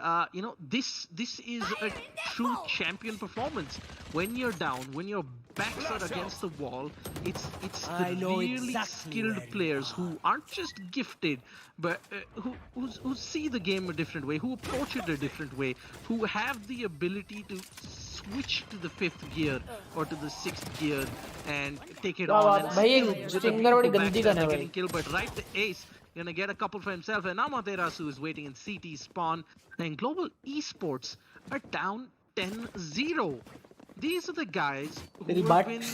this is a true champion performance. When you're down, when your backs are against the wall, it's the really skilled players who aren't just gifted, but who see the game a different way, who approach it a different way, who have the ability to switch to the 5th gear or to the 6th gear and take it on. Getting killed, but right the ace gonna get a couple for himself, and Amaterasu is waiting in CT spawn, and Global Esports are down 10-0. These are the guys who have been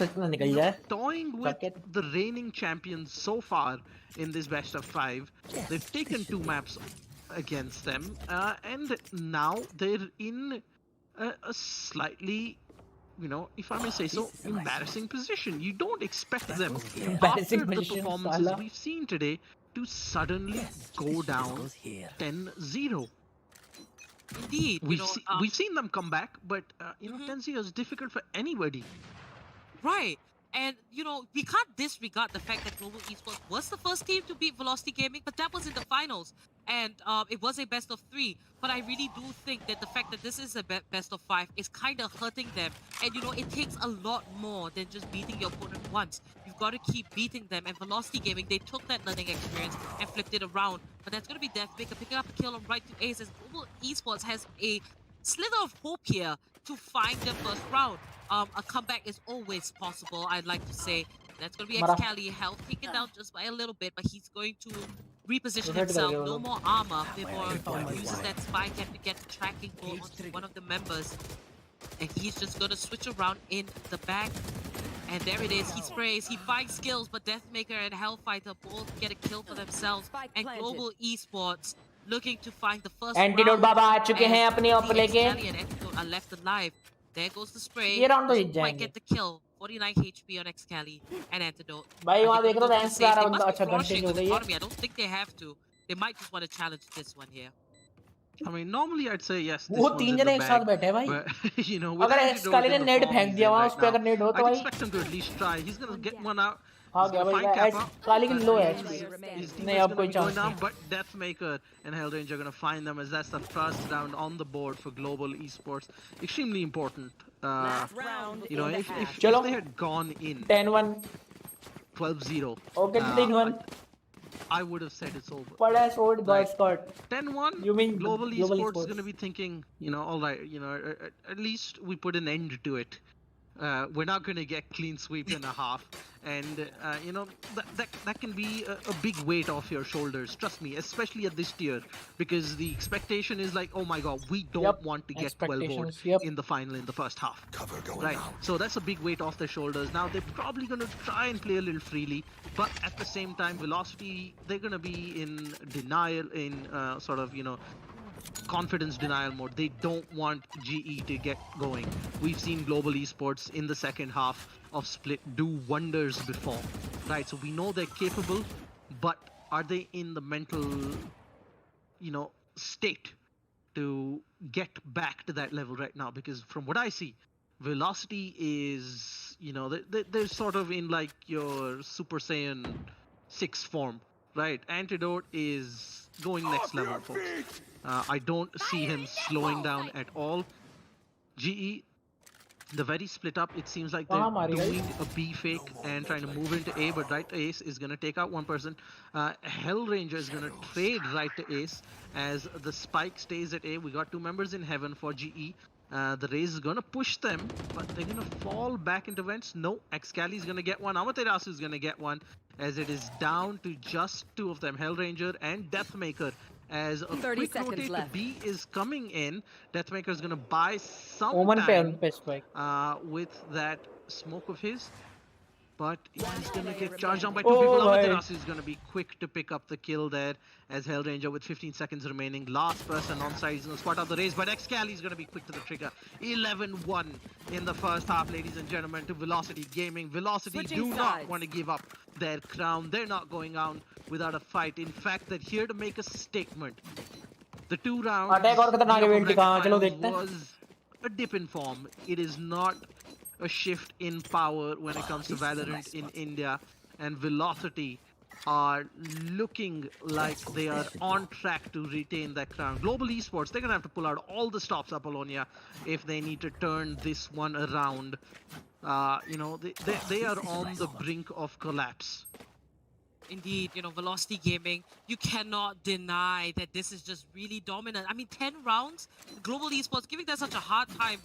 toying with the reigning champions so far in this best of 5. They've taken 2 maps against them, and now they're in a slightly, if I may say so, embarrassing position. You don't expect them, after the performances we've seen today, to suddenly go down 10-0. Indeed. We've seen them come back, but 10-0 is difficult for anybody. Right. And, we can't disregard the fact that Global Esports was the first team to beat Velocity Gaming, but that was in the finals. And it was a best of 3. But I really do think that the fact that this is a best of 5 is kind of hurting them. And, it takes a lot more than just beating your opponent once. You've got to keep beating them. And Velocity Gaming, they took that learning experience and flipped it around. But that's going to be Deathmaker picking up a kill on right to Ace, as Global Esports has a slither of hope here to find their first round. A comeback is always possible, I'd like to say. That's going to be Excalibur. Health taken down just by a little bit, but he's going to reposition himself, no more armor before he uses that spike and to get the tracking pull onto one of the members. And he's just gonna switch around in the back. And there it is, he sprays, he finds skills, but Deathmaker and Hellfighter both get a kill for themselves. And Global Esports looking to find the first Antidote बाबा आ चुके हैं अपने ऊपर लेके. and Antidote are left alive. There goes the spray. ये round तो जीत Doesn't quite जाएंगे. get the kill. 49 HP on Excali and Antidote. भाई वहाँ देख रहा था They ranks पे आ रहा must बंदा. be अच्छा rushing continue हो with गई है. economy. I don't think they have to. They might just want to challenge this one here. I mean, normally I'd say yes. वो तीन जने एक साथ बैठे हैं भाई. But, you know, with अगर Antidote Excali ने in the नेट form फेंक he's दिया in वहाँ right उस पे अगर now, नेट हो तो I'd भाई. expect him to at least try. He's gonna get one out. हाँ He's गया gonna भाई. find Kappa. Excali की low है. His team नहीं is अब gonna कोई be going chance down, नहीं. but Deathmaker and Hellranger are gonna find them as that's the first round on the board for Global Esports. Extremely important. You know, if they had gone in 10-1. 12-0, Okay, 10-1. I would have said it's over. But I sold Right. Scott. 10-1. You mean Global Global Esports is Esports. going to be thinking, you know, all right, you know, at least we put an end to it. We're not going to get clean sweep in a half, and you know that can be a big weight off your shoulders. Trust me, especially at this tier, because the expectation is like, oh my god, we don't want to get 12 board in the final in the first half. Right. So that's a big weight off their shoulders. Now they're probably going to try and play a little freely, but at the same time, Velocity, they're going to be in denial, in sort of, you know, confidence denial mode. They don't want GE to get going. We've seen Global Esports in the second half of Split do wonders before, right? So we know they're capable, but are they in the mental, you know, state to get back to that level right now? Because from what I see, Velocity is, you know, they're sort of in like your Super Saiyan 6 form, right? Antidote is going next level, folks. I don't see him slowing down at all. GE, the very split up, it seems like they're doing a B fake and trying to move into A, but right to Ace is going to take out one person. Hellranger is going to trade right to Ace as the spike stays at A. We got two members in heaven for GE. The Raze is going to push them, but they're going to fall back into vents. No, Excali is going to get one. Amaterasu is going to get one, as it is down to just two of them, Hellranger and Deathmaker. As a quick rotate to B is coming in, Deathmaker is going to buy some time with that smoke of his. But he's going to get charged on by two people. Amaterasu is going to be quick to pick up the kill there as Hellranger with 15 seconds remaining. Last person on side is going to spot out the race, but Excali is going to be quick to the trigger. 11-1 in the first half, ladies and gentlemen, to Velocity Gaming. Velocity do not want to give up their crown. They're not going out without a fight. In fact, they're here to make a statement. The 2 rounds was a dip in form. It is not a shift in power when it comes to Valorant in India, and Velocity are looking like they are on track to retain that crown. Global Esports, they're gonna have to pull out all the stops, Apollonia, if they need to turn this one around. You know, they are on the brink of collapse. Indeed, you know, Velocity Gaming, you cannot deny that this is just really dominant. I mean, 10 rounds, Global Esports giving them such a hard time.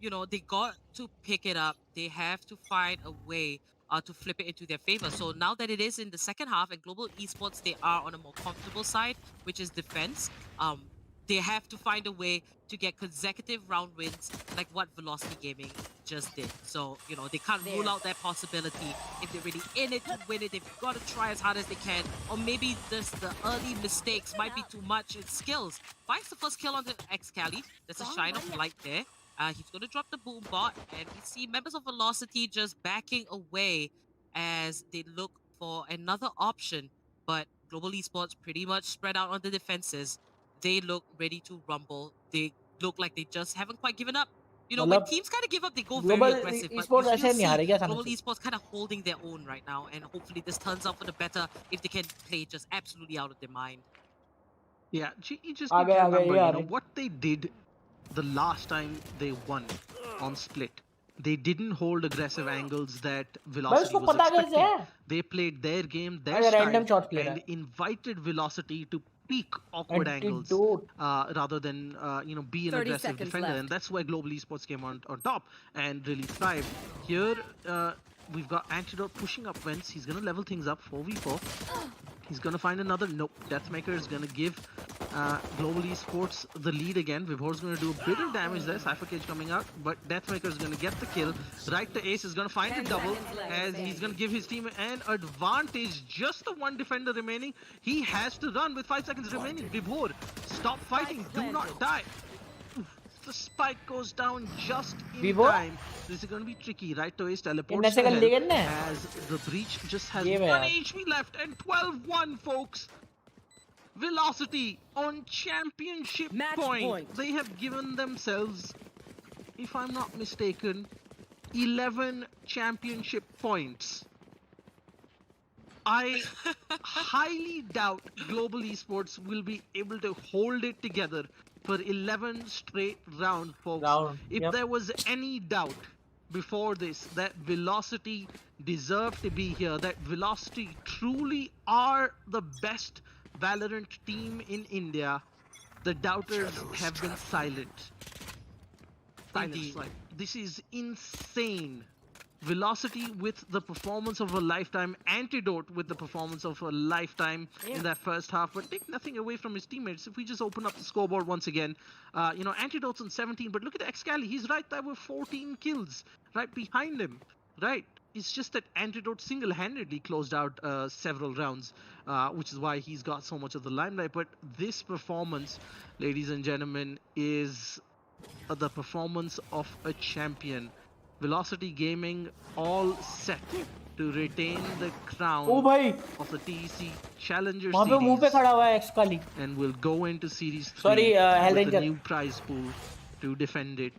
You know, they got to pick it up. They have to find a way to flip it into their favor. So now that it is in the second half and Global Esports, they are on a more comfortable side, which is defense. They have to find a way to get consecutive round wins like what Velocity Gaming just did. So, you know, they can't rule out that possibility. If they're really in it to win it, they've got to try as hard as they can. Or maybe just the early mistakes might be too much in skills. Finds the first kill on the Excali. There's a shine of light there. He's going to drop the boom bot, and we see members of Velocity just backing away as they look for another option. But Global Esports pretty much spread out on the defenses. They look ready to rumble. They look like they just haven't quite given up. You know, when teams kind of give up, they go very aggressive. But you still see Global Esports kind of holding their own right now, and hopefully this turns out for the better if they can play just absolutely out of their mind. Yeah, you just need to remember, you know, what they did the last time they won on Split. They didn't hold aggressive angles that Velocity was expecting. They played their game, their style, and invited Velocity to peak awkward angles rather than you know, be an aggressive defender. And that's why Global Esports came on top and really thrived. Here, we've got Antidote pushing up vents. He's gonna level things up 4v4. He's gonna find another. Nope. Deathmaker is gonna give Global Esports the lead again. Vibhor's gonna do a bit of damage there. Cypher Cage coming out, but Deathmaker is gonna get the kill. Right to Ace is gonna find the double as he's gonna give his team an advantage. Just the one defender remaining. He has to run with 5 seconds remaining. Vibhor, stop fighting. Do not die. The spike goes down just in time. This is going to be tricky. Right to Ace teleports to hell as the breach just has 1 HP left and 12-1, folks. Velocity on championship point. They have given themselves, if I'm not mistaken, 11 championship points. I highly doubt Global Esports will be able to hold it together for 11 straight rounds, folks. If there was any doubt before this that Velocity deserved to be here, that Velocity truly are the best Valorant team in India, the doubters have been silent. This is insane. Velocity with the performance of a lifetime, Antidote with the performance of a lifetime in that first half, but take nothing away from his teammates. If we just open up the scoreboard once again, you know, Antidote's on 17, but look at Excali, he's right there with 14 kills, right behind him, right? It's just that Antidote single-handedly closed out several rounds, which is why he's got so much of the limelight. But this performance, ladies and gentlemen, is the performance of a champion. Velocity Gaming all set to retain the crown of the TEC Challenger Series and will go into Series 3 with a new prize pool to defend it.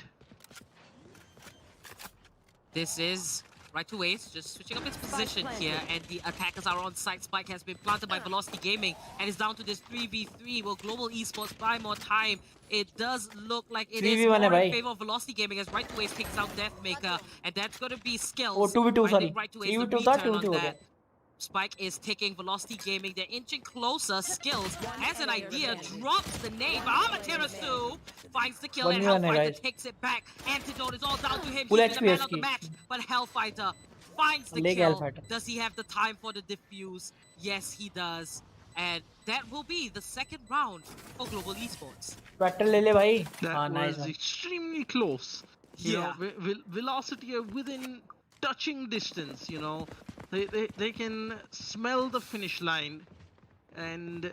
This is right to Ace, just switching up its position here, and the attackers are on site. Spike has been planted by Velocity Gaming, and it's down to this 3v3. Will Global Esports buy more time? It does look like it is more in favor of Velocity Gaming as right to Ace takes out Deathmaker, and that's going to be skills. Finding right to Ace the return on that. Spike is taking Velocity Gaming. They're inching closer. Skills has an idea, drops the name. Amaterasu finds the kill, and Hellfighter takes it back. Antidote is all down to him. He's the man of the match, but Hellfighter finds the kill. Does he have the time for the defuse? Yes, he does. And that will be the second round for Global Esports. That was extremely close. You know, Velocity are within touching distance, you know. They can smell the finish line, and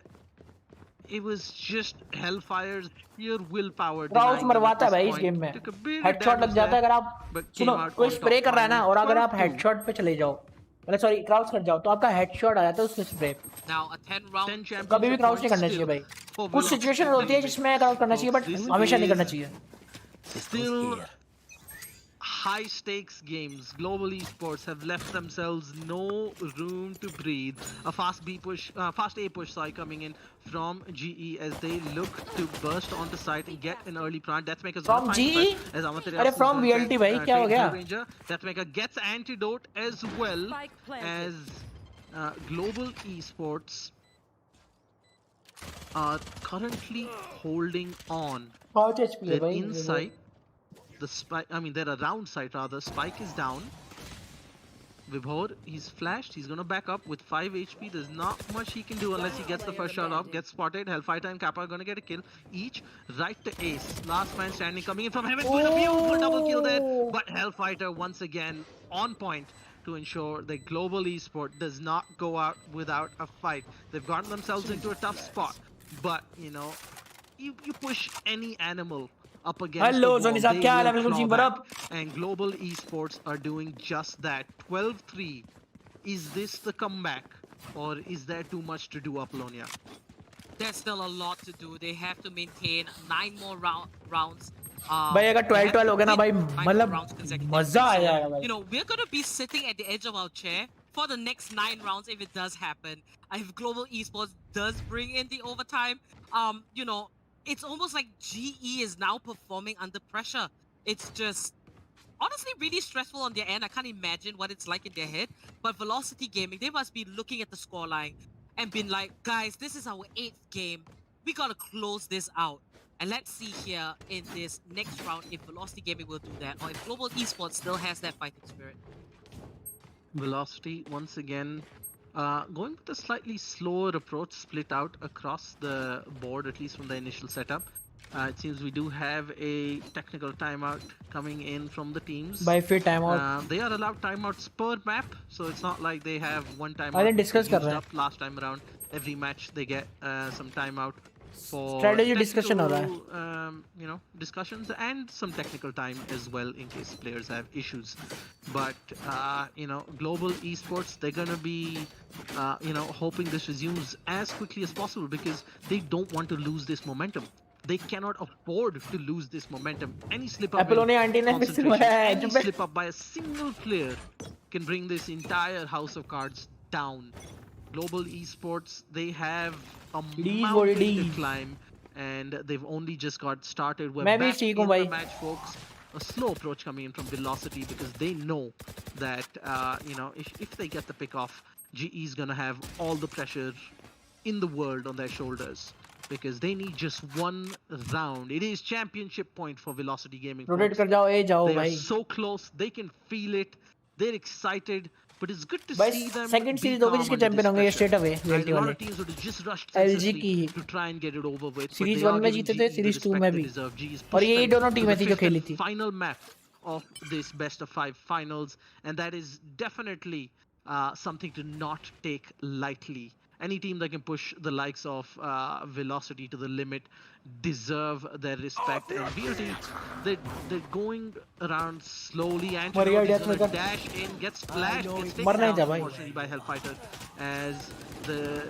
it was just Hellfire's pure willpower. Crouch मरवाता है भाई इस game में, headshot लग जाता है अगर आप सुनो कोई स्प्रे कर रहा है ना, और अगर आप हेडशॉट पे चले जाओ, मतलब सॉरी क्राउच कर जाओ, तो आपका हेडशॉट आ जाता है उसमें स्प्रे। कभी भी क्राउच नहीं करना चाहिए भाई, कुछ सिचुएशन होती है जिसमें क्राउच करना चाहिए, बट हमेशा नहीं करना चाहिए। Still high stakes games. Global Esports have left themselves no room to breathe. A fast A push coming in from GE as they look to burst onto site and get an early plant. Deathmaker's from GE? From VLT bhai, kya ho gaya? Deathmaker gets Antidote as well as Global Esports are currently holding on. They're inside. The spike, I mean, they're around site rather. Spike is down. Vibhor, he's flashed. He's gonna back up with 5 HP. There's not much he can do unless he gets the first shot off. Gets spotted. Hellfighter and Kappa are gonna get a kill each. Right to Ace. Last man standing coming in from heaven. With a beautiful double kill there. But Hellfighter once again on point to ensure that Global Esport does not go out without a fight. They've gotten themselves into a tough spot. But, you know, you push any animal up against the wall, and Global Esports are doing just that. 12-3. Is this the comeback, or is there too much to do, Apollonia? There's still a lot to do. They have to maintain 9 more rounds. भाई अगर 12-12 हो गया ना भाई, मतलब मजा आ जाएगा भाई. You know, we're gonna be sitting at the edge of our chair for the next 9 rounds if it does happen. If Global Esports does bring in the overtime, you know, it's almost like GE is now performing under pressure. It's just honestly really stressful on their end. I can't imagine what it's like in their head. But Velocity Gaming, they must be looking at the scoreline and been like, guys, this is our 8th game. We gotta close this out. And let's see here in this next round if Velocity Gaming will do that, or if Global Esports still has that fighting spirit. Velocity once again going with a slightly slower approach, split out across the board, at least from the initial setup. It seems we do have a technical timeout coming in from the teams. By fit timeout. They are allowed timeouts per map, so it's not like they have one timeout I didn't discuss used up last time around. Every match they get some timeout for strategy discussion हो रहा है. You know, discussions and some technical time as well in case players have issues. But you know, global esports, they're gonna be you know, hoping this resumes as quickly as possible because they don't want to lose this momentum. They cannot afford to lose this momentum. Any slip up any slip up by a single player can bring this entire house of cards down. Global esports, they have a mountain to climb, and they've only just got started. We're back in the match, folks. A slow approach coming in from Velocity because they know that you know, if they get the pick off, GE is gonna have all the pressure in the world on their shoulders because they need just one round. It is championship point for Velocity Gaming. Rotate कर जाओ, जाओ they भाई. are so close, they can feel it. They're excited, but it's good to see them. Second series होगी जिसके champion होंगे ये straight away. Right, a lot of teams would have just rushed LG की to try and get it over with. Series 1 में जीते थे, Series 2 में भी. और ये दोनों टीमें थी जो खेली थी. Final map of this best of 5 finals, and that is definitely something to not take lightly. Any team that can push the likes of Velocity to the limit deserve their respect. And VLT, they're going around slowly. And dash in, gets splashed, gets taken down, unfortunately, by Hellfighter. As the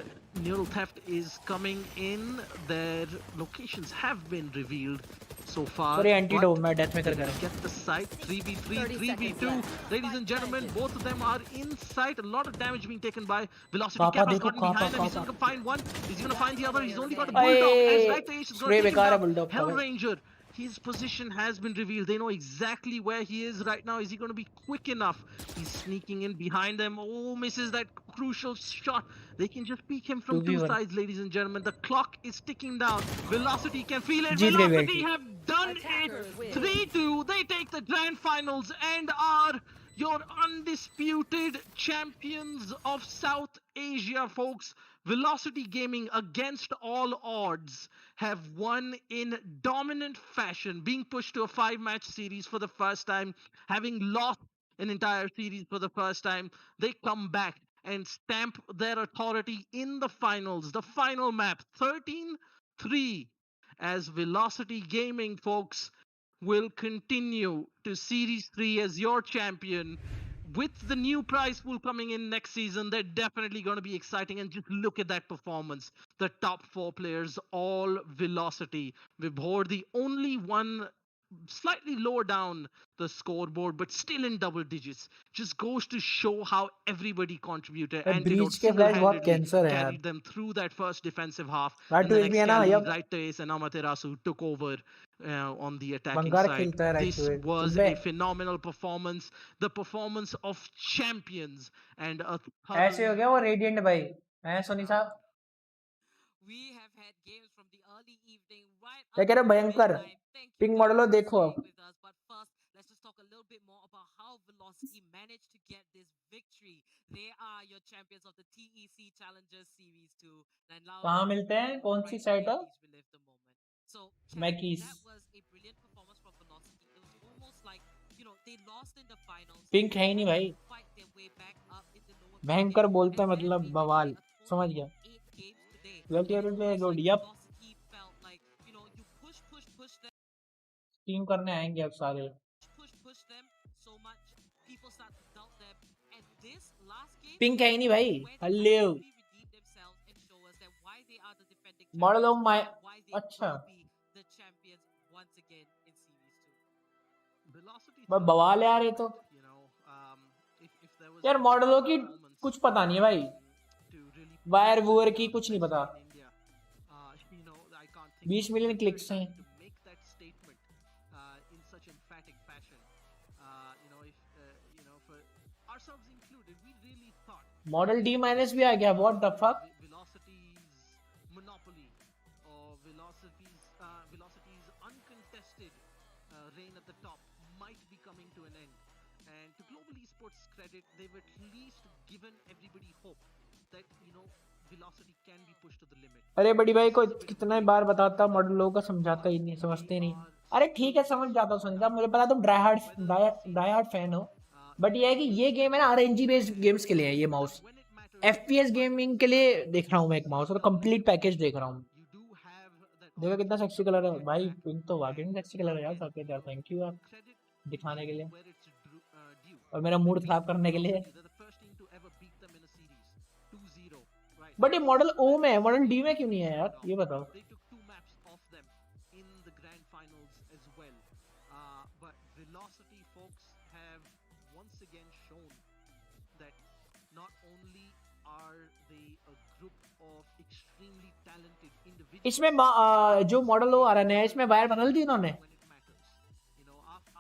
neural theft is coming in, their locations have been revealed so far. Get the site. 3v3, 3v2. Ladies and gentlemen, both of them are in sight. A lot of damage being taken by Velocity. Kappa's gotten behind him. He's going to find one. He's going to find the other. He's only got a bulldog. As right there, he's going to take him down. Hellranger. His position has been revealed. They know exactly where he is right now. Is he going to be quick enough? He's sneaking in behind them. Oh, misses that crucial shot. They can just peek him from two sides, ladies and gentlemen. The clock is ticking down. Velocity can feel it. Velocity have done it. 3-2. They take the grand finals and are your undisputed champions of South Asia, folks. Velocity Gaming, against all odds, have won in dominant fashion, being pushed to a 5-match series for the first time, having lost an entire series for the first time. They come back and stamp their authority in the finals. The final map, 13-3, as Velocity Gaming, folks, will continue to Series 3 as your champion. With the new prize pool coming in next season, they're definitely going to be exciting. And just look at that performance. The top 4 players, all Velocity. Vibhor, the only one slightly lower down the scoreboard, but still in double digits. Just goes to show how everybody contributed. And carried them through that first defensive half. And the next right to Ace and Amaterasu took over on the attacking side. This was a phenomenal performance. The performance of champions. And ऐसे हो गया वो Radiant भाई. हैं सोनी साहब? We have had games from the early evening right क्या कह रहे हो भयंकर? पिंक मॉडल हो देखो. But first, let's just talk a little bit more about how Velocity managed to get this victory. They are your champions of the TEC Challengers Series 2. कहाँ मिलते हैं? कौन सी साइट है? So, Mackies. that was a brilliant performance from Velocity. It was almost like, you know, they lost in the finals. Pink है ही नहीं भाई. Fight their way back up in the lower भयंकर बोलता है मतलब बवाल. समझ गया. Yep. टीम करने आएंगे अब सारे. पिंक है ही नहीं भाई. हेलो. Model of my. अच्छा. बवाल यार ये तो. यार मॉडलों की कुछ पता नहीं है भाई. वायर वूअर की कुछ नहीं पता. 20 मिलियन क्लिक्स हैं. मॉडल D- भी आ गया. What the fuck. Velocity's uncontested reign at the top might be coming to an end. And to global esports esports credit, they've at least given everybody hope that velocity can be pushed to the limit. अरे बड़ी भाई को कितना बार बताता model लोगों का समझाता ही नहीं, समझते नहीं। अरे ठीक है समझ जाता हूँ सुनीता, मुझे पता तुम ड्राई हार्ड फैन हो, बट ये है कि ये गेम है ना आरएनजी बेस्ड गेम्स के लिए है ये माउस। एफपीएस गेमिंग के लिए देख रहा हूँ मैं एक माउस, और कंप्लीट पैकेज देख रहा हूँ। देखो कितना सेक्सी कलर है भाई, पिंक तो वाकई में सेक्सी कलर है यार। साकेत यार थैंक यू यार दिखाने के लिए और मेरा मूड खराब करने के लिए। बट ये मॉडल ओ में है, मॉडल डी में क्यों नहीं है यार, ये बताओ। इसमें जो मॉडल ओ आ रहा है इसमें वायर बदल दी इन्होंने।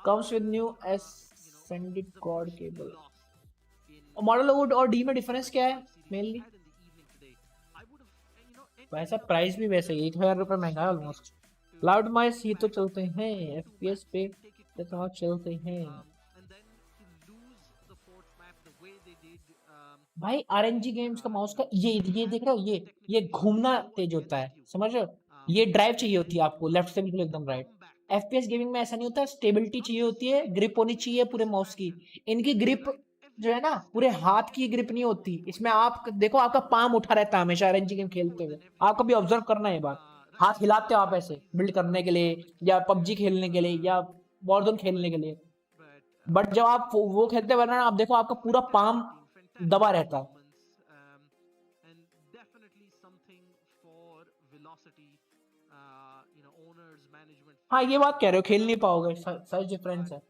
Comes with new extended cord cable. Model O और डी में डिफरेंस क्या है मेनली? वैसा प्राइस भी वैसे ही 1000 रुपये महंगा है ऑलमोस्ट। लाउड नॉइस ये तो चलते हैं एफपीएस पे तो चलते हैं भाई। आरएनजी गेम्स का माउस का ये देख रहे हो, ये घूमना तेज होता है, समझ रहे हो? ये ड्राइव चाहिए होती है आपको लेफ्ट से बिल्कुल एकदम राइट। एफपीएस गेमिंग में ऐसा नहीं होता, स्टेबिलिटी चाहिए होती है, ग्रिप होनी चाहिए पूरे माउस की। इनकी ग्रिप जो है ना पूरे हाथ की ग्रिप नहीं होती इसमें। आप देखो आपका पाम उठा रहता है हमेशा आरएनजी गेम खेलते हुए, आप कभी ऑब्जर्व करना है बात। हाथ हिलाते हो आप ऐसे बिल्ड करने के लिए या पबजी खेलने के लिए या वॉरजोन खेलने के लिए, बट जब आप वो खेलते हो ना आप देखो आपका पूरा पाम दबा रहता है। हाँ ये बात कह रहे हो, खेल नहीं पाओगे, सच डिफरेंस है।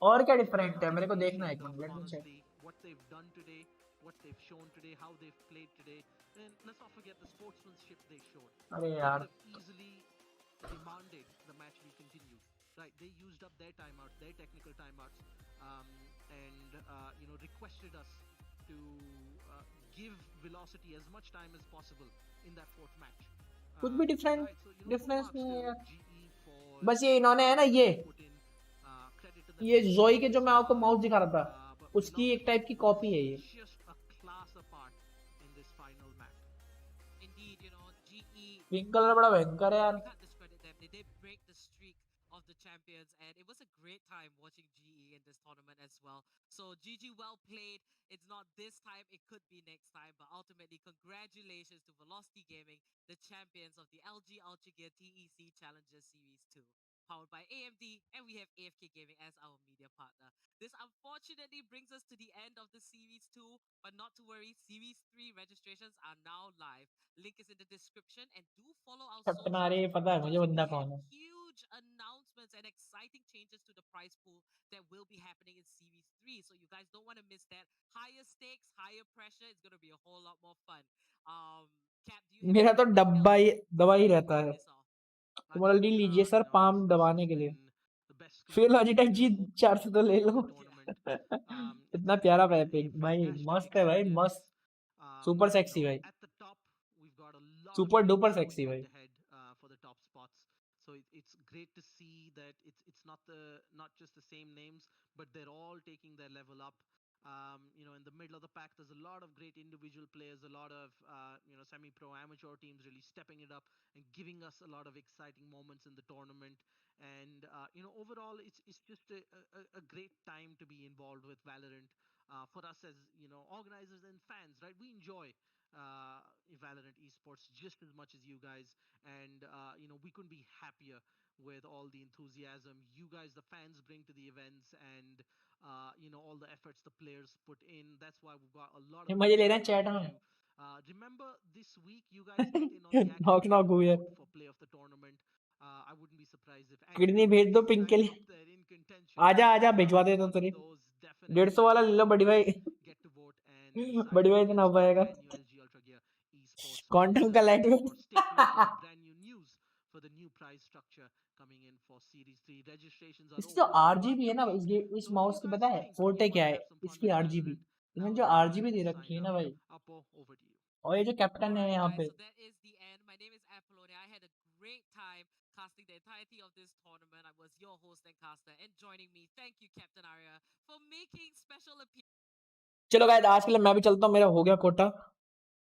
और क्या डिफरेंट है मेरे को देखना है एक मिनट, लेट मी चेक। अरे यार right, they used up their timeouts, their technical timeouts, and requested us to give velocity as much time as possible in that fourth match. कुछ भी डिफरेंस नहीं है यार, बस ये इन्होंने है ना ये जोई के जो मैं आपको माउस दिखा रहा था उसकी एक टाइप की कॉपी है ये। पिंक कलर बड़ा भयंकर है यार। of the champions, and it was a great time watching GE in this tournament as well. So GG, well played. It's not this time, it could be next time, but ultimately congratulations to Velocity Gaming, the champions of the LG Ultragear TEC Challenger Series 2, powered by AMD, and we have AFK Gaming as our media partner. This unfortunately brings us to the end of the Series 2, but not to worry, Series 3 registrations are now live. Link is in the description, and do follow our socials पता है मुझे बंदा कौन है। huge announcements and exciting changes to the prize pool that will be happening in Series 3. So you guys don't want to miss that. Higher stakes, higher pressure. It's going to be a whole lot more fun. Cap, do you मेरा तो दबा ही रहता है। तुम already लीजिए sir palm दबाने के लिए, फिर लॉजिटेक जी 400 तो ले लो। इतना प्यारा भाई, मस्त है भाई, मस्त, सुपर सेक्सी भाई, सुपर डुपर सेक्सी भाई। So it's great to see that it's not just the same names, but they're all taking their level up. In the middle of the pack, there's a lot of great individual players, a lot of semi-pro amateur teams really stepping it up and giving us a lot of exciting moments in the tournament. And overall, it's just a great time to be involved with Valorant. For us as organizers and fans, right? We enjoy Valorant esports just as much as you guys, and we couldn't be happier with all the enthusiasm you guys, the fans, bring to the events, and all the efforts the players put in. That's why we've got a lot of मजे ले रहे हैं chat में। remember this week you guys get in on the action for play of the tournament. I wouldn't be surprised if kidney भेज दो pink के लिए। आजा भिजवा दे तो तेरी 150 वाला ले लो बड़ी भाई। बड़ी भाई तो ना पाएगा क्वांटम का लाइट में। for the new prize structure coming in for series 3 registrations are इसकी जो आरजीबी है ना इस माउस की, पता है फोर्टे क्या है इसकी आरजीबी? इन्होंने जो आरजीबी दे रखी है ना भाई, और ये जो कैप्टन है यहाँ पे broadcasting the entirety of this tournament. I was your host and caster, and joining me, thank you, Captain Arya, for making special appearance. चलो गाइस, आज के लिए मैं भी चलता हूँ, मेरा हो गया quota.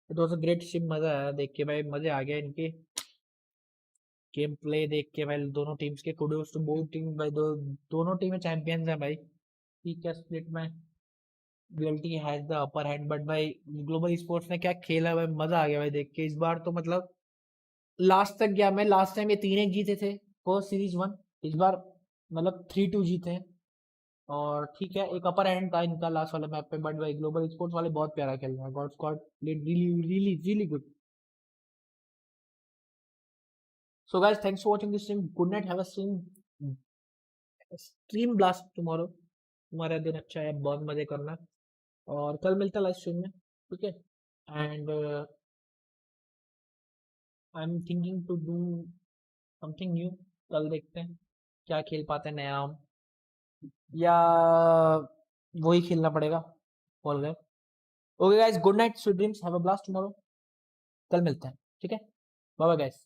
It was a great stream, मजा आया देख के भाई, मजे आ गया इनके गेम प्ले देख के भाई। दोनों टीम्स के कुडोस टू बोथ टीम भाई, दोनों टीमें चैंपियंस हैं भाई। ठीक है, स्प्लिट में VLT has the upper hand, but भाई ग्लोबल स्पोर्ट्स ने क्या खेला भाई, मजा आ गया भाई देख के। इस बार तो मतलब लास्ट तक गया मैं। लास्ट टाइम ये 3-1 जीते थे फर्स्ट सीरीज 1, इस बार मतलब 3-2 जीते हैं। और ठीक है, एक अपर हैंड था इनका लास्ट वाले मैप पे, बट भाई ग्लोबल स्पोर्ट्स वाले बहुत प्यारा खेल रहे हैं। God squad played really really really good. So guys, thanks for watching this stream. Good night. Have a stream blast tomorrow. तुम्हारा दिन अच्छा है, बहुत मजे करना, और कल मिलता लाइव स्ट्रीम में, ठीक है। And I am thinking to do something new. कल देखते हैं क्या खेल पाते हैं नया हम, या वही खेलना पड़ेगा बोल गए। Okay guys, good night, sweet dreams, have a blast tomorrow. कल मिलते हैं, ठीक है। Bye bye guys.